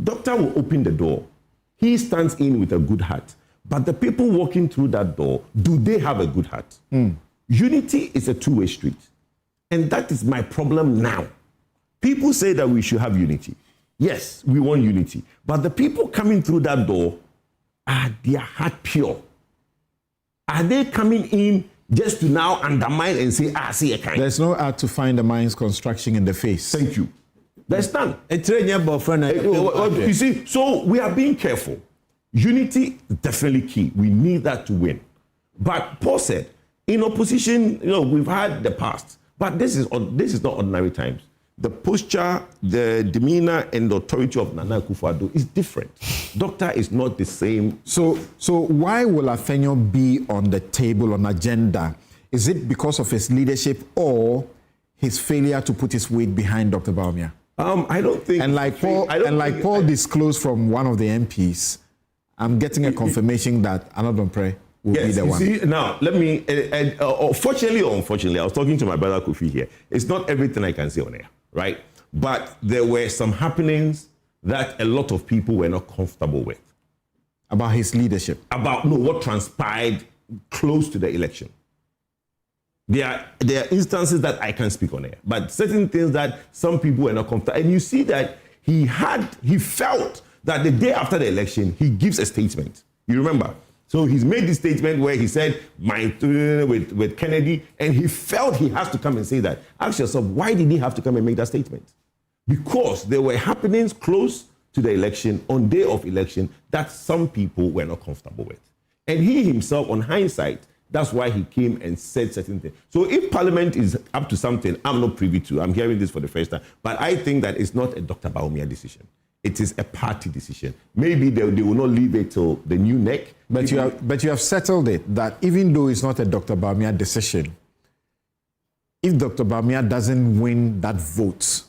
Doctor will open the door. He stands in with a good heart. But the people walking through that door, do they have a good heart? Unity is a two-way street. And that is my problem now. People say that we should have unity. Yes, we want unity. But the people coming through that door, are their heart pure? Are they coming in just to now undermine and say, see a kind? There's no art to find the mind's construction in the face. Thank you. There's none. You see, so we are being careful. Unity is definitely key. We need that to win. But Paul said, in opposition, we've had the past, but this is not ordinary times. The posture, the demeanor, and the authority of Nana Akufo-Addo is different. Doctor is not the same. So why will Afenyo be on the table, on agenda? Is it because of his leadership or his failure to put his weight behind Dr. Bawumia? I don't think. And like Paul disclosed from one of the MPs, I'm getting a confirmation that Anadompre will be the one. See, now, let me, fortunately or unfortunately, I was talking to my brother Kofi here. It's not everything I can say on air, right? But there were some happenings that a lot of people were not comfortable with. About his leadership? What transpired close to the election. There are instances that I can't speak on air, but certain things that some people were not comfortable. And you see that he felt that the day after the election, he gives a statement. You remember? So he's made this statement where he said, with Kennedy, and he felt he has to come and say that. Ask yourself, why did he have to come and make that statement? Because there were happenings close to the election, on day of election, that some people were not comfortable with. And he himself, on hindsight, that's why he came and said certain things. So if Parliament is up to something, I'm not privy to. I'm hearing this for the first time. But I think that it's not a Dr. Bawumia decision. It is a party decision. Maybe they will not leave it till the new neck. But you have settled it that even though it's not a Dr. Bawumia decision, if Dr. Bawumia doesn't win that vote,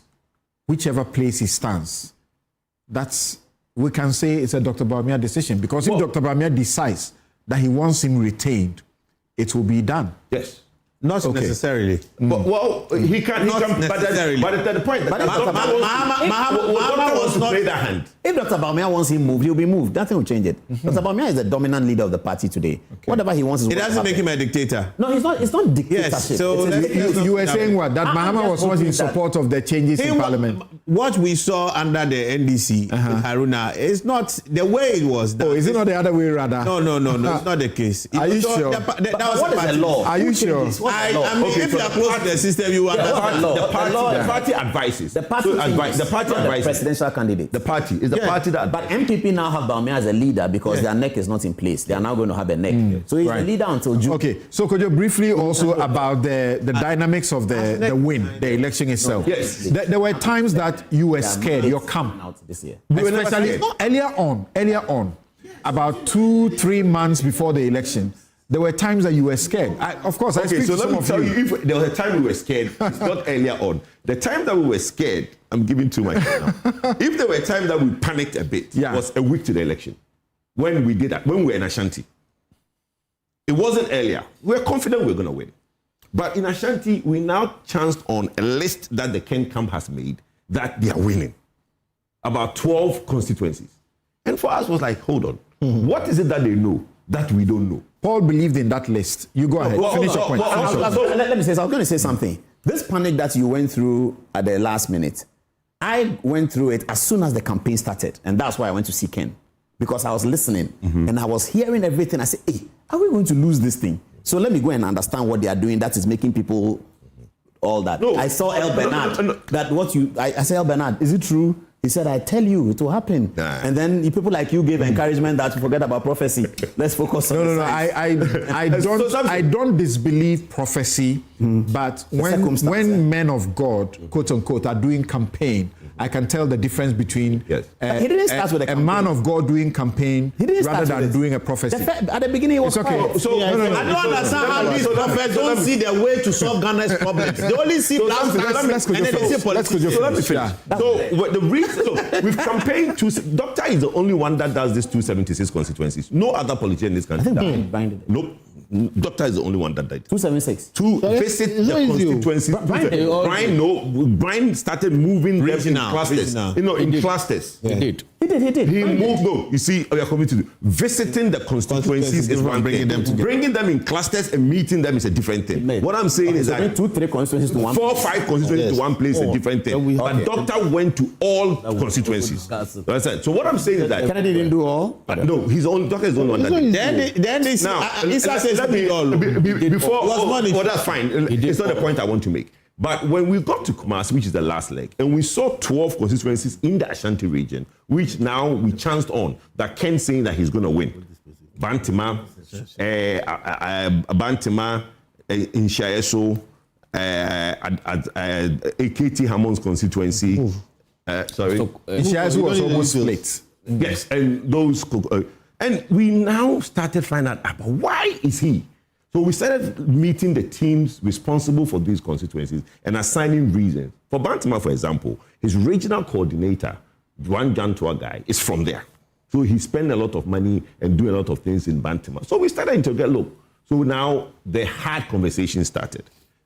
whichever place he stands, we can say it's a Dr. Bawumia decision. Because if Dr. Bawumia decides that he wants him retained, it will be done. Yes. Not necessarily. But he can. Not necessarily. But at the point, Mahama was not play that hand. If Dr. Bawumia wants him moved, he'll be moved. Nothing will change it. Dr. Bawumia is the dominant leader of the party today. Whatever he wants is it doesn't make him a dictator. No, it's not dictatorship. Yes, so you were saying what? That Mahama was not in support of the changes in Parliament. What we saw under the NDC, Haruna, is not the way it was. Oh, is it not the other way rather? No, it's not the case. Are you sure? What is the law? Are you sure? If you are close to the system, you understand. The party advises. The party advises. The presidential candidate. The party is the party that. But MPP now have Bawumia as a leader because their neck is not in place. They are now going to have a neck. So he's the leader until June. Okay. So could you briefly also about the dynamics of the win, the election itself? Yes. There were times that you were scared. Your camp. This year. Especially earlier on, about 2-3 months before the election. There were times that you were scared. Of course, so let me tell you, if there was a time we were scared, it's not earlier on. The time that we were scared, I'm giving too much now. If there were times that we panicked a bit, it was a week to the election. When we did that, when we were in Ashanti. It wasn't earlier. We were confident we were going to win. But in Ashanti, we now chanced on a list that the Ken camp has made that they are winning. About 12 constituencies. And for us, it was like, hold on. What is it that they know that we don't know? Paul believed in that list. You go ahead. Finish your point. Let me say, I was going to say something. This panic that you went through at the last minute, I went through it as soon as the campaign started. And that's why I went to see Ken. Because I was listening and I was hearing everything. I said, hey, are we going to lose this thing? So let me go and understand what they are doing that is making people all that. No. I saw El Bernard. No. That what you I said, El Bernard, is it true? He said, I tell you, it will happen. Nah. And then people like you gave encouragement that forget about prophecy. Let's focus on No. I don't disbelieve prophecy, but when men of God, quote unquote, are doing campaign, I can tell the difference between he didn't start with a man of God doing campaign rather than doing a prophecy. At the beginning, it was okay. quiet. So, I don't understand how these prophets don't see their way to solve Ghana's problems. They only see black let's go and then they see politics. So let me finish. So the reason we've campaigned Doctor is the only one that does this 276 constituencies. No other politician in this country. Nope. Doctor is the only one that did. 276. To visit the constituencies. Brian started moving them in clusters. In clusters. He did. He moved. No, you see, we are coming to visiting the constituencies is one thing. Bringing them in clusters and meeting them is a different thing. What I'm saying is that 2-3 constituencies to one 4-5 constituencies to one place is a different thing. But Doctor went to all constituencies. Understand? So what I'm saying is that Kennedy didn't do all. No, Doctor is the only one that did. Then they before that's fine. It's not the point I want to make. But when we got to Kumasi, which is the last leg, and we saw 12 constituencies in the Ashanti region, which now we chanced on, that Ken saying that he's going to win. Bantima, Inshaeso, AKT Hamon's constituency. Inshaeso was almost split. Yes, and those... and we now started finding out about why is he? So we started meeting the teams responsible for these constituencies and assigning reasons. For Bantima, for example, his regional coordinator, one Gantua guy, is from there. So he spent a lot of money and doing a lot of things in Bantima. So we started to get, look, so now the hard conversation started.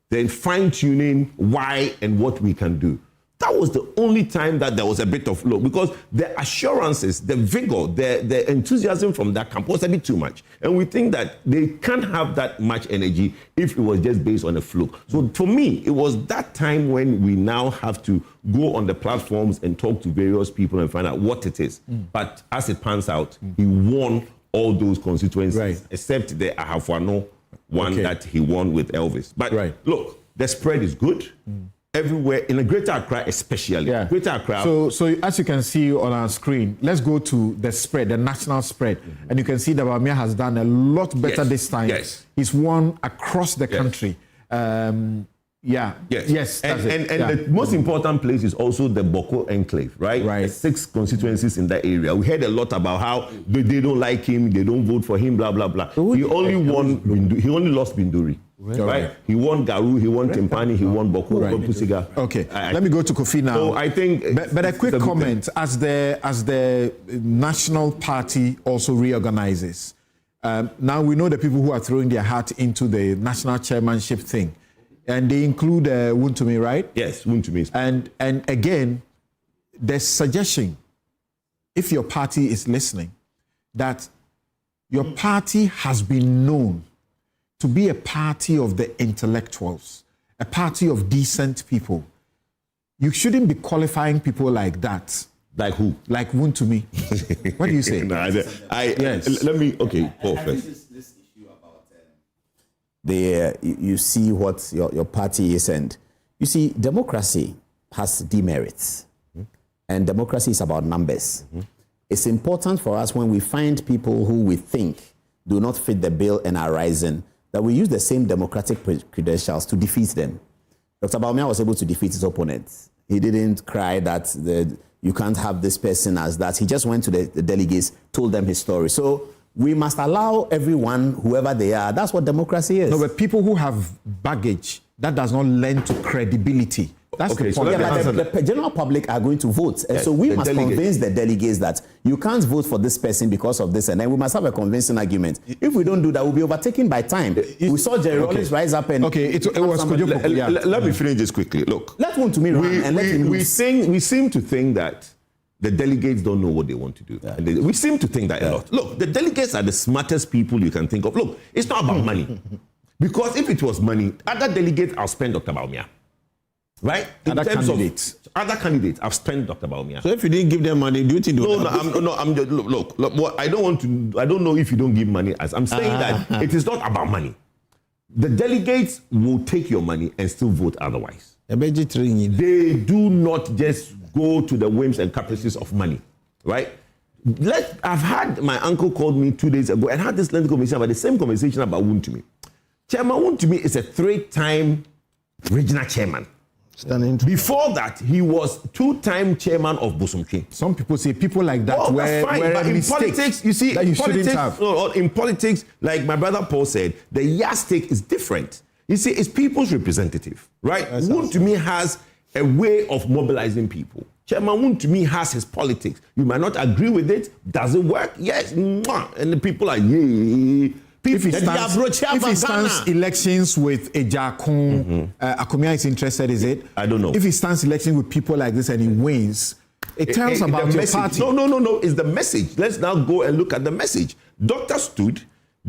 Then fine-tuning why and what we can do. That was the only time that there was a bit of look, because the assurances, the vigor, the enthusiasm from that camp was a bit too much. And we think that they can't have that much energy if it was just based on a fluke. So for me, it was that time when we now have to go on the platforms and talk to various people and find out what it is. But as it pans out, he won all those constituencies, except the Ahafwano one that he won with Elvis. But look, the spread is good. Everywhere, in the Greater Accra especially. Greater Accra. So as you can see on our screen, let's go to the spread, the national spread. And you can see that Bawumia has done a lot better this time. He's won across the country. And the most important place is also the Boko Enclave, right? 6 constituencies in that area. We heard a lot about how they don't like him, they don't vote for him, blah, blah, blah. He only lost Binduri. Right. He won Garu, he won Timpani, he won Boko, Pusiga. Okay, let me go to Kofi now. So I think, but a quick comment as the national party also reorganizes. Now we know the people who are throwing their hat into the national chairmanship thing, and they include Wuntumi, right? Yes, Wuntumi. And again, there's suggestion, if your party is listening, that your party has been known to be a party of the intellectuals, a party of decent people. You shouldn't be qualifying people like that. Like who? Like Wuntumi. What do you say? Let me, okay, Paul first. This issue about you see what your party is, and you see democracy has demerits. And democracy is about numbers. It's important for us when we find people who we think do not fit the bill and are rising, that we use the same democratic credentials to defeat them. Dr. Bawumia was able to defeat his opponents. He didn't cry that you can't have this person as that. He just went to the delegates, told them his story. So we must allow everyone, whoever they are. That's what democracy is. No, but people who have baggage, that does not lend to credibility. That's the point. But the general public are going to vote. And so we must convince the delegates that you can't vote for this person because of this. And then we must have a convincing argument. If we don't do that, we'll be overtaken by time. We saw Jerry Rollins rise up and... it was... Let me finish this quickly. Look. Let Wuntumi run and let him lose. We seem to think that the delegates don't know what they want to do. We seem to think that a lot. Look, the delegates are the smartest people you can think of. Look, it's not about money. Because if it was money, other delegates will spend Dr. Bawumia. Right? Other candidates have spent Dr. Bawumia. So if you didn't give them money, do you think I'm just, look, I don't know if you don't give money. I'm saying that it is not about money. the delegates will take your money and still vote otherwise. They do not just go to the whims and caprices of money, right? I've had my uncle called me 2 days ago and had this lengthy conversation about the same conversation about Wontumi. Chairman Wontumi is a 3-time regional chairman. Before that, he was 2-time chairman of Bosomtwe. Some people say people like that were but in politics, you see, that you shouldn't have. In politics, like my brother Paul said, the yardstick is different. You see, it's people's representative, right? Wontumi has a way of mobilizing people. Chairman Wontumi has his politics. You might not agree with it. Does it work? Yes. And the people are, yeah. If he stands elections with Ejakun, Akumia is interested, is it? I don't know. If he stands elections with people like this and he wins, it tells about your party. No. It's the message. Let's now go and look at the message. Dr. Stood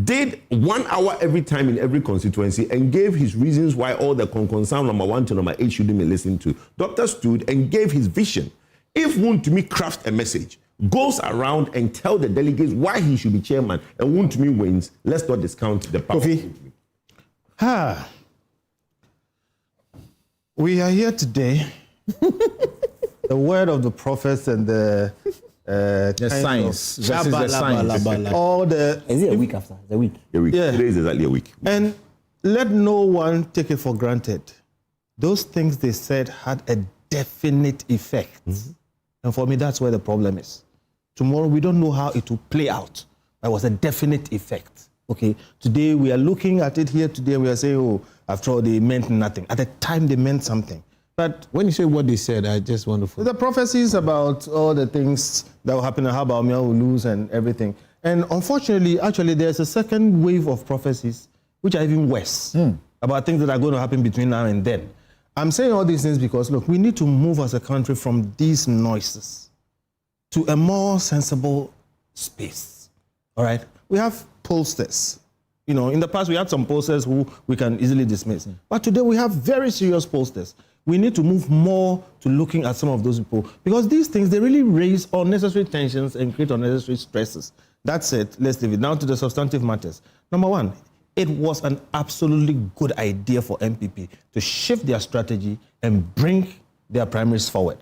did 1 hour every time in every constituency and gave his reasons why all the concern number 1 to number 8 shouldn't be listened to. Dr. Stood and gave his vision. If Wontumi craft a message, goes around and tell the delegates why he should be chairman, and Wontumi wins, let's not discount the power. We are here today. The word of the prophets and the science. This is the science. All the. Is it a week after? It's a week. Yeah. Today is exactly a week. And let no one take it for granted. Those things they said had a definite effect. And for me, that's where the problem is. Tomorrow, we don't know how it will play out. There was a definite effect. Okay. Today, we are looking at it here today. We are saying, oh, after all, they meant nothing. At the time, they meant something. But when you say what they said, I just want to... The prophecies about all the things that will happen and how Baumia will lose and everything. And unfortunately, actually, there's a second wave of prophecies, which are even worse, about things that are going to happen between now and then. I'm saying all these things because, look, we need to move as a country from these noises to a more sensible space, all right? We have pollsters. You know, in the past, we had some pollsters who we can easily dismiss. But today, we have very serious pollsters. We need to move more to looking at some of those people because these things, they really raise unnecessary tensions and create unnecessary stresses. That's it. Let's leave it. Now to the substantive matters. Number one, it was an absolutely good idea for MPP to shift their strategy and bring their primaries forward.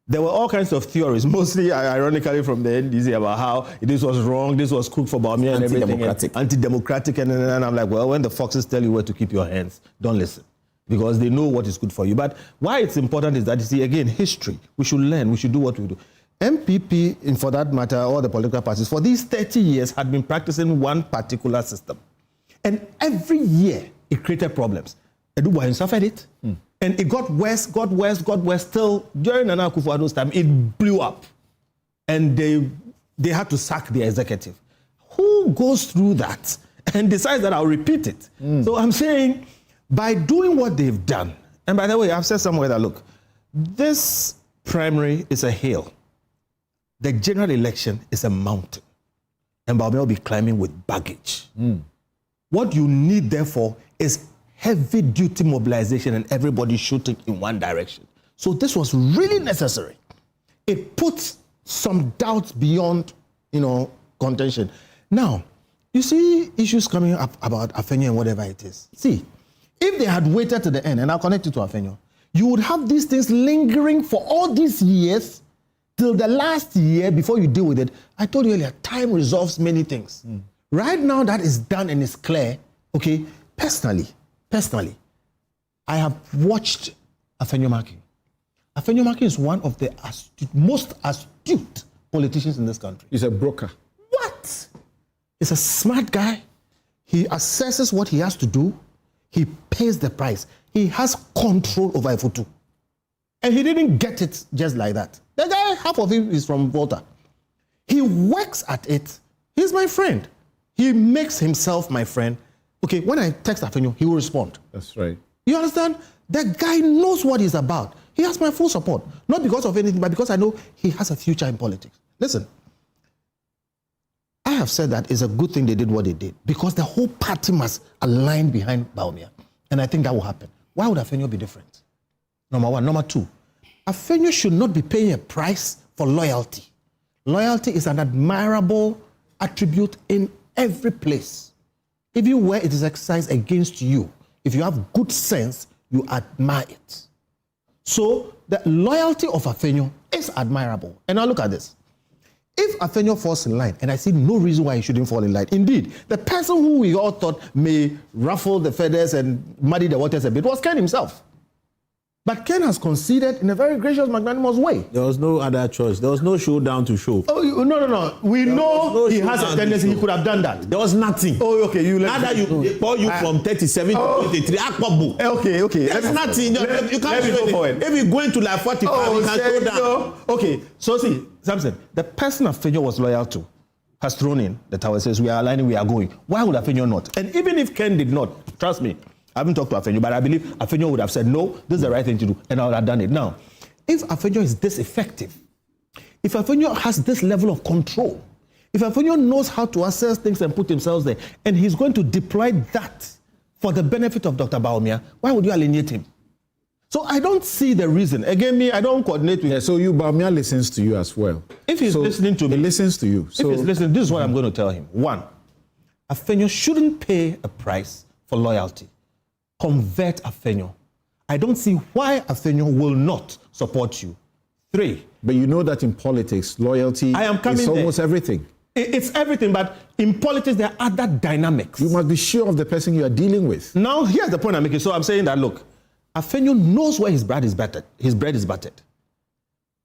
There were all kinds of theories, mostly ironically from the NDC, about how this was wrong, this was cooked for Baumia and everything. Anti-democratic. And I'm like, well, when the foxes tell you where to keep your hands, don't listen. Because they know what is good for you. But why it's important is that, you see, again, history. We should learn. We should do what we do. MPP, and for that matter, all the political parties, for these 30 years, had been practicing one particular system. And every year, it created problems. Edubuahin suffered it. And it got worse, till during Nana Akufo-Addo's time, it blew up. And they had to sack the executive. Who goes through that and decides that I'll repeat it? So I'm saying, by doing what they've done, and by the way, I've said somewhere that, look, this primary is a hill. The general election is a mountain. And Baumia will be climbing with baggage. What you need, therefore, is heavy-duty mobilization and everybody shooting in one direction. So this was really necessary. It puts some doubts beyond, contention. Now, you see issues coming up about Afenyo and whatever it is. See, if they had waited to the end, and I'll connect it to Afenyo, you would have these things lingering for all these years till the last year before you deal with it. I told you earlier, time resolves many things. Right now, that is done and is clear. Okay, personally, I have watched Afenyo Marking. Afenyo Marking is one of the most astute politicians in this country. He's a broker. What? He's a smart guy. He assesses what he has to do. He pays the price. He has control over Ifotu. And he didn't get it just like that. The guy, half of him is from Volta. He works at it. He's my friend. He makes himself my friend. Okay, when I text Afenyo, he will respond. That's right. You understand? The guy knows what he's about. He has my full support. Not because of anything, but because I know he has a future in politics. Listen, I have said that it's a good thing they did what they did because the whole party must align behind Baumia. And I think that will happen. Why would Afenyo be different? Number one. Number two, Afenyo should not be paying a price for loyalty. Loyalty is an admirable attribute in every place. even where it is exercised against you, if you have good sense, you admire it. So the loyalty of Afenyo is admirable. And now look at this. If Afenyo falls in line, and I see no reason why he shouldn't fall in line, indeed, the person who we all thought may ruffle the feathers and muddy the waters a bit was Ken himself. But Ken has conceded in a very gracious, magnanimous way. There was no other choice. There was no showdown to show. Oh, no. We know he has a tendency. He could have done that. There was nothing. Oh, okay. They pour you from 37 to 23. Okay. There's nothing. You can't go forward. If you go into like 45, you can slow down. Okay. So see, Samson, the person Afenyo was loyal to has thrown in the tower, says we are aligning, we are going. Why would Afenyo not? And even if Ken did not, trust me, I haven't talked to Afenyo, but I believe Afenyo would have said, no, this is the right thing to do, and I would have done it. Now, if Afenyo is this effective, if Afenyo has this level of control, if Afenyo knows how to assess things and put himself there, and he's going to deploy that for the benefit of Dr. Bawumia, why would you alienate him? So I don't see the reason. Again, me, I don't coordinate with... Yeah, so Bawumia listens to you as well. If he's listening to me... He listens to you. So, if he's listening, this is what I'm going to tell him. 1, Afenyo shouldn't pay a price for loyalty. Convert Afenyo. I don't see why Afenyo will not support you. 3. But you know that in politics, loyalty is almost everything. It's everything, but in politics, there are other dynamics. You must be sure of the person you are dealing with. Now, here's the point I'm making. So I'm saying that, look, Afenyo knows where his bread is buttered.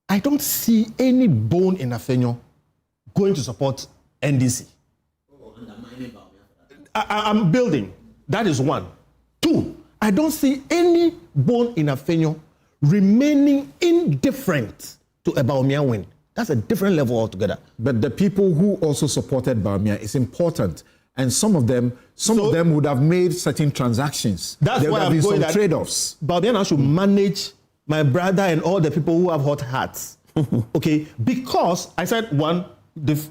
I don't see any bone in Afenyo going to support NDC. I'm building. That is 1. 2, I don't see any bone in Afenyo remaining indifferent to a Bawumia win. That's a different level altogether. But the people who also supported Bawumia is important. And some of them would have made certain transactions. That's there why would have I'm been going some trade-offs. Bawumia now should manage my brother and all the people who have hot hearts. Okay? Because I said 1,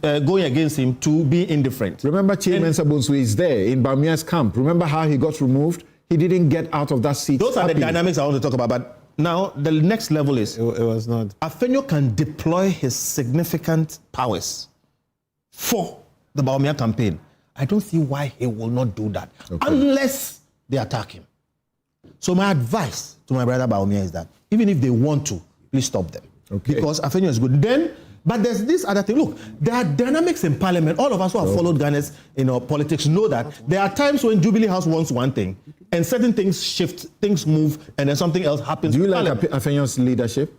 going against him, 2, be indifferent. Remember Chairman Sabonsu is there in Bawumia's camp. Remember how he got removed? He didn't get out of that seat. Those are the dynamics I want to talk about. But now the next level is... It was not. Afenyo can deploy his significant powers for the Bawumia campaign. I don't see why he will not do that. Unless they attack him. So my advice to my brother Bawumia is that even if they want to, please stop them. Because Afenyo is good. But there's this other thing. Look, there are dynamics in Parliament. All of us who have followed Ghana's politics know that there are times when Jubilee House wants one thing, and certain things shift, things move, and then something else happens. Do you like Afenyo's leadership?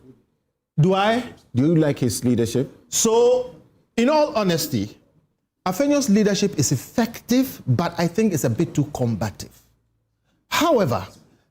Do I? Do you like his leadership? So, in all honesty, Afenyo's leadership is effective, but I think it's a bit too combative. However,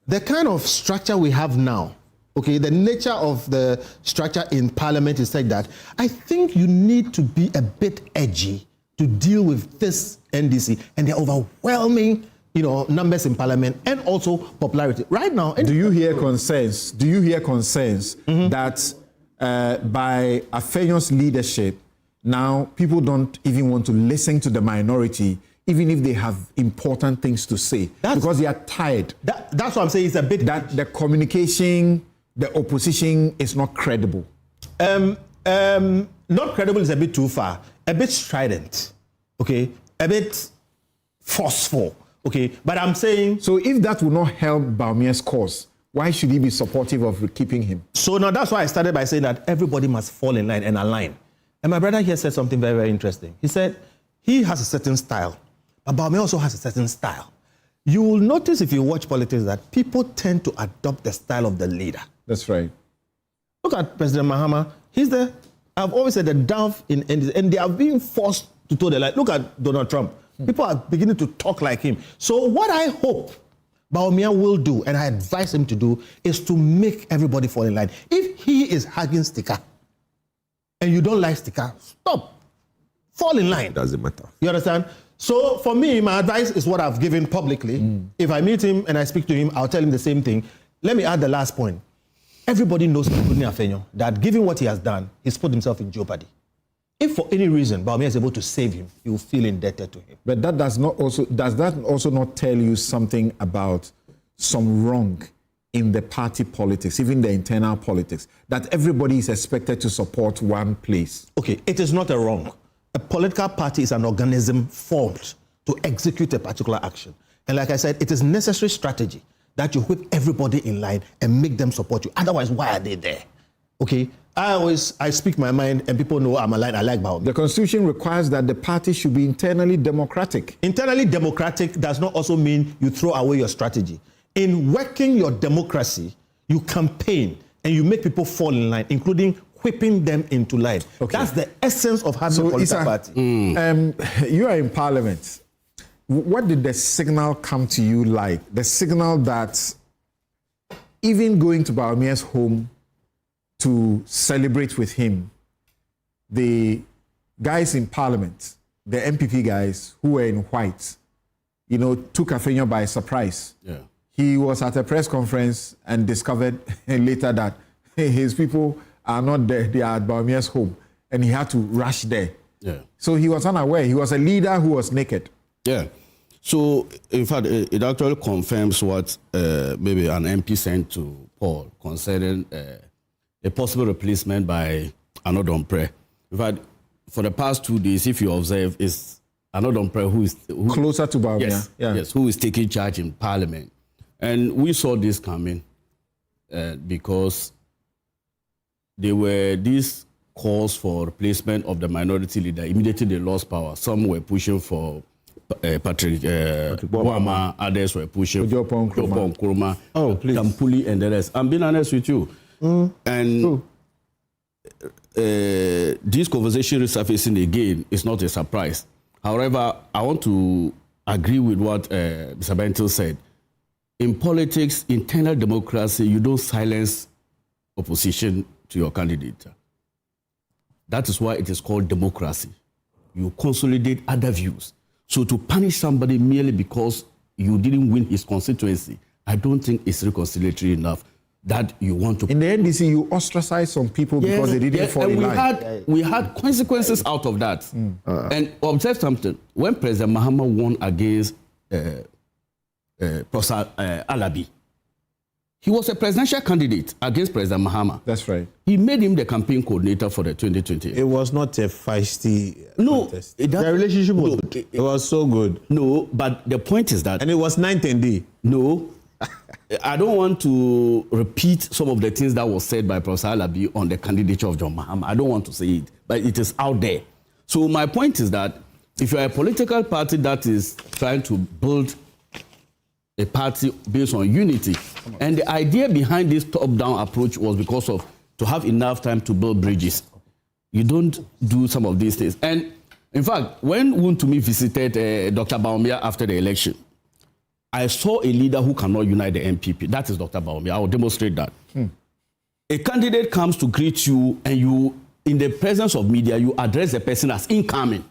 the kind of structure we have now, the nature of the structure in Parliament is such that I think you need to be a bit edgy to deal with this NDC and the overwhelming, numbers in Parliament and also popularity. Right now... Do you hear concerns? That by Afenyo's leadership, now people don't even want to listen to the minority, even if they have important things to say, because they are tired. That's what I'm saying. It's a bit... That the communication... The opposition is not credible. Not credible is a bit too far. A bit strident, a bit forceful, But I'm saying... So if that will not help Bawumia's cause, why should he be supportive of keeping him? So now that's why I started by saying that everybody must fall in line and align. And my brother here said something very, very interesting. He said he has a certain style, but Bawumia also has a certain style. You will notice if you watch politics that people tend to adopt the style of the leader. That's right. Look at President Mahama. I've always said the dove and they are being forced to toe the line. Look at Donald Trump. People are beginning to talk like him. So what I hope Bawumia will do, and I advise him to do, is to make everybody fall in line. If he is hugging sticker and you don't like sticker, stop. Fall in line. Doesn't matter. You understand? So for me, my advice is what I've given publicly. If I meet him and I speak to him, I'll tell him the same thing. Let me add the last point. Everybody knows, including Afenyo, that given what he has done, he's put himself in jeopardy. If for any reason Bawumia is able to save him, he will feel indebted to him. But that does that also not tell you something about some wrong in the party politics, even the internal politics, that everybody is expected to support one place? It is not a wrong. A political party is an organism formed to execute a particular action. And like I said, it is necessary strategy that you whip everybody in line and make them support you. Otherwise, why are they there? Okay? I speak my mind, and people know I'm aligned. I like Baum. The Constitution requires that the party should be internally democratic. Internally democratic does not also mean you throw away your strategy. In working your democracy, you campaign and you make people fall in line, including whipping them into line. Okay. That's the essence of having a political party. You are in Parliament. What did the signal come to you like? The signal that even going to Baumia's home to celebrate with him, the guys in Parliament, the MPP guys who were in white, took Afenyo by surprise. Yeah. He was at a press conference and discovered later that his people are not there, they are at Baumia's home, and he had to rush there. Yeah. So he was unaware. He was a leader who was naked. Yeah. So, in fact, it actually confirms what maybe an MP sent to Paul concerning a possible replacement by Anodompre. In fact, for the past 2 days, if you observe, is Anodompre who is closer to Bawumia. Yes, who is taking charge in Parliament. And we saw this coming because there were these calls for replacement of the minority leader. Immediately they lost power. Some were pushing for Patrick Boama, others were pushing for Jopon Nkrumah, Kampuli, and the rest. I'm being honest with you. And this conversation resurfacing again is not a surprise. However, I want to agree with what Mr. Bentil said. In politics, internal democracy, you don't silence opposition to your candidate. That is why it is called democracy. You consolidate other views. So to punish somebody merely because you didn't win his constituency, I don't think it's reconciliatory enough that you want to... In the NDC, you ostracized some people because they didn't fall in line. We had consequences out of that. And observe something. When President Mahama won against Professor Alabi, he was a presidential candidate against President Mahama. That's right. He made him the campaign coordinator for the 2020. It was not a feisty contest. The relationship was good. It was so good. No, but the point is that... And it was 9-10D. No. I don't want to repeat some of the things that was said by Professor Alabi on the candidature of John Mahama. I don't want to say it, but it is out there. So my point is that if you are a political party that is trying to build a party based on unity, and the idea behind this top-down approach was because of to have enough time to build bridges, you don't do some of these things. And in fact, when Wuntumi visited Dr. Bawumia after the election, I saw a leader who cannot unite the MPP. That is Dr. Bawumia. I will demonstrate that. A candidate comes to greet you, and you, in the presence of media, you address the person as incoming.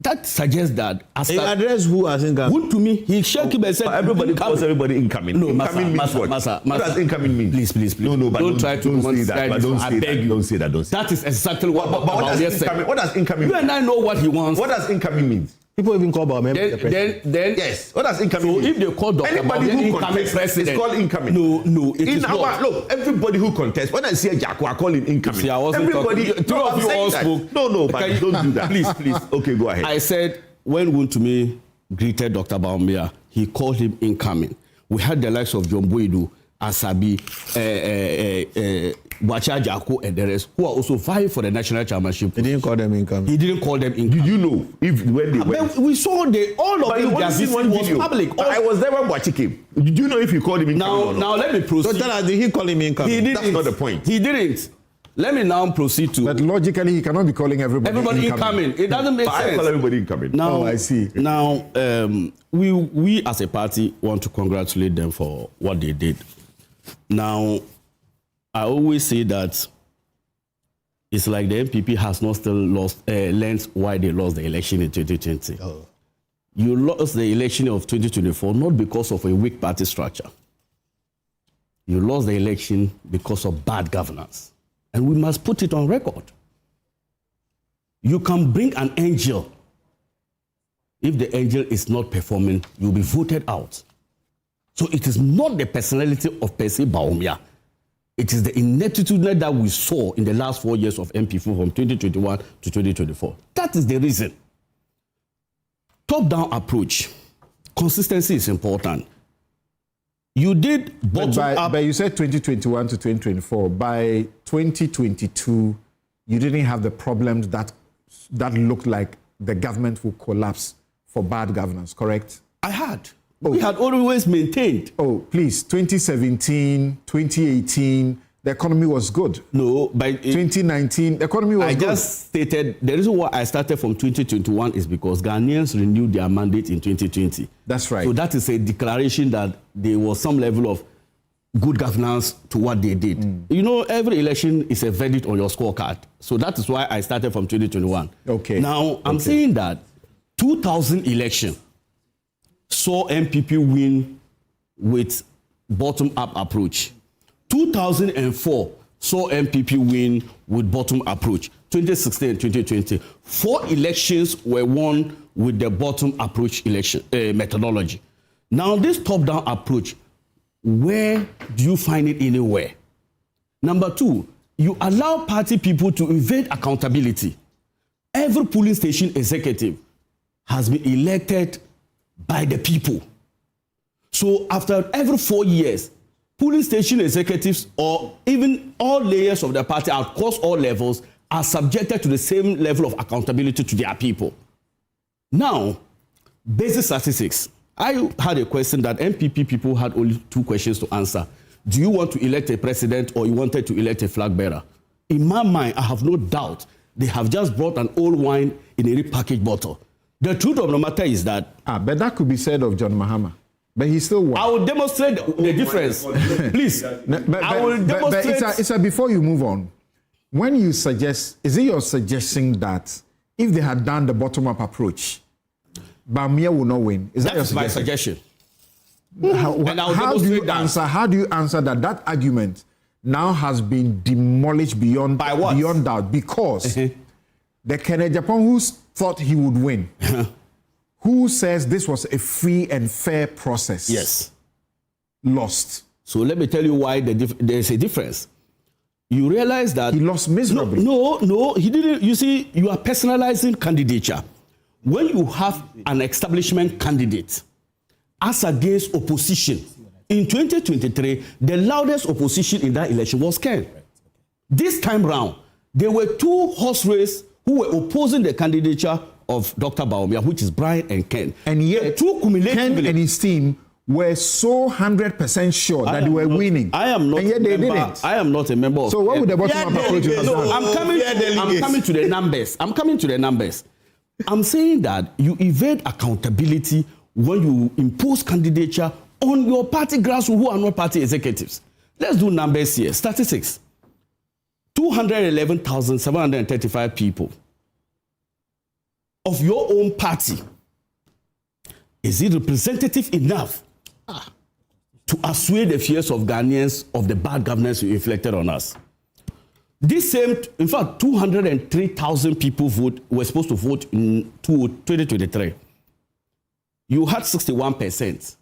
That suggests that... He addressed who as incoming? To me, he shook him and said... Everybody calls everybody incoming. No, incoming means what? What does incoming mean? Please. No, but don't try to... Don't say that. But don't say that. Don't say that. That is exactly what what does incoming mean? You and I know what he wants. What does incoming mean? People even call Bawumia the president. Then yes. What does incoming mean? So if they call Dr. Anybody who incoming president, it's called incoming. No, it is not. Look, everybody who contests, when I see a Jacko, I call him incoming. See, I wasn't everybody, two of you all spoke. No, but don't do that. Please. Okay, go ahead. I said, when Wuntumi greeted Dr. Bawumia, he called him incoming. We had the likes of John Boydu, Asabi, Bwacha Jacko, and the rest, who are also vying for the national chairmanship. He didn't call them incoming. He didn't call them incoming. Did you know if when they went? We saw all of them. Their visit was public. I was there when Bwachi came. Did you know if he called him incoming? Now let me proceed. So tell us, did he call him incoming? He didn't. That's not the point. He didn't. Let me now proceed to... But logically, he cannot be calling everybody incoming. It doesn't make sense. I call everybody incoming. Now, I see. Now, we as a party want to congratulate them for what they did. Now, I always say that it's like the MPP has not still learned why they lost the election in 2020. You lost the election of 2024 not because of a weak party structure. You lost the election because of bad governance. And we must put it on record. You can bring an angel. If the angel is not performing, you'll be voted out. So it is not the personality of Percy Bawumia. It is the ineptitude that we saw in the last 4 years of MPF from 2021 to 2024. That is the reason. top-down approach, consistency is important. You did bottom-up. But you said 2021 to 2024. By 2022, you didn't have the problems that looked like the government will collapse for bad governance, correct? I had. Oh. We had always maintained. Oh, please, 2017, 2018, the economy was good. No, by 2019, the economy was good. I just stated the reason why I started from 2021 is because Ghanaians renewed their mandate in 2020. That's right. So that is a declaration that there was some level of good governance to what they did. You know, every election is a verdict on your scorecard. So that is why I started from 2021. Okay. Now, I'm saying that 2000 election saw MPP win with bottom-up approach. 2004 saw MPP win with bottom approach. 2016 and 2020, 4 elections were won with the bottom approach election methodology. Now, this top-down approach, where do you find it anywhere? Number 2, you allow party people to evade accountability. Every polling station executive has been elected by the people. So after every 4 years, polling station executives or even all layers of the party across all levels are subjected to the same level of accountability to their people. Now, basic statistics. I had a question that MPP people had only 2 questions to answer. Do you want to elect a president or you wanted to elect a flag bearer? In my mind, I have no doubt they have just brought an old wine in a repackaged bottle. The truth of the matter is that... but that could be said of John Mahama. But he still won. I will demonstrate the difference. Please. I will demonstrate... But before you move on, when you suggest... Is it your suggestion that if they had done the bottom-up approach, Bawumia will not win? Is that your suggestion? My suggestion. How do you answer that argument now has been demolished beyond doubt? Because the Kenneth Japan who thought he would win, who says this was a free and fair process, yes, lost. So let me tell you why there's a difference. You realize that he lost miserably. No, he didn't. You see, you are personalizing candidature. When you have an establishment candidate as against opposition, in 2023, the loudest opposition in that election was Ken. This time round, there were 2 horse races who were opposing the candidature of Dr. Bawumia, which is Brian and Ken. And yet, Ken and his team were so 100% sure that they were winning. I am not. And yet they didn't. I am not a member of. So what would the bottom-up approach have done? I'm coming to the numbers. I'm saying that you evade accountability when you impose candidature on your party grassroots who are not party executives. Let's do numbers here. Statistics. 211,735 people of your own party. Is it representative enough to assuage the fears of Ghanaians of the bad governance you inflicted on us? This same, in fact, 203,000 people were supposed to vote in 2023. You had 61%.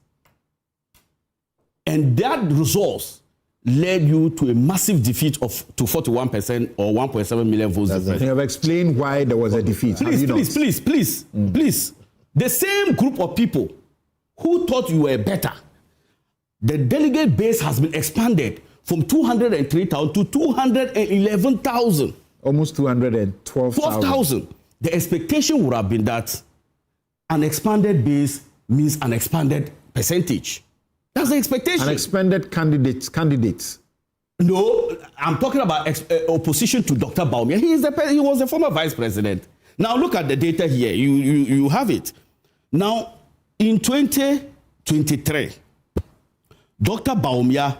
And that results led you to a massive defeat to 41% or 1.7 million votes. You have explained why there was a defeat. Please. The same group of people who thought you were better, the delegate base has been expanded from 203,000 to 211,000. Almost 212,000. The expectation would have been that an expanded base means an expanded percentage. That's the expectation. An expanded candidates. No, I'm talking about opposition to Dr. Bawumia. He was the former vice president. Now look at the data here. You have it. Now, in 2023, Dr. Bawumia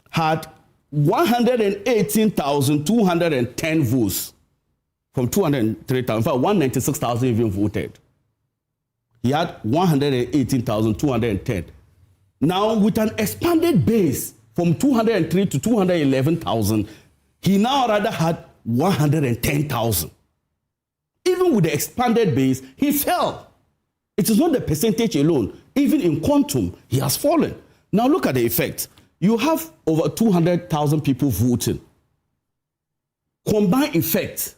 had 118,210 votes from 203,000. In fact, 196,000 even voted. He had 118,210. Now, with an expanded base from 203 to 211,000, he now rather had 110,000. Even with the expanded base, he fell. It is not the percentage alone. Even in quantum, he has fallen. Now look at the effect. You have over 200,000 people voting. Combined effect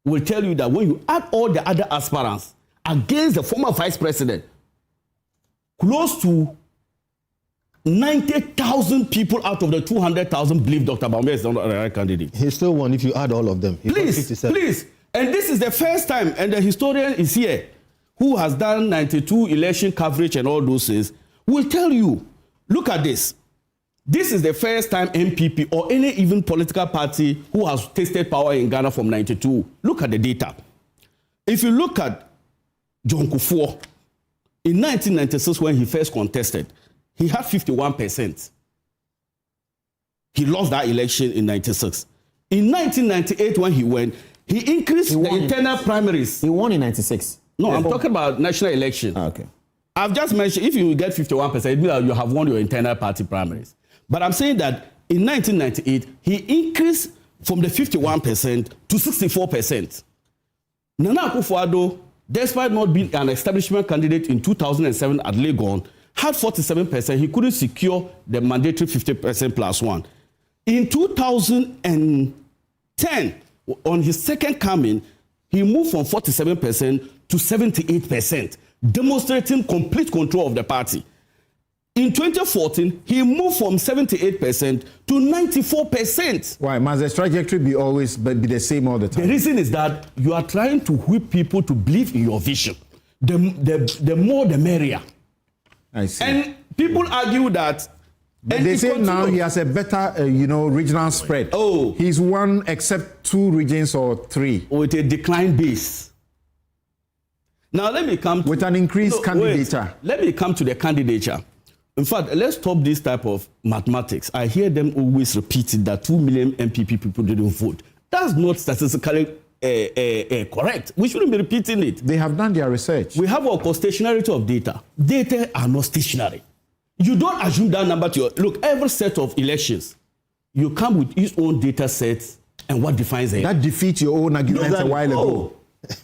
will tell you that when you add all the other aspirants against the former vice president. Close to 90,000 people out of the 200,000 believe Dr. Bawumia is not the right candidate. He still won if you add all of them. Please. And this is the first time, and the historian is here, who has done 92 election coverage and all those things, will tell you, look at this. This is the first time MPP or any even political party who has tasted power in Ghana from 92. Look at the data. If you look at John Kufuor, in 1996 when he first contested, he had 51%. He lost that election in 96. In 1998 when he went, he increased the internal primaries. He won in 96. No, I'm talking about national election. Okay. I've just mentioned, if you get 51%, it means that you have won your internal party primaries. But I'm saying that in 1998, he increased from the 51% to 64%. Nana Akufo-Addo, despite not being an establishment candidate in 2007 at Legon, had 47%. He couldn't secure the mandatory 50% plus one. In 2010, on his second coming, he moved from 47% to 78%, demonstrating complete control of the party. In 2014, he moved from 78% to 94%. Why? Must the trajectory be always be the same all the time? The reason is that you are trying to whip people to believe in your vision. The more, the merrier. I see. And people argue that. But they say now he has a better, regional spread. Oh. He's won except 2 regions or 3. With a decline base. Now let me come to... With an increased candidature. Let me come to the candidature. In fact, let's stop this type of mathematics. I hear them always repeating that 2 million MPP people didn't vote. That's not statistically correct. We shouldn't be repeating it. They have done their research. We have a constationarity of data. Data are not stationary. You don't assume that number to your... Look, every set of elections, you come with its own data sets and what defines it. That defeats your own argument a while ago.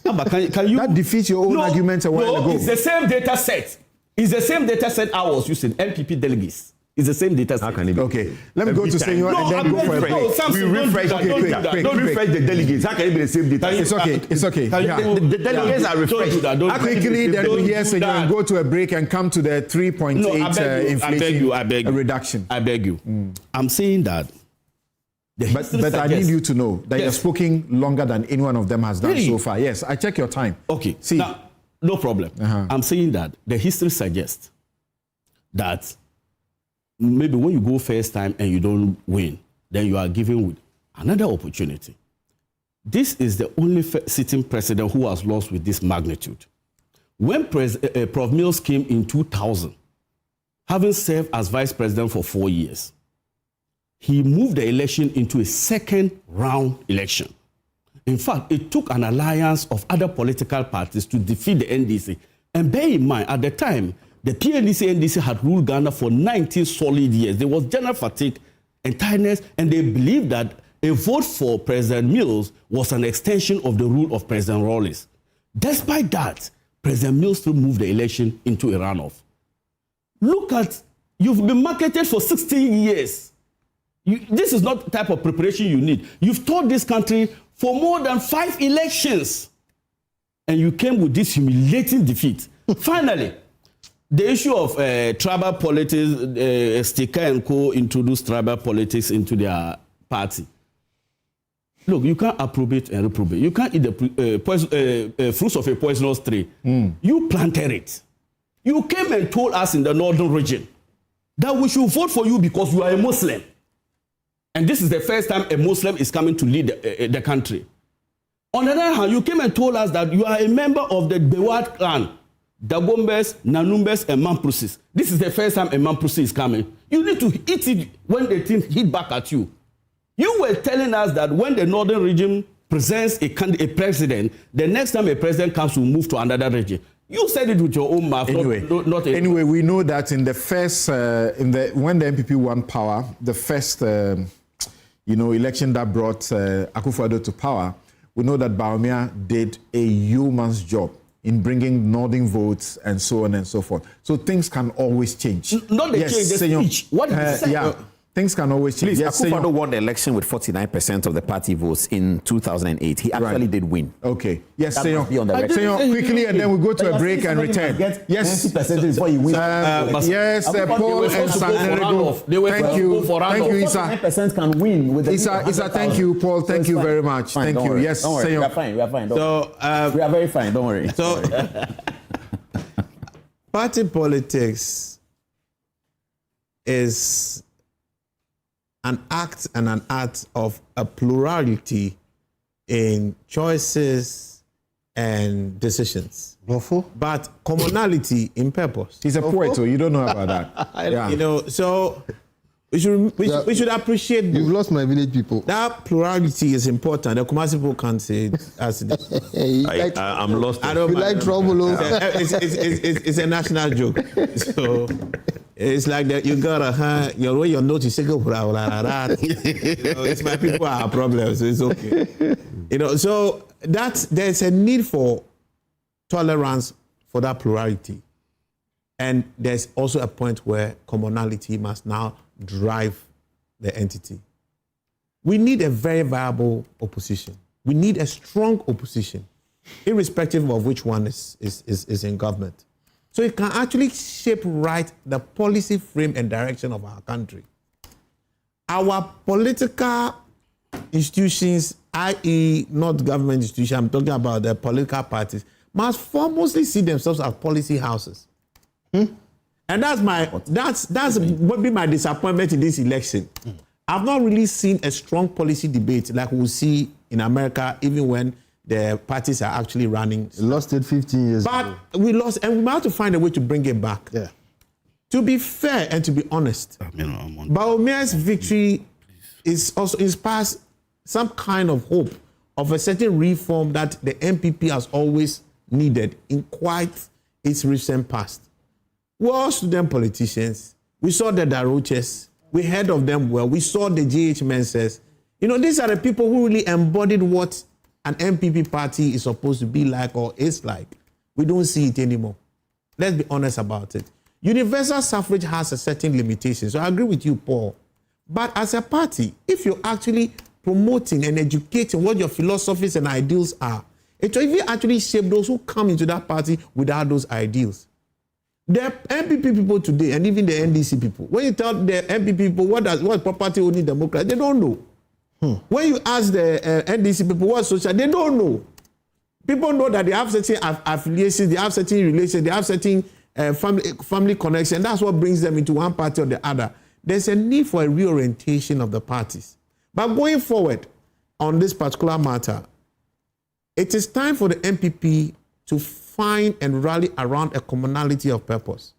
Can you... That defeats your own argument a while ago. It's the same data set. It's the same data set I was using, MPP delegates. It's the same data set. How can it be? Okay, let me go to Senor and then go for a break. We refresh the data. Don't refresh the delegates. How can it be the same data? It's okay. It's okay. The delegates are refreshed. Quickly, then we hear Senor and go to a break and come to the 3.8 inflation reduction. I beg you. I'm saying that. But I need you to know that you're speaking longer than any one of them has done so far. Yes, I check your time. Okay. See. Now, no problem. I'm saying that the history suggests that maybe when you go first time and you don't win, then you are given with another opportunity. This is the only sitting president who has lost with this magnitude. When Prof. Mills came in 2000, having served as vice president for 4 years, he moved the election into a second round election. In fact, it took an alliance of other political parties to defeat the NDC. And bear in mind, at the time, the PNDC-NDC had ruled Ghana for 19 solid years. There was general fatigue and tiredness, and they believed that a vote for President Mills was an extension of the rule of President Rawlings. Despite that, President Mills still moved the election into a runoff. Look at, you've been marketed for 16 years. This is not the type of preparation you need. You've taught this country for more than 5 elections, and you came with this humiliating defeat. Finally, the issue of tribal politics, Sticker and Co. introduced tribal politics into their party. Look, you can't approbate and reprobate. You can't eat the fruits of a poisonous tree. You planted it. You came and told us in the northern region that we should vote for you because you are a Muslim. And this is the first time a Muslim is coming to lead the country. On the other hand, you came and told us that you are a member of the Bewat clan, Dagombes, Nanumbes, and Mamprusis. This is the first time a Mamprusi is coming. You need to eat it when the thing hit back at you. You were telling us that when the northern region presents a president, the next time a president comes, will move to another region. You said it with your own mouth. Anyway, we know that in the first, when the MPP won power, the first, election that brought Akufo-Addo to power, we know that Bawumia did a yeoman's job in bringing northern votes and so on and so forth. So things can always change. Not the change, the speech. What did he say? Yeah. Things can always change. Please, Yes, Akufo-Addo won the election with 49% of the party votes in 2008. He actually did win. Okay. Yes, That Senor. must be on the record. Senor, quickly, and then we go to But a break and somebody return. must get Yes. 90% before you win. Yes, Paul and Sanerigo. Thank you. Thank you, Isa. 49% can win with the Isa, thank you, Paul. Thank you very much. Fine, Thank don't you. worry. Yes, Don't worry. Senor. We are fine. We are fine. So we are very fine. Don't worry. So party politics is an act and an art of a plurality in choices and decisions. But commonality in purpose. He's a poet, so you don't know about that. Yeah. You know, so we should appreciate. You've lost my village people. That plurality is important. The Kumasi people can't say it as it is. I'm lost. You like trouble, it's a national joke. So it's like that. You gotta your way your notice. It's my people are problems. So it's okay. You know. So there's a need for tolerance for that plurality, and there's also a point where commonality must now drive the entity. We need a very viable opposition. We need a strong opposition, irrespective of which one is in government. So it can actually shape right the policy frame and direction of our country. Our political institutions, i.e. not government institutions, I'm talking about the political parties, must foremost see themselves as policy houses. And that's what be my disappointment in this election. I've not really seen a strong policy debate like we'll see in America, even when the parties are actually running. Lost it 15 years ago. But we lost, and we might have to find a way to bring it back. Yeah. To be fair and to be honest, Bawumia's victory is also inspires some kind of hope of a certain reform that the MPP has always needed in quite its recent past. We're all student politicians. We saw the Daroches. We heard of them well. We saw the GH Menses. You know, these are the people who really embodied what an MPP party is supposed to be like or is like. We don't see it anymore. Let's be honest about it. Universal suffrage has a certain limitation. So I agree with you, Paul. But as a party, if you're actually promoting and educating what your philosophies and ideals are, it will even actually shape those who come into that party without those ideals. The MPP people today, and even the NDC people, when you tell the MPP people what property owning democracy, they don't know. When you ask the NDC people what social, they don't know. People know that they have certain affiliations, they have certain relations, they have certain family connection. That's what brings them into one party or the other. There's a need for a reorientation of the parties. But going forward on this particular matter, it is time for the MPP to find and rally around a commonality of purpose.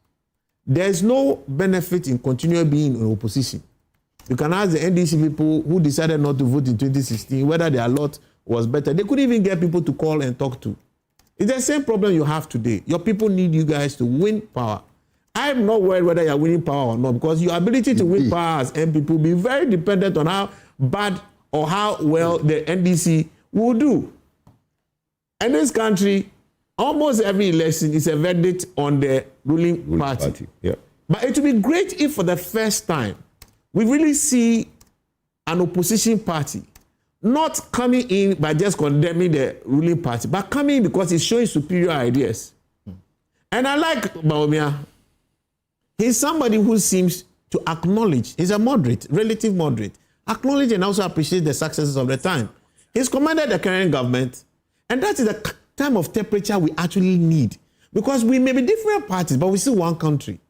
There's no benefit in continuing being in opposition. You can ask the NDC people who decided not to vote in 2016 whether their lot was better. They couldn't even get people to call and talk to. It's the same problem you have today. Your people need you guys to win power. I'm not worried whether you're winning power or not, because your ability to win power as MPP will be very dependent on how bad or how well the NDC will do. In this country, almost every election is a verdict on the ruling party. Yeah. But it would be great if for the first time we really see an opposition party not coming in by just condemning the ruling party, but coming in because it's showing superior ideas. And I like Bawumia. He's somebody who seems to acknowledge, he's a moderate, relative moderate, acknowledge and also appreciate the successes of the time. He's commanded the current government, and that is the time of temperature we actually need. Because we may be different parties, but we're still one country.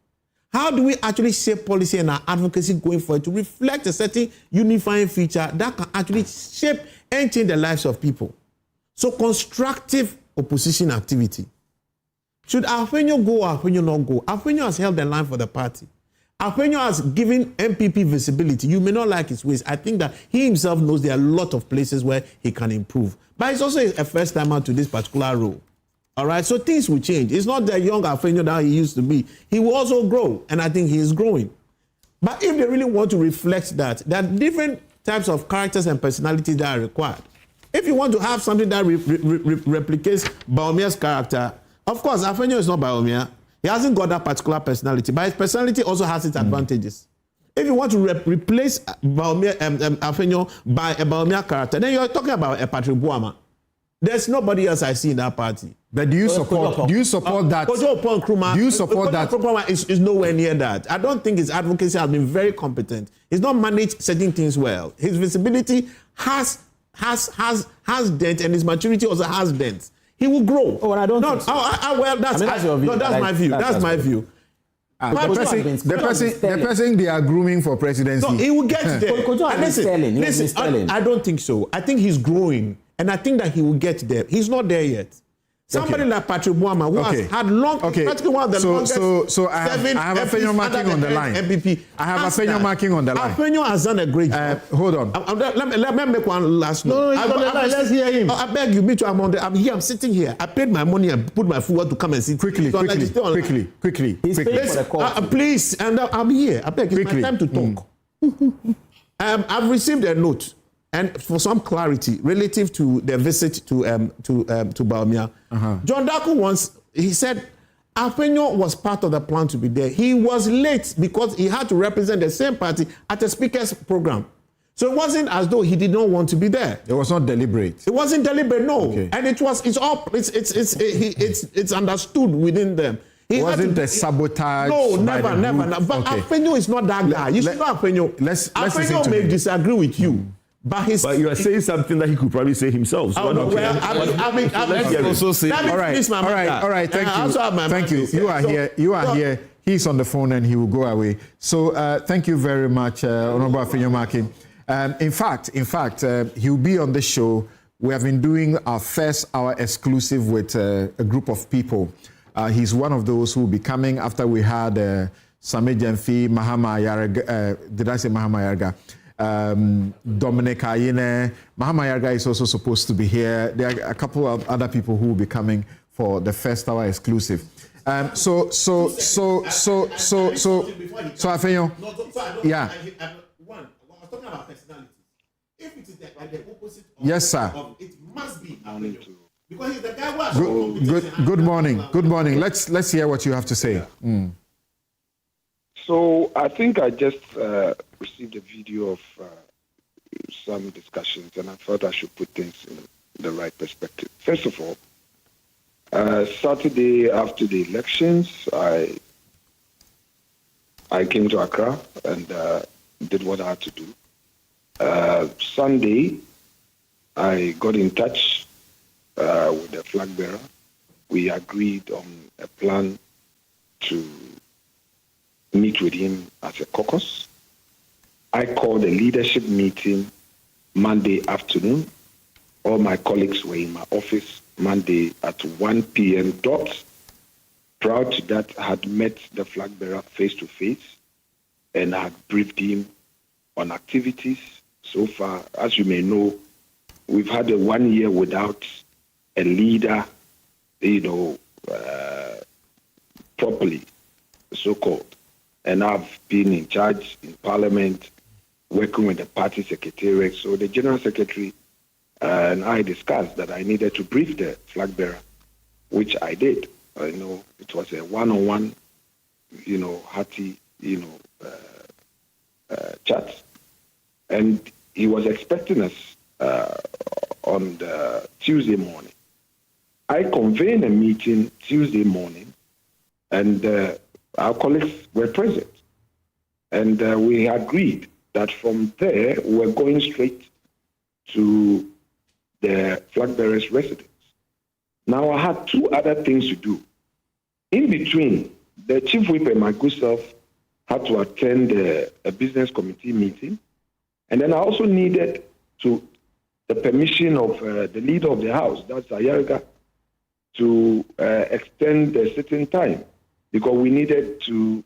How do we actually shape policy and our advocacy going forward to reflect a certain unifying feature that can actually shape and change the lives of people? So constructive opposition activity. Should Afenyo go or Afenyo not go? Afenyo has held the line for the party. Afenyo has given MPP visibility. You may not like his ways. I think that he himself knows there are a lot of places where he can improve. But it's also a first timer to this particular role. All right, so things will change. It's not the young Afenyo that he used to be. He will also grow, and I think he is growing. But if they really want to reflect that, there are different types of characters and personalities that are required. If you want to have something that replicates Bawumia's character, of course, Afenyo is not Bawumia. He hasn't got that particular personality, but his personality also has its advantages. If you want to replace Bawumia Afenyo by a Bawumia character, then you're talking about a Patrick Buama. There's nobody else I see in that party. But do you support that? Do you support that? Is nowhere near that. I don't think his advocacy has been very competent. He's not managed certain things well. His visibility has dent, and his maturity also has dent. He will grow. Oh, well, I don't think so. That's your view. No, that's my view. That's my view. The person they are grooming for presidency. No, he will get there. Listen, I don't think so. I think he's growing. And I think that he will get there. He's not there yet. Somebody like Patrick Buama, who has had practically one of the longest. So I have a Afenyo marking on the line. MPP. I have a Afenyo marking on the line. Afenyo has done a great job. Hold on. Let me make one last note. Let's hear him. I beg you, me too. I'm here. I'm sitting here. I paid my money and put my food to come and sit. Quickly. He's paying for the call. Please, and I'm here. I beg you, it's my time to talk. I've received a note. And for some clarity relative to the visit to Bawumia, John Daku he said Afenyo was part of the plan to be there. He was late because he had to represent the same party at a speaker's program. So it wasn't as though he did not want to be there. It was not deliberate. It wasn't deliberate, no. Okay. And it's understood within them. It wasn't a sabotage. No, never. But Afenyo is not that guy. You should know Afenyo. Afenyo may disagree with you. But you are saying something that he could probably say himself. So all right. Thank you. You are here. He's on the phone and he will go away. So thank you very much, Honorable Afenyo Markin. In fact, he will be on the show. We have been doing our first hour exclusive with a group of people. He's one of those who will be coming after we had Same Jemfi, Mahama Yarga. Did I say Mahama Yarga? Dominic Ayine, Mahama Yarga is also supposed to be here. There are a couple of other people who will be coming for the first hour exclusive. So Afenyo, yeah. One, I was talking about personality. If it is the opposite of yes, sir. It must be Afenyo. Because he's the guy who has good morning. Let's hear what you have to say. So I think I just received a video of some discussions, and I thought I should put things in the right perspective. First of all, Saturday after the elections, I came to Accra and did what I had to do. Sunday, I got in touch with the flag bearer. We agreed on a plan to meet with him as a caucus. I called a leadership meeting Monday afternoon. All my colleagues were in my office Monday at 1 p.m. dot. Prior to that, I had met the flag bearer face to face and I had briefed him on activities. So far, as you may know, we've had a 1 year without a leader, properly, so-called. And I've been in charge in Parliament, working with the party secretariat. So the General Secretary and I discussed that I needed to brief the flag bearer, which I did. It was a one-on-one, hearty, chat. And he was expecting us on the Tuesday morning. I convened a meeting Tuesday morning, and our colleagues were present. And we agreed that from there, we're going straight to the flag bearer's residence. Now, I had two other things to do. In between, the chief whip and my good self had to attend a business committee meeting. And then I also needed the permission of the leader of the house, that's Ayarga, to extend the sitting time, because we needed to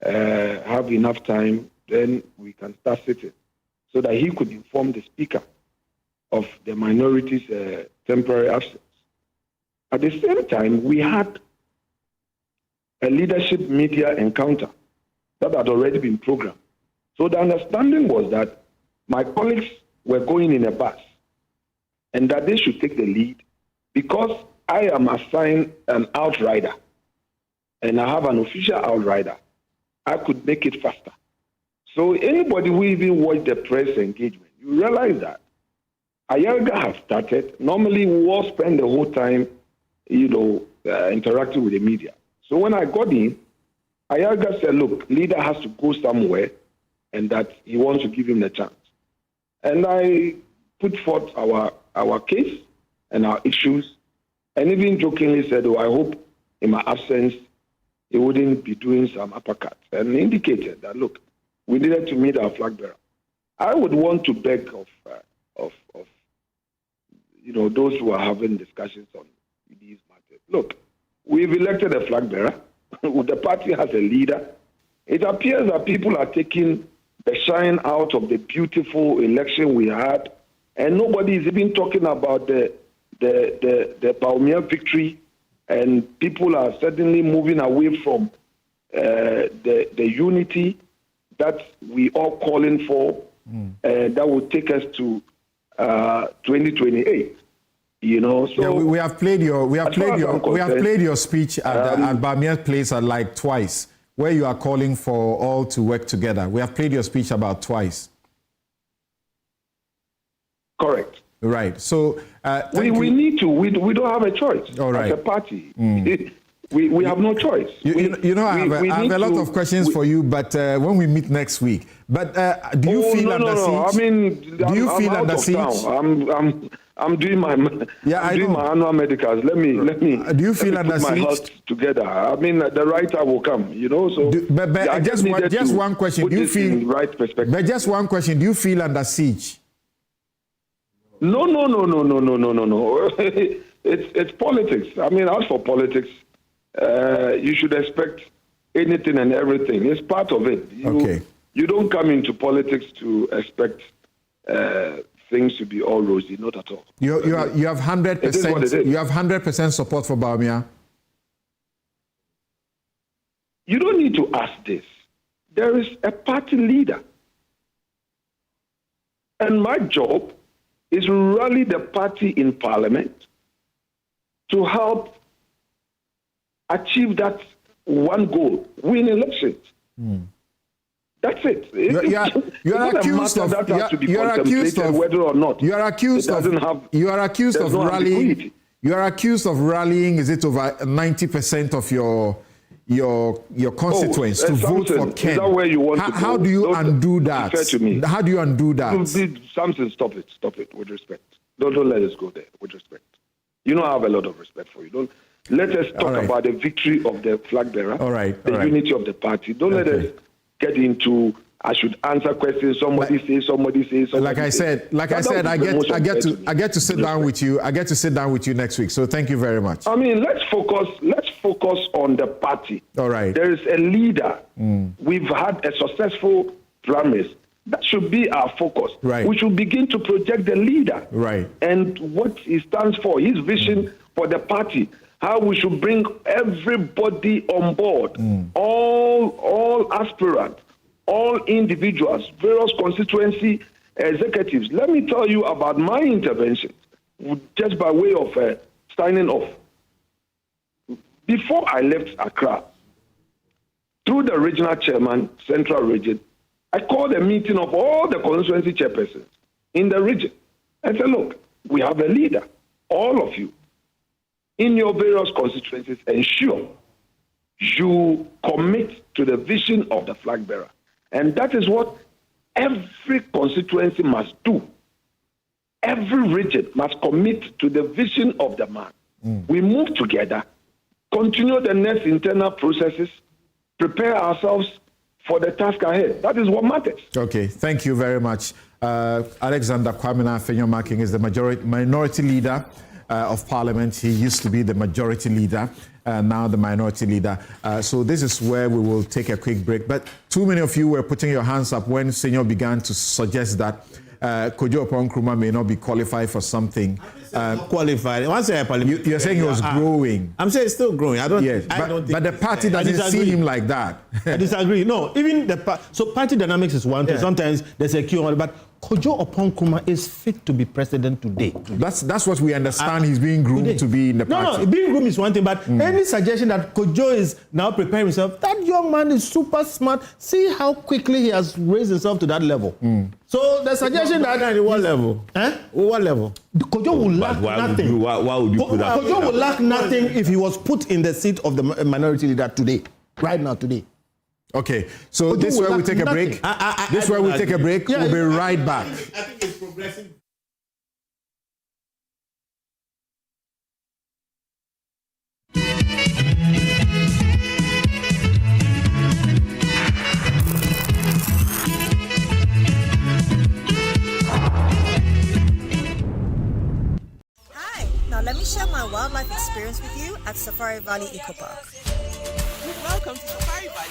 have enough time, then we can start sitting, so that he could inform the speaker of the minority's temporary absence. At the same time, we had a leadership media encounter that had already been programmed. So the understanding was that my colleagues were going in a bus and that they should take the lead, because I am assigned an outrider and I have an official outrider. I could make it faster. So anybody who even watched the press engagement, you realize that Ayaga has started. Normally, we all spend the whole time, interacting with the media. So when I got in, Ayaga said, look, leader has to go somewhere and that he wants to give him the chance. And I put forth our case and our issues, and even jokingly said, I hope in my absence, he wouldn't be doing some uppercut, and indicated that, look, we needed to meet our flag bearer. I would want to beg of those who are having discussions on these matters. Look, we've elected a flag bearer. The party has a leader. It appears that people are taking the shine out of the beautiful election we had, and nobody is even talking about the Baumia victory, and people are suddenly moving away from the unity that we are calling for, that will take us to 2028. So we have played your speech at Bamia's place like twice, where you are calling for all to work together. We have played your speech about twice. Correct. Right. So we need to. We don't have a choice. All right. As a party, we have no choice. I have a lot of questions for you, but when we meet next week. But do you feel under siege? I mean, do you feel under siege? I'm doing my my annual medicals. Let me. Do you feel under siege? My health together. I mean, the right time will come. So. But just one question. Do you feel right perspective? But just one question. Do you feel under siege? No. It's politics. I mean, as for politics, you should expect anything and everything. It's part of it. You don't come into politics to expect things to be all rosy. Not at all. You have 100%. You have 100% support for Baumia. You don't need to ask this. There is a party leader, and my job is to rally the party in parliament to help achieve that one goal: win elections. That's it. You are accused of whether or not. You are accused of rallying. You are accused of rallying. Is it over 90% of your constituents to vote for Ken? Is that where you want to go? How do you undo that? Fair to me. How do you undo that? Samson, stop it. With respect, don't let us go there. With respect, I have a lot of respect for you. Don't let us talk about the victory of the flag bearer. The unity of the party. Don't let us get into I should answer questions. Somebody says. Like I said, I get to sit down with you. I get to sit down with you next week. So thank you very much. I mean, let's focus on the party. All right. There is a leader. We've had a successful premise. That should be our focus. Right. We should begin to project the leader. Right. And what he stands for, his vision for the party. How we should bring everybody on board, all aspirants, all individuals, various constituency executives. Let me tell you about my intervention, just by way of signing off. Before I left Accra, through the regional chairman, Central Region, I called a meeting of all the constituency chairpersons in the region. I said, look, we have a leader, all of you, in your various constituencies, ensure you commit to the vision of the flag bearer. And that is what every constituency must do. Every region must commit to the vision of the man. We move together, continue the next internal processes, prepare ourselves for the task ahead. That is what matters. Okay, thank you very much. Alexander Kwamina Afenyo-Marking is the minority leader of Parliament. He used to be the majority leader, now the minority leader. So this is where we will take a quick break. But too many of you were putting your hands up when Senor began to suggest that Kojo Oppong-Nkrumah may not be qualified for something. Qualified. You're saying he was growing. I'm saying it's still growing. I don't think but the party doesn't see him like that. I disagree. No, even so party dynamics is one thing. Sometimes there's a queue, but Kojo Oppong-Kuma is fit to be president today. That's what we understand. He's being groomed today. To be in the party. No, being groomed is one thing, but any suggestion that Kojo is now preparing himself, that young man is super smart. See how quickly he has raised himself to that level. So the suggestion that at what level? What level? Kojo will lack nothing. Why would you put that? Kojo will lack nothing if he was put in the seat of the minority leader today, right now, today. Okay, so this is where we take a break. This is where we take a break. We'll be right back. I think it's progressing. Hi, now let me share my wildlife experience with you at Safari Valley Eco Park. Welcome to Safari Valley.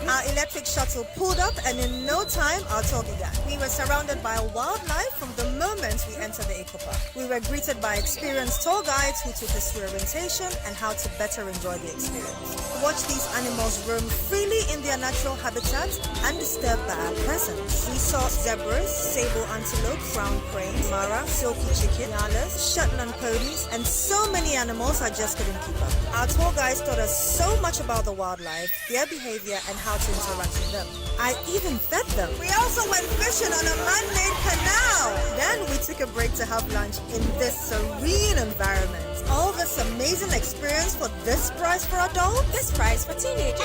Our electric shuttle pulled up, and in no time, our tour began. We were surrounded by wildlife from the moment we entered the eco park. We were greeted by experienced tour guides who took us through orientation and how to better enjoy the experience. Watch these animals roam freely in their natural habitat undisturbed by our presence. We saw zebras, sable antelope, brown cranes, mara, silky chicken, nyalas, Shetland ponies, and so many animals I just couldn't keep up. Our tour guides taught us so much about the wildlife, their behavior, and how to interact with them. I even fed them. We also went fishing on a man-made canal. Then we took a break to have lunch in this serene environment. All this amazing experience for this price for adults, this price for teenagers.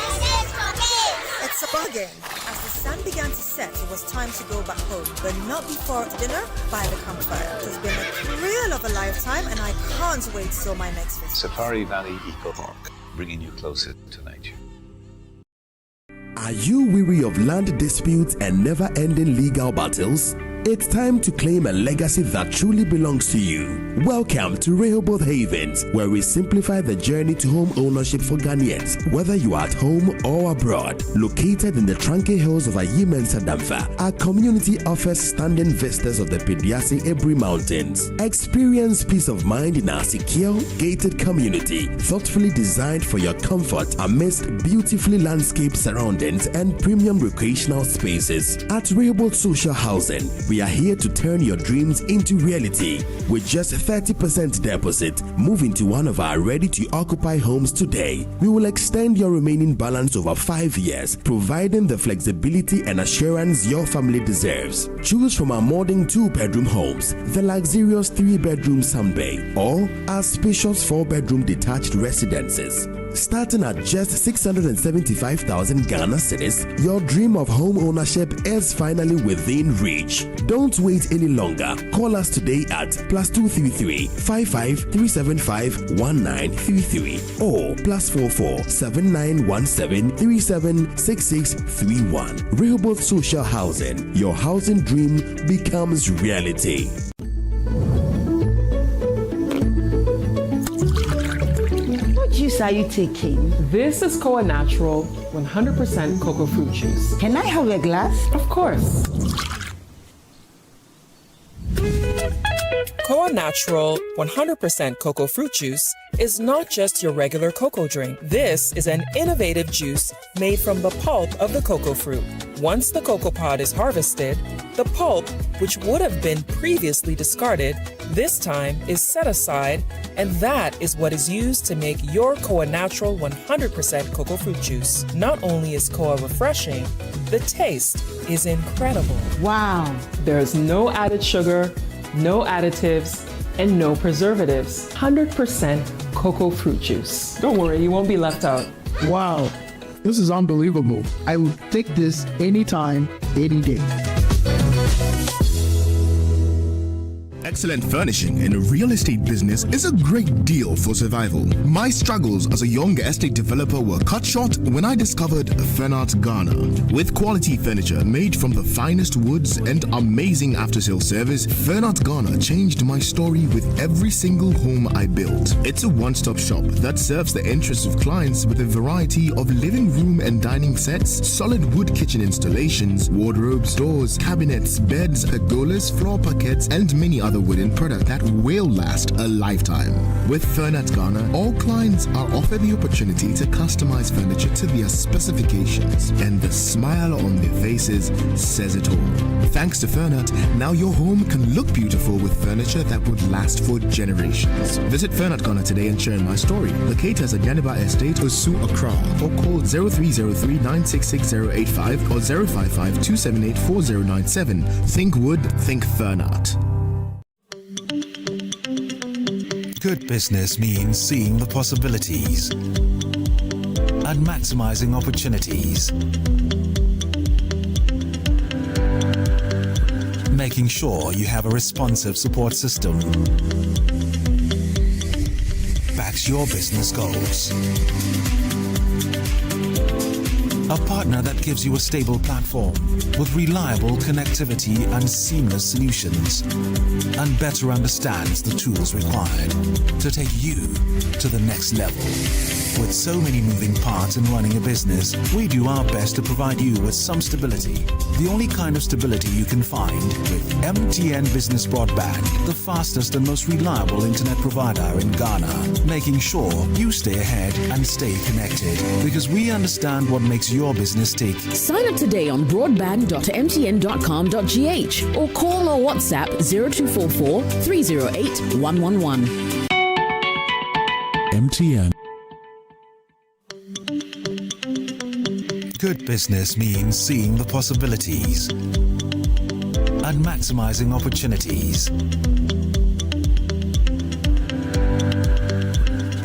It's a bargain. As the sun began to set, it was time to go back home, but not before dinner by the campfire. It has been a thrill of a lifetime, and I can't wait till my next visit. Safari Valley Eco Park, bringing you closer to nature. Are you weary of land disputes and never-ending legal battles? It's time to claim a legacy that truly belongs to you. Welcome to Rehoboth Havens, where we simplify the journey to home ownership for Ghanaians, whether you are at home or abroad. Located in the Tranke Hills of Ayimensa Damfa, our community offers stunning vistas of the Pediasi Ebri Mountains. Experience peace of mind in our secure, gated community, thoughtfully designed for your comfort amidst beautifully landscaped surroundings and premium recreational spaces. At Rehoboth Social Housing, we are here to turn your dreams into reality. With just 30% deposit, move into one of our ready-to-occupy homes today. We will extend your remaining balance over 5 years, providing the flexibility and assurance your family deserves. Choose from our modern 2-bedroom homes, the luxurious 3-bedroom sunbay, or our spacious 4-bedroom detached residences. Starting at just 675,000 Ghana cedis, your dream of home ownership is finally within reach. Don't wait any longer. Call us today at +233 55 375 1933 or +44 7917 376631. Rehoboth Social Housing. Your housing dream becomes reality. Juice are you taking? This is Koa Natural 100% cocoa fruit juice. Can I have a glass? Of course. Koa Natural 100% cocoa fruit juice is not just your regular cocoa drink. This is an innovative juice made from the pulp of the cocoa fruit. Once the cocoa pod is harvested, the pulp, which would have been previously discarded, this time is set aside, and that is what is used to make your Koa Natural 100% cocoa fruit juice. Not only is Koa refreshing, the taste is incredible. Wow. There's no added sugar, no additives, and no preservatives. 100% cocoa fruit juice. Don't worry, you won't be left out. Wow, this is unbelievable. I would take this anytime, any day. Excellent furnishing in a real estate business is a great deal for survival. My struggles as a young estate developer were cut short when I discovered Fernart Ghana. With quality furniture made from the finest woods and amazing after-sale service, Fernart Ghana changed my story with every single home I built. It's a one-stop shop that serves the interests of clients with a variety of living room and dining sets, solid wood kitchen installations, wardrobes, doors, cabinets, beds, pergolas, floor parquets, and many other a wooden product that will last a lifetime. With Fernat Ghana, all clients are offered the opportunity to customize furniture to their specifications, and the smile on their faces says it all. Thanks to Fernat, now your home can look beautiful with furniture that would last for generations. Visit Fernat Ghana today and share my story. Locate us at Yaniba Estate, Osu, Accra, or call 0303 966085 or 055 278 4097. Think wood, think Fernat. Good business means seeing the possibilities and maximizing opportunities. Making sure you have a responsive support system. Backs your business goals. A partner that gives you a stable platform with reliable connectivity and seamless solutions, and better understands the tools required to take you to the next level. With so many moving parts in running a business, we do our best to provide you with some stability. The only kind of stability you can find with MTN Business Broadband, the fastest and most reliable internet provider in Ghana, making sure you stay ahead and stay connected, because we understand what makes your business tick. Sign up today on broadband.mtn.com.gh or call or WhatsApp 0244 308 111. MTN. Good business means seeing the possibilities and maximizing opportunities.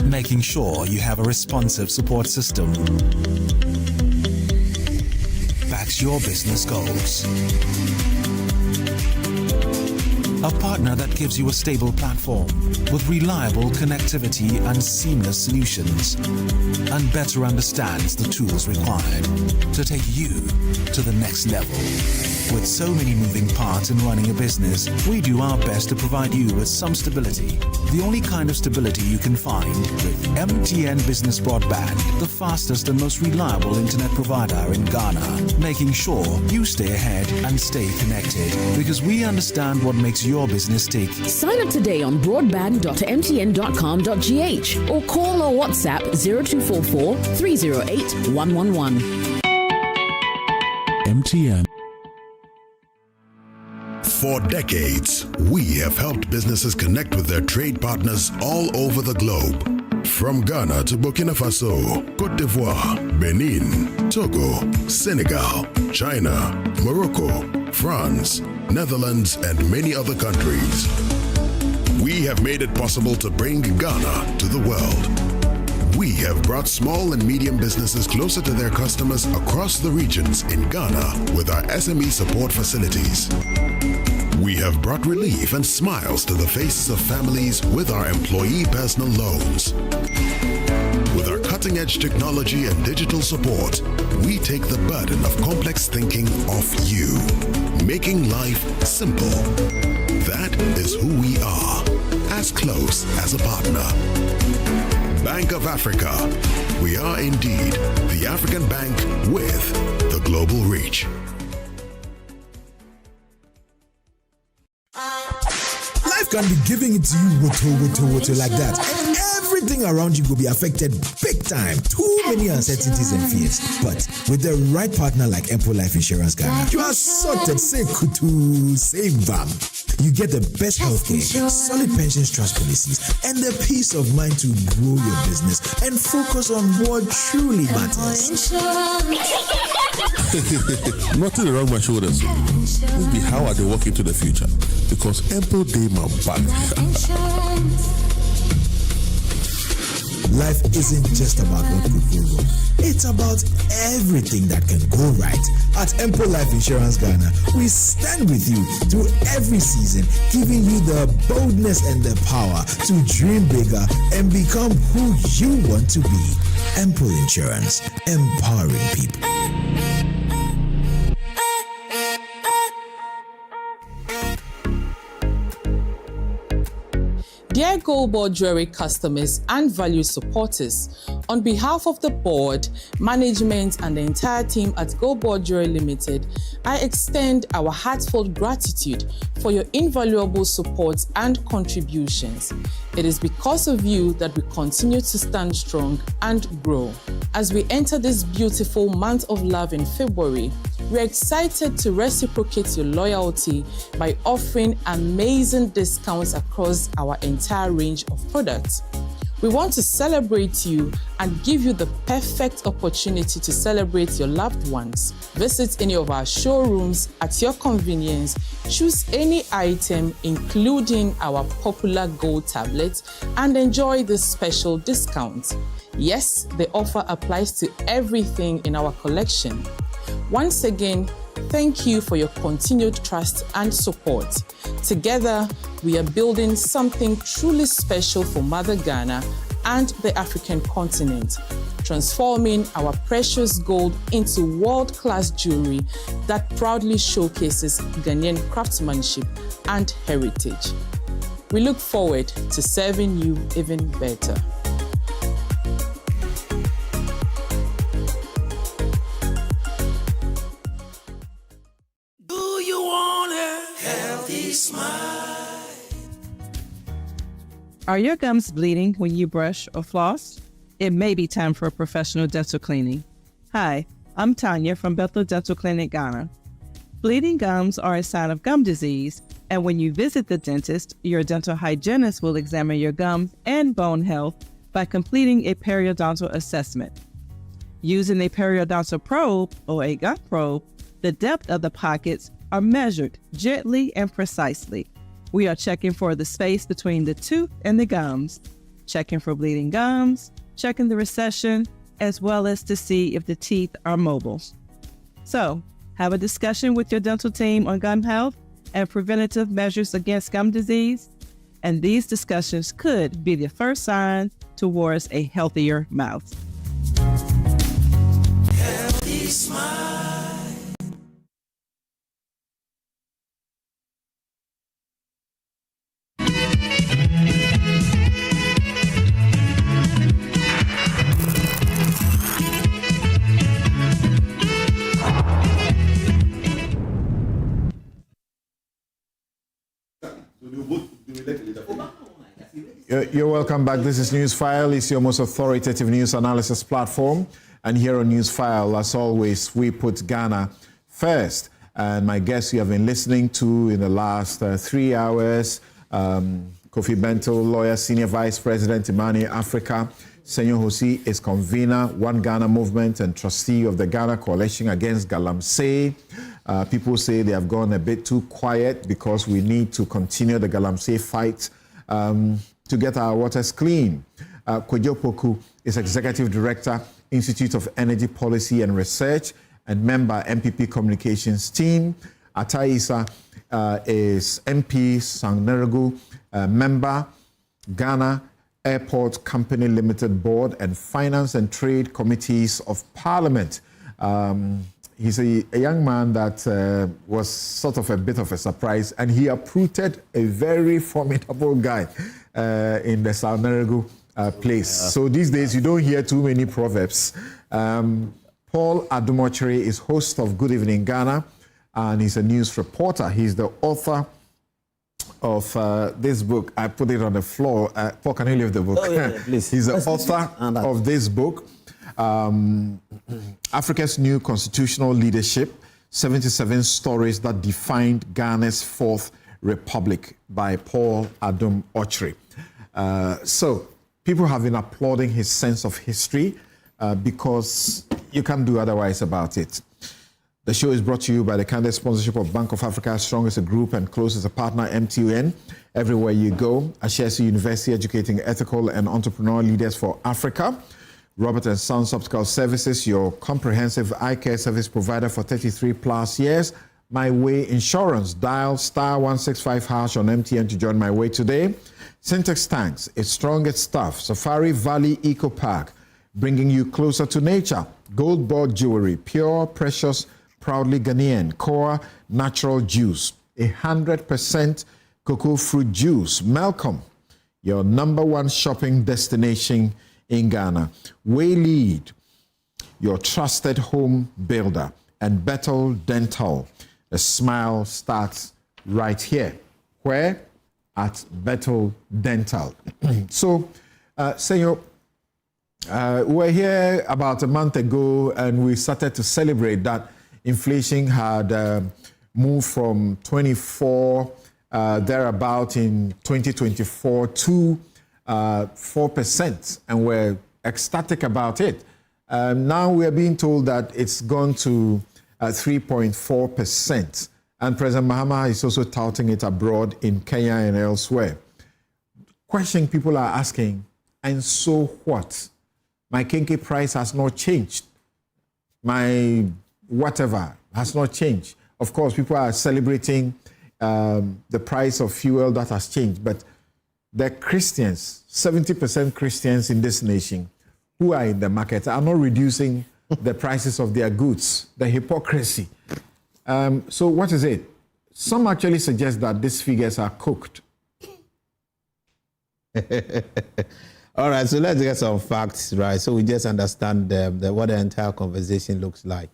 Making sure you have a responsive support system. Backs your business goals. A partner that gives you a stable platform with reliable connectivity and seamless solutions, and better understands the tools required to take you to the next level. With so many moving parts in running a business, we do our best to provide you with some stability. The only kind of stability you can find with MTN Business Broadband, the fastest and most reliable internet provider in Ghana, making sure you stay ahead and stay connected, because we understand what makes your business tick. Sign up today on broadband.mtn.com.gh or call or WhatsApp 0244 308 111. MTN. For decades, we have helped businesses connect with their trade partners all over the globe. From Ghana to Burkina Faso, Côte d'Ivoire, Benin, Togo, Senegal, China, Morocco, France, Netherlands, and many other countries. We have made it possible to bring Ghana to the world. We have brought small and medium businesses closer to their customers across the regions in Ghana with our SME support facilities. We have brought relief and smiles to the faces of families with our employee personal loans. With our cutting-edge technology and digital support, we take the burden of complex thinking off you, making life simple. That is who we are, as close as a partner. Bank of Africa. We are indeed the African bank with the global reach. Life can be giving it to you woto like that. And everything around you will be affected big time. Too many uncertainties and fears. But with the right partner like Empo Life Insurance Ghana, you are sorted. Say kutu, say bam. You get the best healthcare, solid pensions trust policies, and the peace of mind to grow your business and focus on what truly matters. Nothing around my shoulders. This be how I dey walk into the future, because Empo dey my back. Life isn't just about what could go wrong. It's about everything that can go right. At Empo Life Insurance Ghana, we stand with you through every season, giving you the boldness and the power to dream bigger and become who you want to be. Empo Insurance, empowering people. Dear Gold Board Jewelry customers and value supporters, on behalf of the board, management, and the entire team at Gold Board Jewelry Limited, I extend our heartfelt gratitude for your invaluable support and contributions. It is because of you that we continue to stand strong and grow. As we enter this beautiful month of love in February, we're excited to reciprocate your loyalty by offering amazing discounts across our entire range of products. We want to celebrate you and give you the perfect opportunity to celebrate your loved ones. Visit any of our showrooms at your convenience. Choose any item, including our popular gold tablets, and enjoy this special discount. Yes, the offer applies to everything in our collection. Once again, thank you for your continued trust and support. Together, we are building something truly special for Mother Ghana and the African continent, transforming our precious gold into world-class jewelry that proudly showcases Ghanaian craftsmanship and heritage. We look forward to serving you even better. Are your gums bleeding when you brush or floss? It may be time for a professional dental cleaning. Hi, I'm Tanya from Bethel Dental Clinic, Ghana. Bleeding gums are a sign of gum disease, and when you visit the dentist, your dental hygienist will examine your gums and bone health by completing a periodontal assessment. Using a periodontal probe, or a gum probe, the depth of the pockets are measured gently and precisely. We are checking for the space between the tooth and the gums, checking for bleeding gums, checking the recession, as well as to see if the teeth are mobile. So, have a discussion with your dental team on gum health and preventative measures against gum disease, and these discussions could be the first sign towards a healthier mouth. Healthy smile. You're welcome back. This is Newsfile. It's your most authoritative news analysis platform. And here on Newsfile, as always, we put Ghana first. And my guests you have been listening to in the last 3 hours, Kofi Bento, lawyer, senior vice president, Imani Africa. Senyor Hosi is convener, One Ghana Movement, and trustee of the Ghana Coalition Against Galamsey. People say they have gone a bit too quiet because we need to continue the Galamsey fight to get our waters clean. Kwadwo Poku is executive director, Institute of Energy Policy and Research, and member MPP Communications team. Ataisa is MP Sangneregu, member Ghana Airport Company Limited Board and Finance and Trade Committees of Parliament. He's a young man that was sort of a bit of a surprise, and he uprooted a very formidable guy in the Sangneregu place. So these days you don't hear too many proverbs. Paul Adumochiri is host of Good Evening Ghana, and he's a news reporter. He's the author of this book. I put it on the floor. Paul, can you leave the book? Oh, yeah, please. He's the author of this book, Africa's New Constitutional Leadership, 77 Stories That Defined Ghana's Fourth Republic by Paul Adumochiri. So people have been applauding his sense of history because you can't do otherwise about it. The show is brought to you by the candid sponsorship of Bank of Africa, strong as a group and close as a partner, MTN. Everywhere you go, Ashesi University, educating ethical and entrepreneurial leaders for Africa. Robert & Sons Optical Services, your comprehensive eye care service provider for 33 plus years. My Way Insurance, dial *165# on MTN to join My Way today. Syntex Tanks, its strongest stuff. Safari Valley Eco Park, bringing you closer to nature. Gold Board Jewelry, pure, precious, proudly Ghanaian. Core Natural Juice, 100% cocoa fruit juice. Malcolm, your #1 shopping destination in Ghana. Waylead, your trusted home builder, and Bethel Dental. The smile starts right here. Where? At Bethel Dental. So, Senor, we were here about a month ago and we started to celebrate that inflation had moved from 24 thereabout in 2024 to 4%, and we're ecstatic about it. Now we are being told that it's gone to 3.4%, and President Mahama is also touting it abroad in Kenya and elsewhere. Question people are asking, and so what? My kinky price has not changed. My whatever has not changed. Of course, people are celebrating the price of fuel that has changed, but the Christians, 70% Christians in this nation who are in the market are not reducing the prices of their goods. The hypocrisy. So what is it? Some actually suggest that these figures are cooked. All right, so let's get some facts, right? So we just understand what the entire conversation looks like.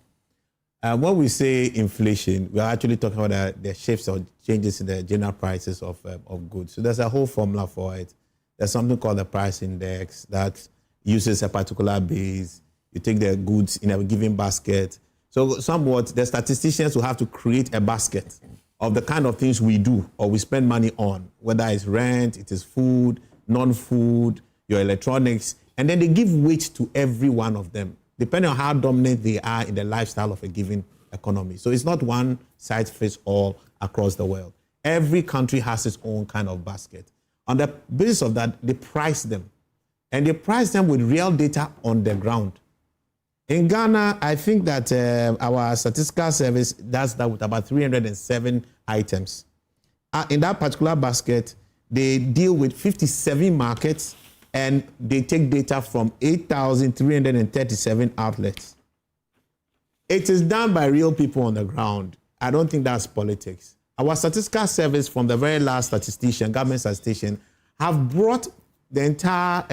When we say inflation, we are actually talking about the shifts or changes in the general prices of goods. So there's a whole formula for it. There's something called the price index that uses a particular base. You take the goods in a given basket. So somewhat, the statisticians will have to create a basket of the kind of things we do or we spend money on, whether it's rent, it is food, non-food, your electronics, and then they give weight to every one of them, depending on how dominant they are in the lifestyle of a given economy. So it's not one size fits all across the world. Every country has its own kind of basket. On the basis of that, they price them. And they price them with real data on the ground. In Ghana, I think that our statistical service does that with about 307 items. In that particular basket, they deal with 57 markets and they take data from 8,337 outlets. It is done by real people on the ground. I don't think that's politics. Our statistical service from the very last statistician, government statistician, have brought the entire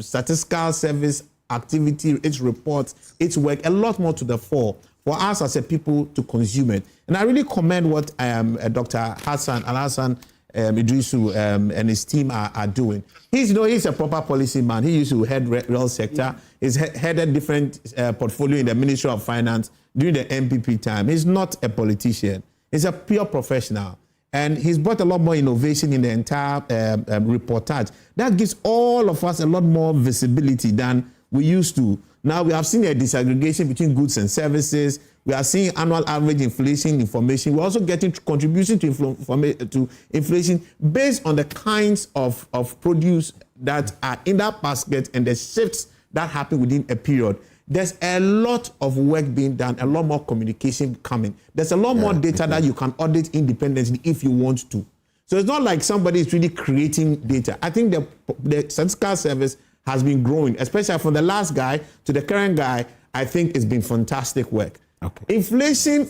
statistical service activity, its reports, its work, a lot more to the fore for us as a people to consume it. And I really commend what Dr. Hassan Al-Hassan Idrisu and his team are doing. He's a proper policy man. He used to head real sector. He's headed different portfolio in the Ministry of Finance during the MPP time. He's not a politician. He's a pure professional. And he's brought a lot more innovation in the entire reportage. That gives all of us a lot more visibility than we used to. Now we have seen a disaggregation between goods and services. We are seeing annual average inflation information. We're also getting contribution to inflation based on the kinds of produce that are in that basket and the shifts that happen within a period. There's a lot of work being done, a lot more communication coming. There's a lot more data that you can audit independently if you want to. So it's not like somebody is really creating data. I think the statistical service has been growing, especially from the last guy to the current guy. I think it's been fantastic work. Okay. Inflation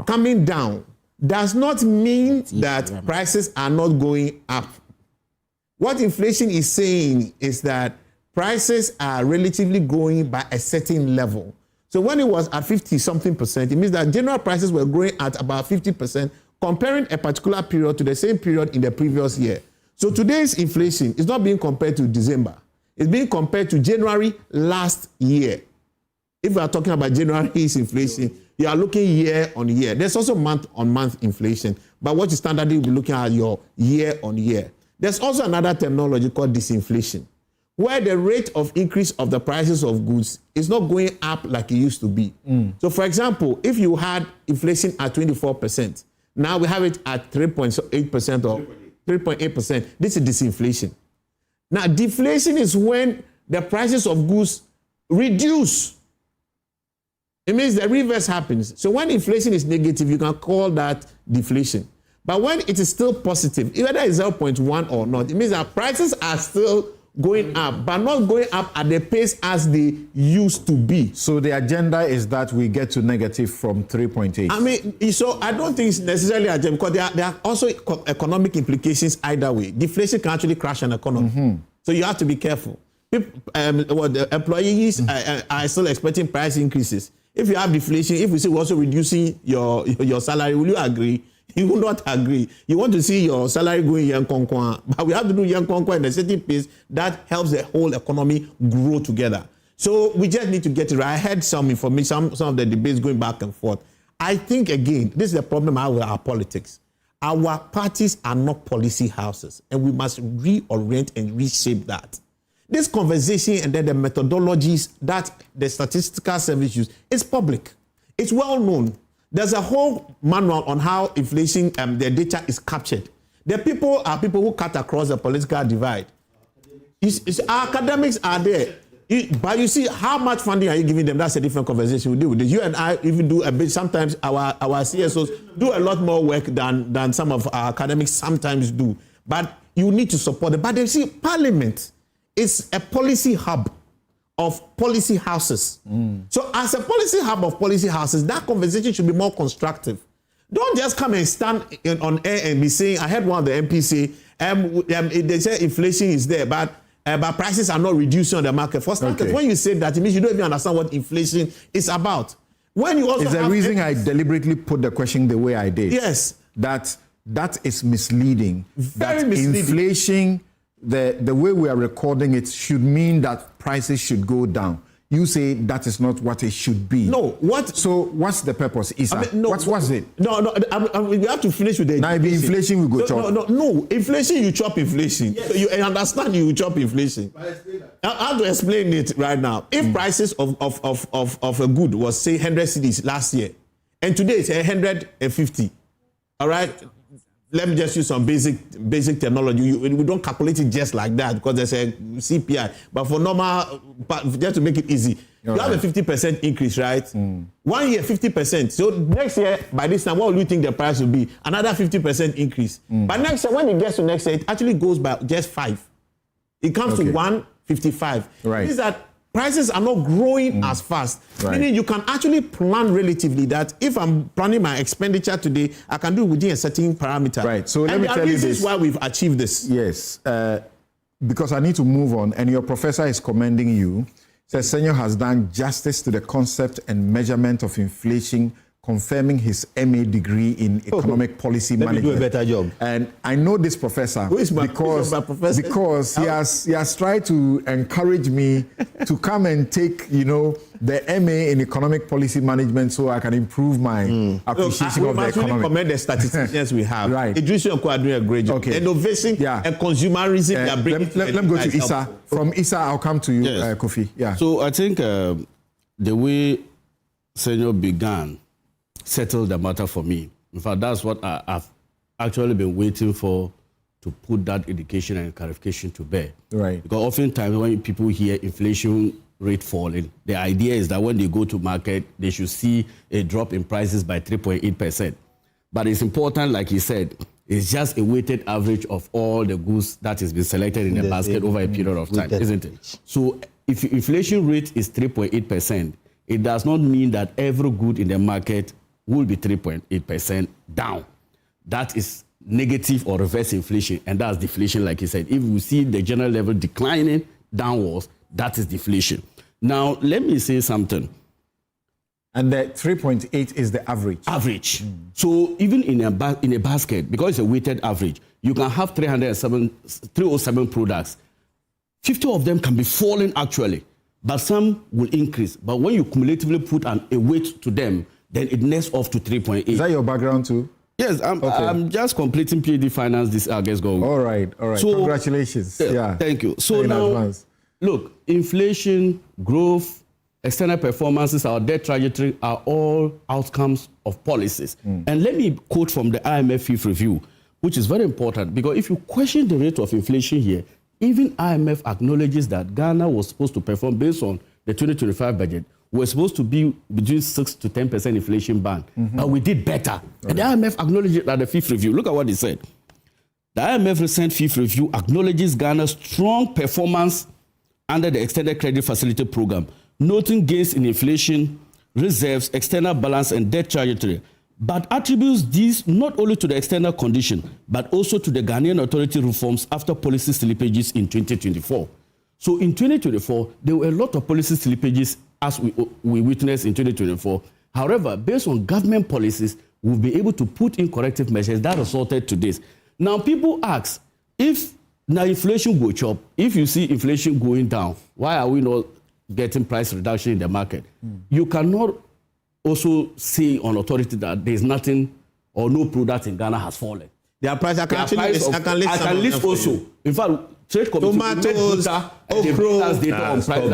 coming down does not mean that prices are not going up. What inflation is saying is that prices are relatively growing by a certain level. So when it was at 50-something%, it means that general prices were growing at about 50%, comparing a particular period to the same period in the previous year. So today's inflation is not being compared to December. It's being compared to January last year. If we are talking about January's inflation, you are looking year on year. There's also month-on-month inflation. But what you standardly will be looking at your year on year. There's also another terminology called disinflation, where the rate of increase of the prices of goods is not going up like it used to be. So for example, if you had inflation at 24%, now we have it at 3.8% or 3.8%. This is disinflation. Now, deflation is when the prices of goods reduce. It means the reverse happens. So when inflation is negative, you can call that deflation. But when it is still positive, whether it's 0.1 or not, it means that prices are still going up, but not going up at the pace as they used to be. So the agenda is that we get to negative from 3.8. I mean, so I don't think it's necessarily agenda, because there are also economic implications either way. Deflation can actually crash an economy. So you have to be careful. People, the employees are still expecting price increases. If you have deflation, if we say we're also reducing your salary, will you agree? You will not agree. You want to see your salary going young konkwa, but we have to do young konkwa in a certain pace that helps the whole economy grow together. So we just need to get it right. I heard some information, some of the debates going back and forth. I think, again, this is the problem I have with our politics. Our parties are not policy houses, and we must reorient and reshape that. This conversation and then the methodologies that the statistical service use is public. It's well known. There's a whole manual on how inflation, the data is captured. The people are people who cut across the political divide. Our academics are there. But you see, how much funding are you giving them? That's a different conversation we do with this. You and I even do a bit. Sometimes our CSOs do a lot more work than some of our academics sometimes do. But you need to support them. But you see, Parliament is a policy hub of policy houses. So as a policy hub of policy houses, that conversation should be more constructive. Don't just come and stand on air and be saying, I heard one of the MPs say, they say inflation is there, but prices are not reducing on the market. For starters, when you say that, it means you don't even understand what inflation is about. When you also it's the reason I deliberately put the question the way I did. Yes. That is misleading. Very that misleading. Inflation, the way we are recording it should mean that prices should go down. You say that is not what it should be. No, what? So what's the purpose? What's it? No, we have to finish with the now inflation we go chop. No, inflation you chop inflation. Yes. So you understand you chop inflation. I have to explain it right now. If prices of a good was say 100 cedis last year, and today it's 150, all right. Let me just use some basic technology. We don't calculate it just like that because there's a CPI. But for normal, just to make it easy, you have a 50% increase, right? 1 year, 50%. So next year, by this time, what will you think the price will be? Another 50% increase. But next year, when it gets to next year, it actually goes by just 5. It comes to 155. Right. It means that prices are not growing as fast. Right. Meaning you can actually plan relatively that if I'm planning my expenditure today, I can do it within a certain parameter. Right. So let me tell you this. This is why we've achieved this. Yes. Because I need to move on, and your professor is commending you. Says Senor has done justice to the concept and measurement of inflation, confirming his MA degree in economic policy management. Let me do a better job. And I know this professor because he has tried to encourage me to come and take, the MA in economic policy management so I can improve my appreciation of the economy. We commend the statisticians we have. Right. Idris Yonko are doing a great job. Okay. Innovation and consumerism they are bringing. Let me go to Issa. From Issa, I'll come to you, Kofi. Yeah. So I think the way Senor began settled the matter for me. In fact, that's what I've actually been waiting for, to put that education and clarification to bear. Right. Because oftentimes when people hear inflation rate falling, the idea is that when they go to market, they should see a drop in prices by 3.8%. But it's important, like he said, it's just a weighted average of all the goods that has been selected in the basket over a period of time, isn't it? So if inflation rate is 3.8%, it does not mean that every good in the market will be 3.8% down. That is negative or reverse inflation, and that's deflation, like he said. If we see the general level declining downwards, that is deflation. Now, let me say something. And the 3.8 is the average. Average. So even in a basket, because it's a weighted average, you can have 307 products. 50 of them can be falling actually, but some will increase. But when you cumulatively put a weight to them, then it nets off to 3.8. Is that your background too? Yes, I'm just completing PhD finance this August going. All right. So, congratulations. Thank you. So now, look, inflation, growth, external performances, our debt trajectory are all outcomes of policies. And let me quote from the IMF Fifth Review, which is very important, because if you question the rate of inflation here, even IMF acknowledges that Ghana was supposed to perform based on the 2025 budget. We're supposed to be between 6 to 10% inflation band, but we did better. Right. And the IMF acknowledged it at the Fifth Review. Look at what they said. The IMF recent fifth review acknowledges Ghana's strong performance under the Extended Credit Facility Program, noting gains in inflation, reserves, external balance, and debt trajectory, but attributes these not only to the external condition, but also to the Ghanaian authority reforms after policy slippages in 2024. So in 2024, there were a lot of policy slippages as we witnessed in 2024. However, based on government policies, we'll be able to put in corrective measures that resulted to this. Now, people ask, if now inflation goes up, if you see inflation going down, why are we not getting price reduction in the market? You cannot also say on authority that there's nothing or no product in Ghana has fallen. Their price, I can list also. In fact, trade committee, tomatoes, okra,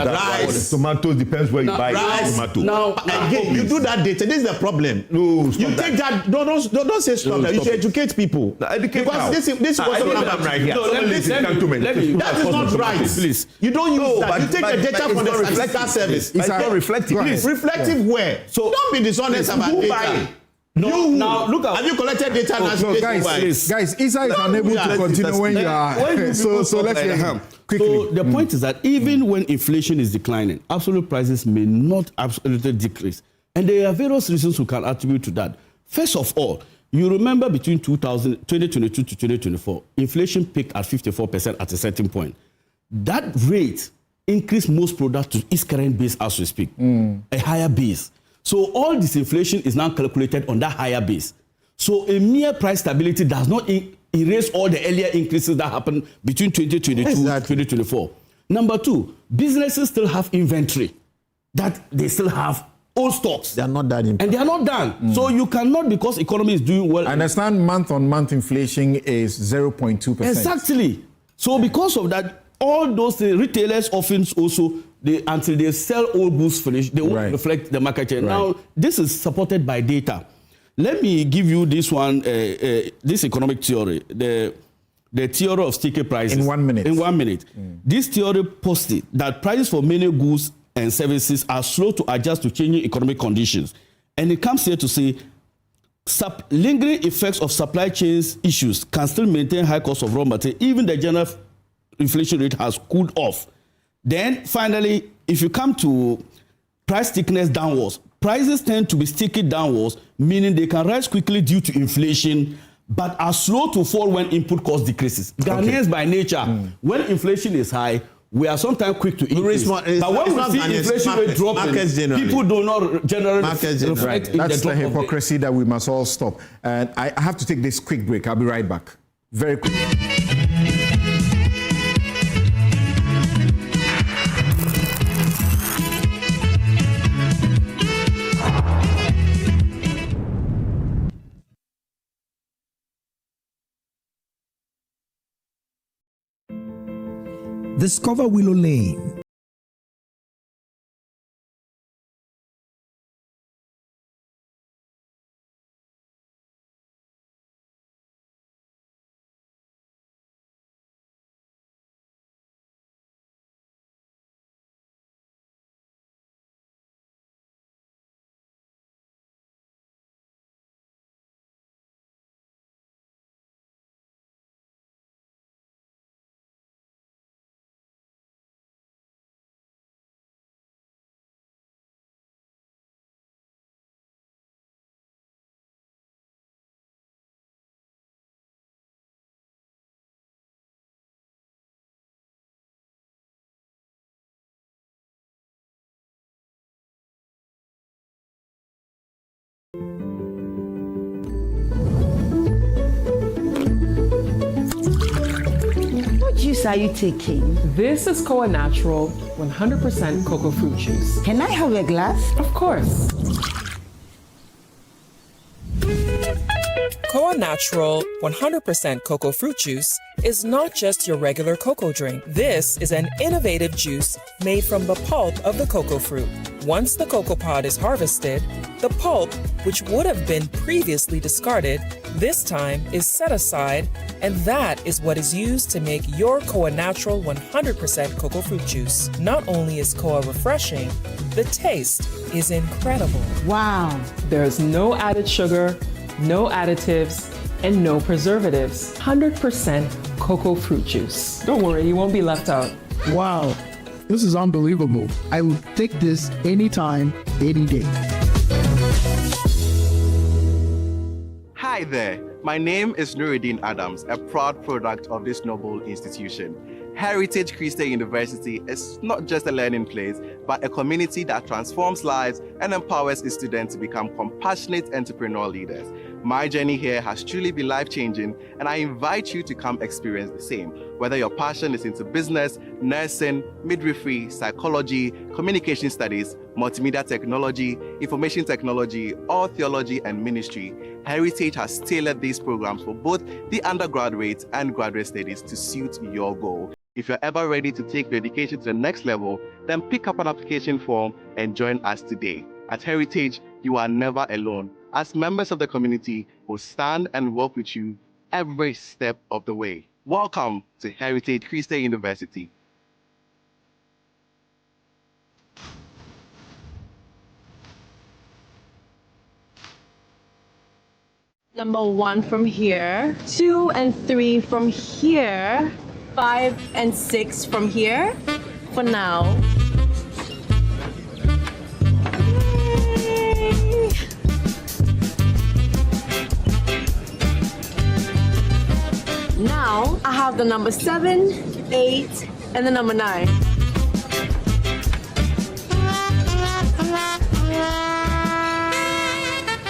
rice. Tomatoes depends where you buy rice. Now, again, you do that data. This is the problem. No, you take that. Don't say stop that. You should educate people. Educate because this was right here. Let me. That is not right. Please. You don't use that. You take the data from the statistical service. It's not reflective. Reflective where? So don't be dishonest about data. No, now look at. Have you collected data? Guys, Isa is unable to continue when you are. So let's hear him quickly. So the point is that even when inflation is declining, absolute prices may not absolutely decrease, and there are various reasons we can attribute to that. First of all, you remember between 2022 to 2024, inflation peaked at 54% at a certain point. That rate increased most products to its current base as we speak, a higher base. So all this inflation is now calculated on that higher base. So a mere price stability does not erase all the earlier increases that happened between 2022 and 2024. Number two, businesses still have inventory that they still have old stocks. They are not done. And they are not done. So you cannot, because economy is doing well. I understand month-on-month inflation is 0.2%. Exactly. So because of that, all those retailers often also, until they sell old goods finished, they won't reflect the market share. Now, this is supported by data. Let me give you this one, this economic theory, the theory of sticky prices. In 1 minute. In 1 minute. This theory posted that prices for many goods and services are slow to adjust to changing economic conditions. And it comes here to say, lingering effects of supply chains issues can still maintain high cost of raw material, even the general inflation rate has cooled off. Then finally, if you come to price stickiness downwards, prices tend to be sticky downwards, meaning they can rise quickly due to inflation, but are slow to fall when input cost decreases. Ghanaians by nature, when inflation is high, we are sometimes quick to increase. But when we see inflation rate dropping, people do not generally reflect in That's the drop the hypocrisy that we must all stop. And I have to take this quick break. I'll be right back. Very quick. Discover Willow Lane. What juice are you taking? This is Koa Natural 100% cocoa fruit juice. Can I have a glass? Of course. Koa Natural 100% cocoa fruit juice is not just your regular cocoa drink. This is an innovative juice made from the pulp of the cocoa fruit. Once the cocoa pod is harvested, the pulp, which would have been previously discarded, this time is set aside, and that is what is used to make your Koa Natural 100% cocoa fruit juice. Not only is Koa refreshing, the taste is incredible. Wow. There's no added sugar, no additives, and no preservatives. 100% cocoa fruit juice. Don't worry, you won't be left out. Wow, this is unbelievable. I would take this anytime, any day. Hi there, my name is Nuruddin Adams, a proud product of this noble institution. Heritage Christian University is not just a learning place, but a community that transforms lives and empowers its students to become compassionate entrepreneur leaders. My journey here has truly been life-changing, and I invite you to come experience the same. Whether your passion is into business, nursing, midwifery, psychology, communication studies, multimedia technology, information technology, or theology and ministry, Heritage has tailored these programs for both the undergraduate and graduate studies to suit your goal. If you're ever ready to take your education to the next level, then pick up an application form and join us today. At Heritage, you are never alone, as members of the community will stand and work with you every step of the way. Welcome to Heritage Christian University. Number 1 from here, 2 and 3 from here, 5 and 6 from here, for now. Yay. Now, I have the number 7, 8, and the number 9.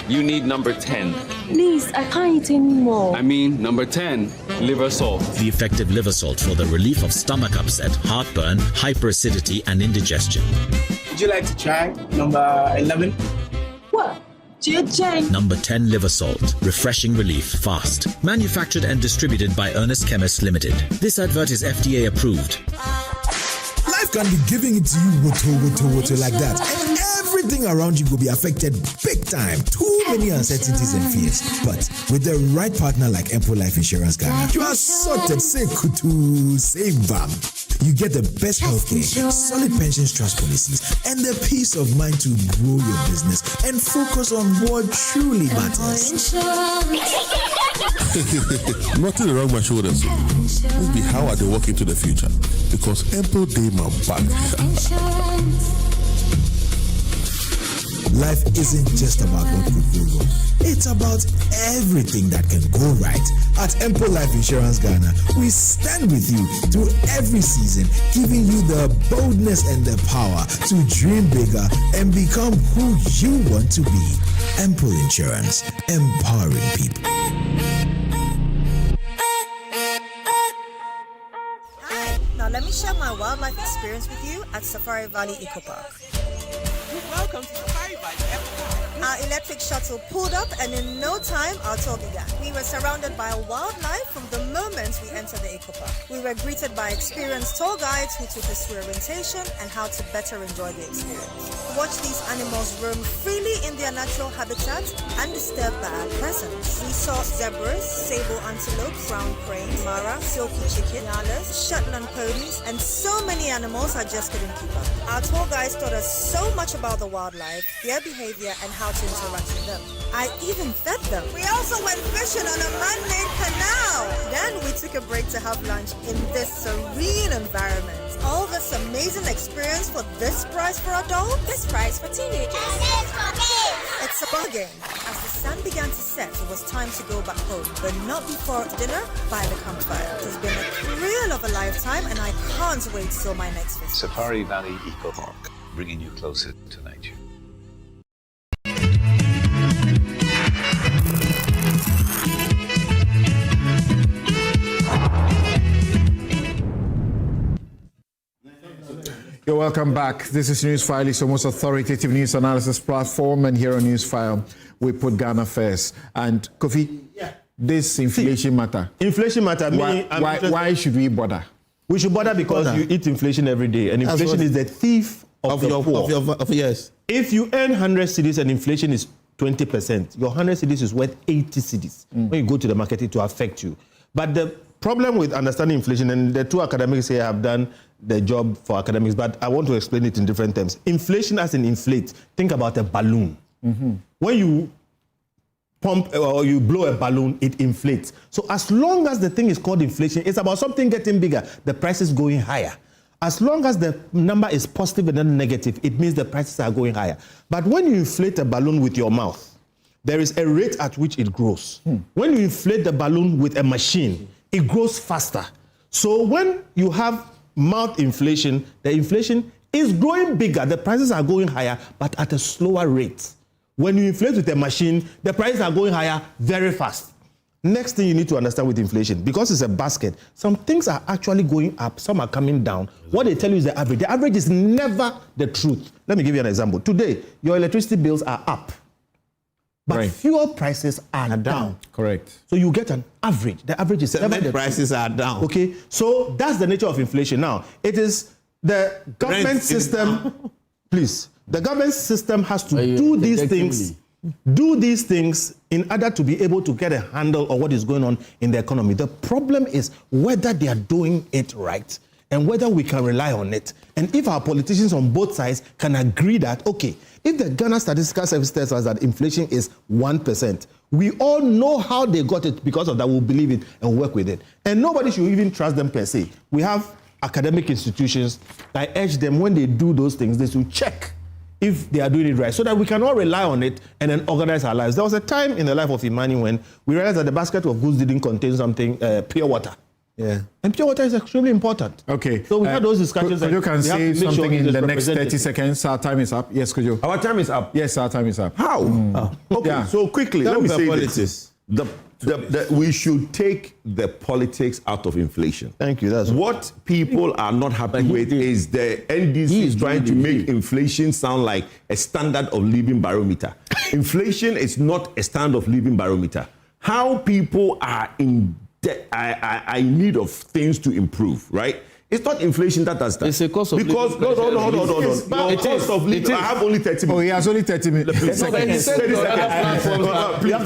You need number 10. Please, I can't eat anymore. I mean, number 10, liver salt. The effective liver salt for the relief of stomach upset, heartburn, hyperacidity, and indigestion. Would you like to try number 11? What? JJ. Number 10 liver salt. Refreshing relief fast. Manufactured and distributed by Ernest Chemists Limited. This advert is FDA approved. Life can be giving it to you woto like that. And everything around you will be affected big time. Too many uncertainties and fears. But with the right partner like Empo Life Insurance Ghana, you are sorted. Say kutu, say bam. You get the best healthcare, solid pensions trust policies, and the peace of mind to grow your business and focus on what truly matters. Nothing around my shoulders. Will be how I walk into the future. Because Empo Day my back. Life isn't just about what could go wrong. It's about everything that can go right. At Empo Life Insurance Ghana, we stand with you through every season, giving you the boldness and the power to dream bigger and become who you want to be. Empo Insurance, empowering people. Hi, now let me share my wildlife experience with you at Safari Valley Eco Park. Welcome to Safari Valley Eco Park. Our electric shuttle pulled up, and in no time, our tour began. We were surrounded by wildlife from the moment we entered the eco park. We were greeted by experienced tour guides who took us through orientation and how to better enjoy the experience. Watch these animals roam freely in their natural habitat, undisturbed by our presence. We saw zebras, sable antelope, brown crane, mara, silky chicken, nyalas, Shetland ponies, and so many animals I just couldn't keep up. Our tour guides taught us so much about the wildlife, their behavior, and how to interact with them. I even fed them. We also went fishing on a man-made canal. Then we took a break to have lunch in this serene environment. All this amazing experience for this price for adults? This price for teenagers. It's a ball game. As the sun began to set, it was time to go back home, but not before dinner by the campfire. It has been a thrill of a lifetime, and I can't wait till my next visit. Safari Valley Eco Park, bringing you closer to nature. You're welcome back. This is Newsfile. It's the most authoritative news analysis platform, and here on Newsfile, we put Ghana first. And Kofi, this inflation matter. Inflation matter. Why should we bother? We should bother because you eat inflation every day, and inflation is the thief of your poor. Yes. If you earn 100 cedis and inflation is 20%, your 100 cedis is worth 80 cedis. When you go to the market, it will affect you. But the problem with understanding inflation, and the two academics here have done the job for academics, but I want to explain it in different terms. Inflation as in inflate. Think about a balloon. When you pump or you blow a balloon, it inflates. So as long as the thing is called inflation, it's about something getting bigger, the price is going higher. As long as the number is positive and not negative, it means the prices are going higher. But when you inflate a balloon with your mouth, there is a rate at which it grows. When you inflate the balloon with a machine, it grows faster. So when you have mouth inflation, the inflation is growing bigger. The prices are going higher, but at a slower rate. When you inflate with a machine, the prices are going higher very fast. Next thing you need to understand with inflation, because it's a basket, some things are actually going up, some are coming down. What they tell you is the average. The average is never the truth. Let me give you an example. Today, your electricity bills are up, but fuel prices are down. Correct. So you get an average. The average is never the prices are down. Okay, so that's the nature of inflation. Now, it is the government system, please, the government system has to do these things in order to be able to get a handle on what is going on in the economy. The problem is whether they are doing it right and whether we can rely on it. And if our politicians on both sides can agree that, okay, if the Ghana Statistical Service tells us that inflation is 1%, we all know how they got it. Because of that, we'll believe it and work with it. And nobody should even trust them per se. We have academic institutions. I urge them, when they do those things, they should check if they are doing it right, so that we can all rely on it and then organize our lives. There was a time in the life of Imani when we realized that the basket of goods didn't contain something, pure water. Yeah. And pure water is extremely important. Okay. So we had those discussions. Could you can say something in the next 30 seconds? Our time is up. Yes, could you? Our time is up. Yes, our time is up. How? Okay, Yeah. so quickly, let me say politics. this. We should take the politics out of inflation. Thank you. That's what people are not happy with is the NDC is trying to make inflation sound like a standard of living barometer. Inflation is not a standard of living barometer. How people are in need of things to improve, right? It's not inflation that does that. It's a cost of living. Because no. Your cost of living. I have only 30 minutes. Oh, he has only 30 minutes.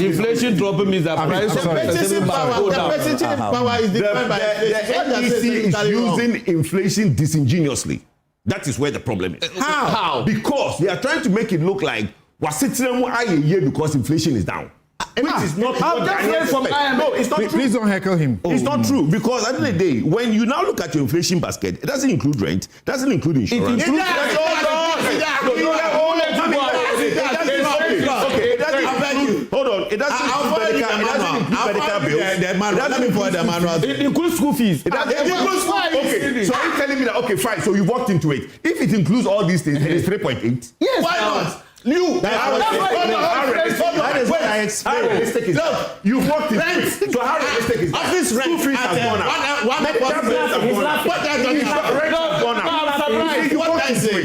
Inflation dropping means that price of purchasing power is defined by the NDC is using inflation disingenuously. That is where the problem is. How? Because they are trying to make it look like because inflation is down. Which is not from no, it's not true. Please don't heckle him. It's not true, because at the end of the day, when you now look at your inflation basket, it doesn't include rent, it doesn't include insurance. It includes hold on. It doesn't include medical bills. Let me point the manual. It includes school fees. It includes school fees. Okay, so are you telling me that, okay, fine, so you walked into it. If it includes all these things, it is 3.8. Yes. Why not? That is what I explained. How realistic is that? You walked into it. So how realistic is that? Office rent. School fees have gone up.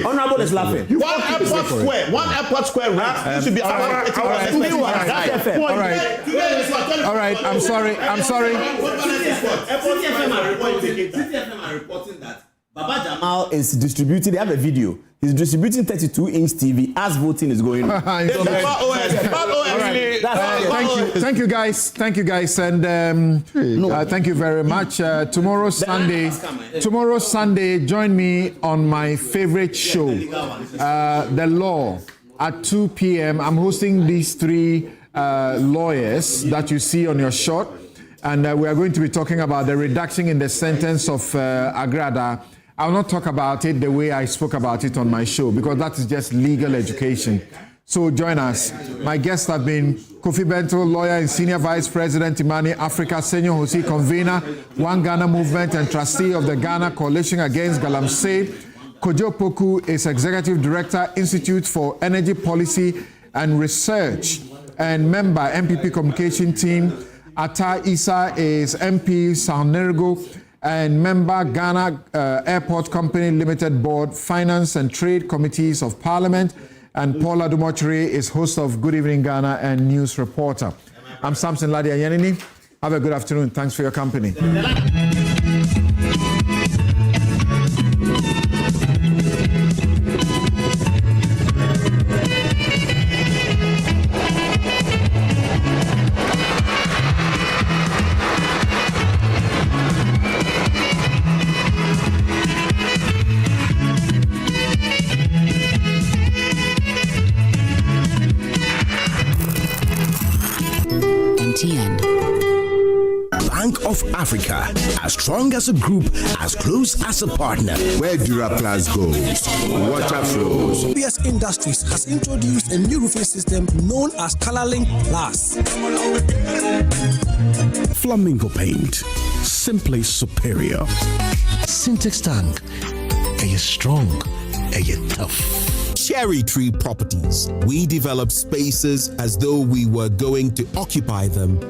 Honorable is laughing. One airport square rent should be about 80%. All right. I'm sorry. CTFM are reporting that Baba Jamal is distributing. They have a video. He's distributing 32-inch TV as voting is going on. Thank you, guys, and thank you very much. Tomorrow Sunday, join me on my favorite show, The Law, at 2 p.m. I'm hosting these three lawyers that you see on your shot, and we are going to be talking about the reduction in the sentence of Agradaa. I'll not talk about it the way I spoke about it on my show, because that is just legal education. So join us. My guests have been Kofi Bento, lawyer and senior vice president, Imani Africa, Senior Hosi, convener, One Ghana Movement and trustee of the Ghana Coalition Against Galamsey. Kojo Poku is executive director, Institute for Energy Policy and Research, and member, MPP Communication Team. Atta Issa is MP, Sanergo, and member, Ghana Airport Company Limited Board, Finance and Trade Committees of Parliament. And Paula Dumochiri is host of Good Evening Ghana and news reporter. I'm Samson Ladia Yanini. Have a good afternoon. Thanks for your company. Bank of Africa. As strong as a group, as close as a partner. Where Duraplas goes, water flows. PS Industries has introduced a new roofing system known as ColorLink Plus. Flamingo paint, simply superior. Syntax tank, are you strong? Are you tough? Cherry Tree Properties. We develop spaces as though we were going to occupy them.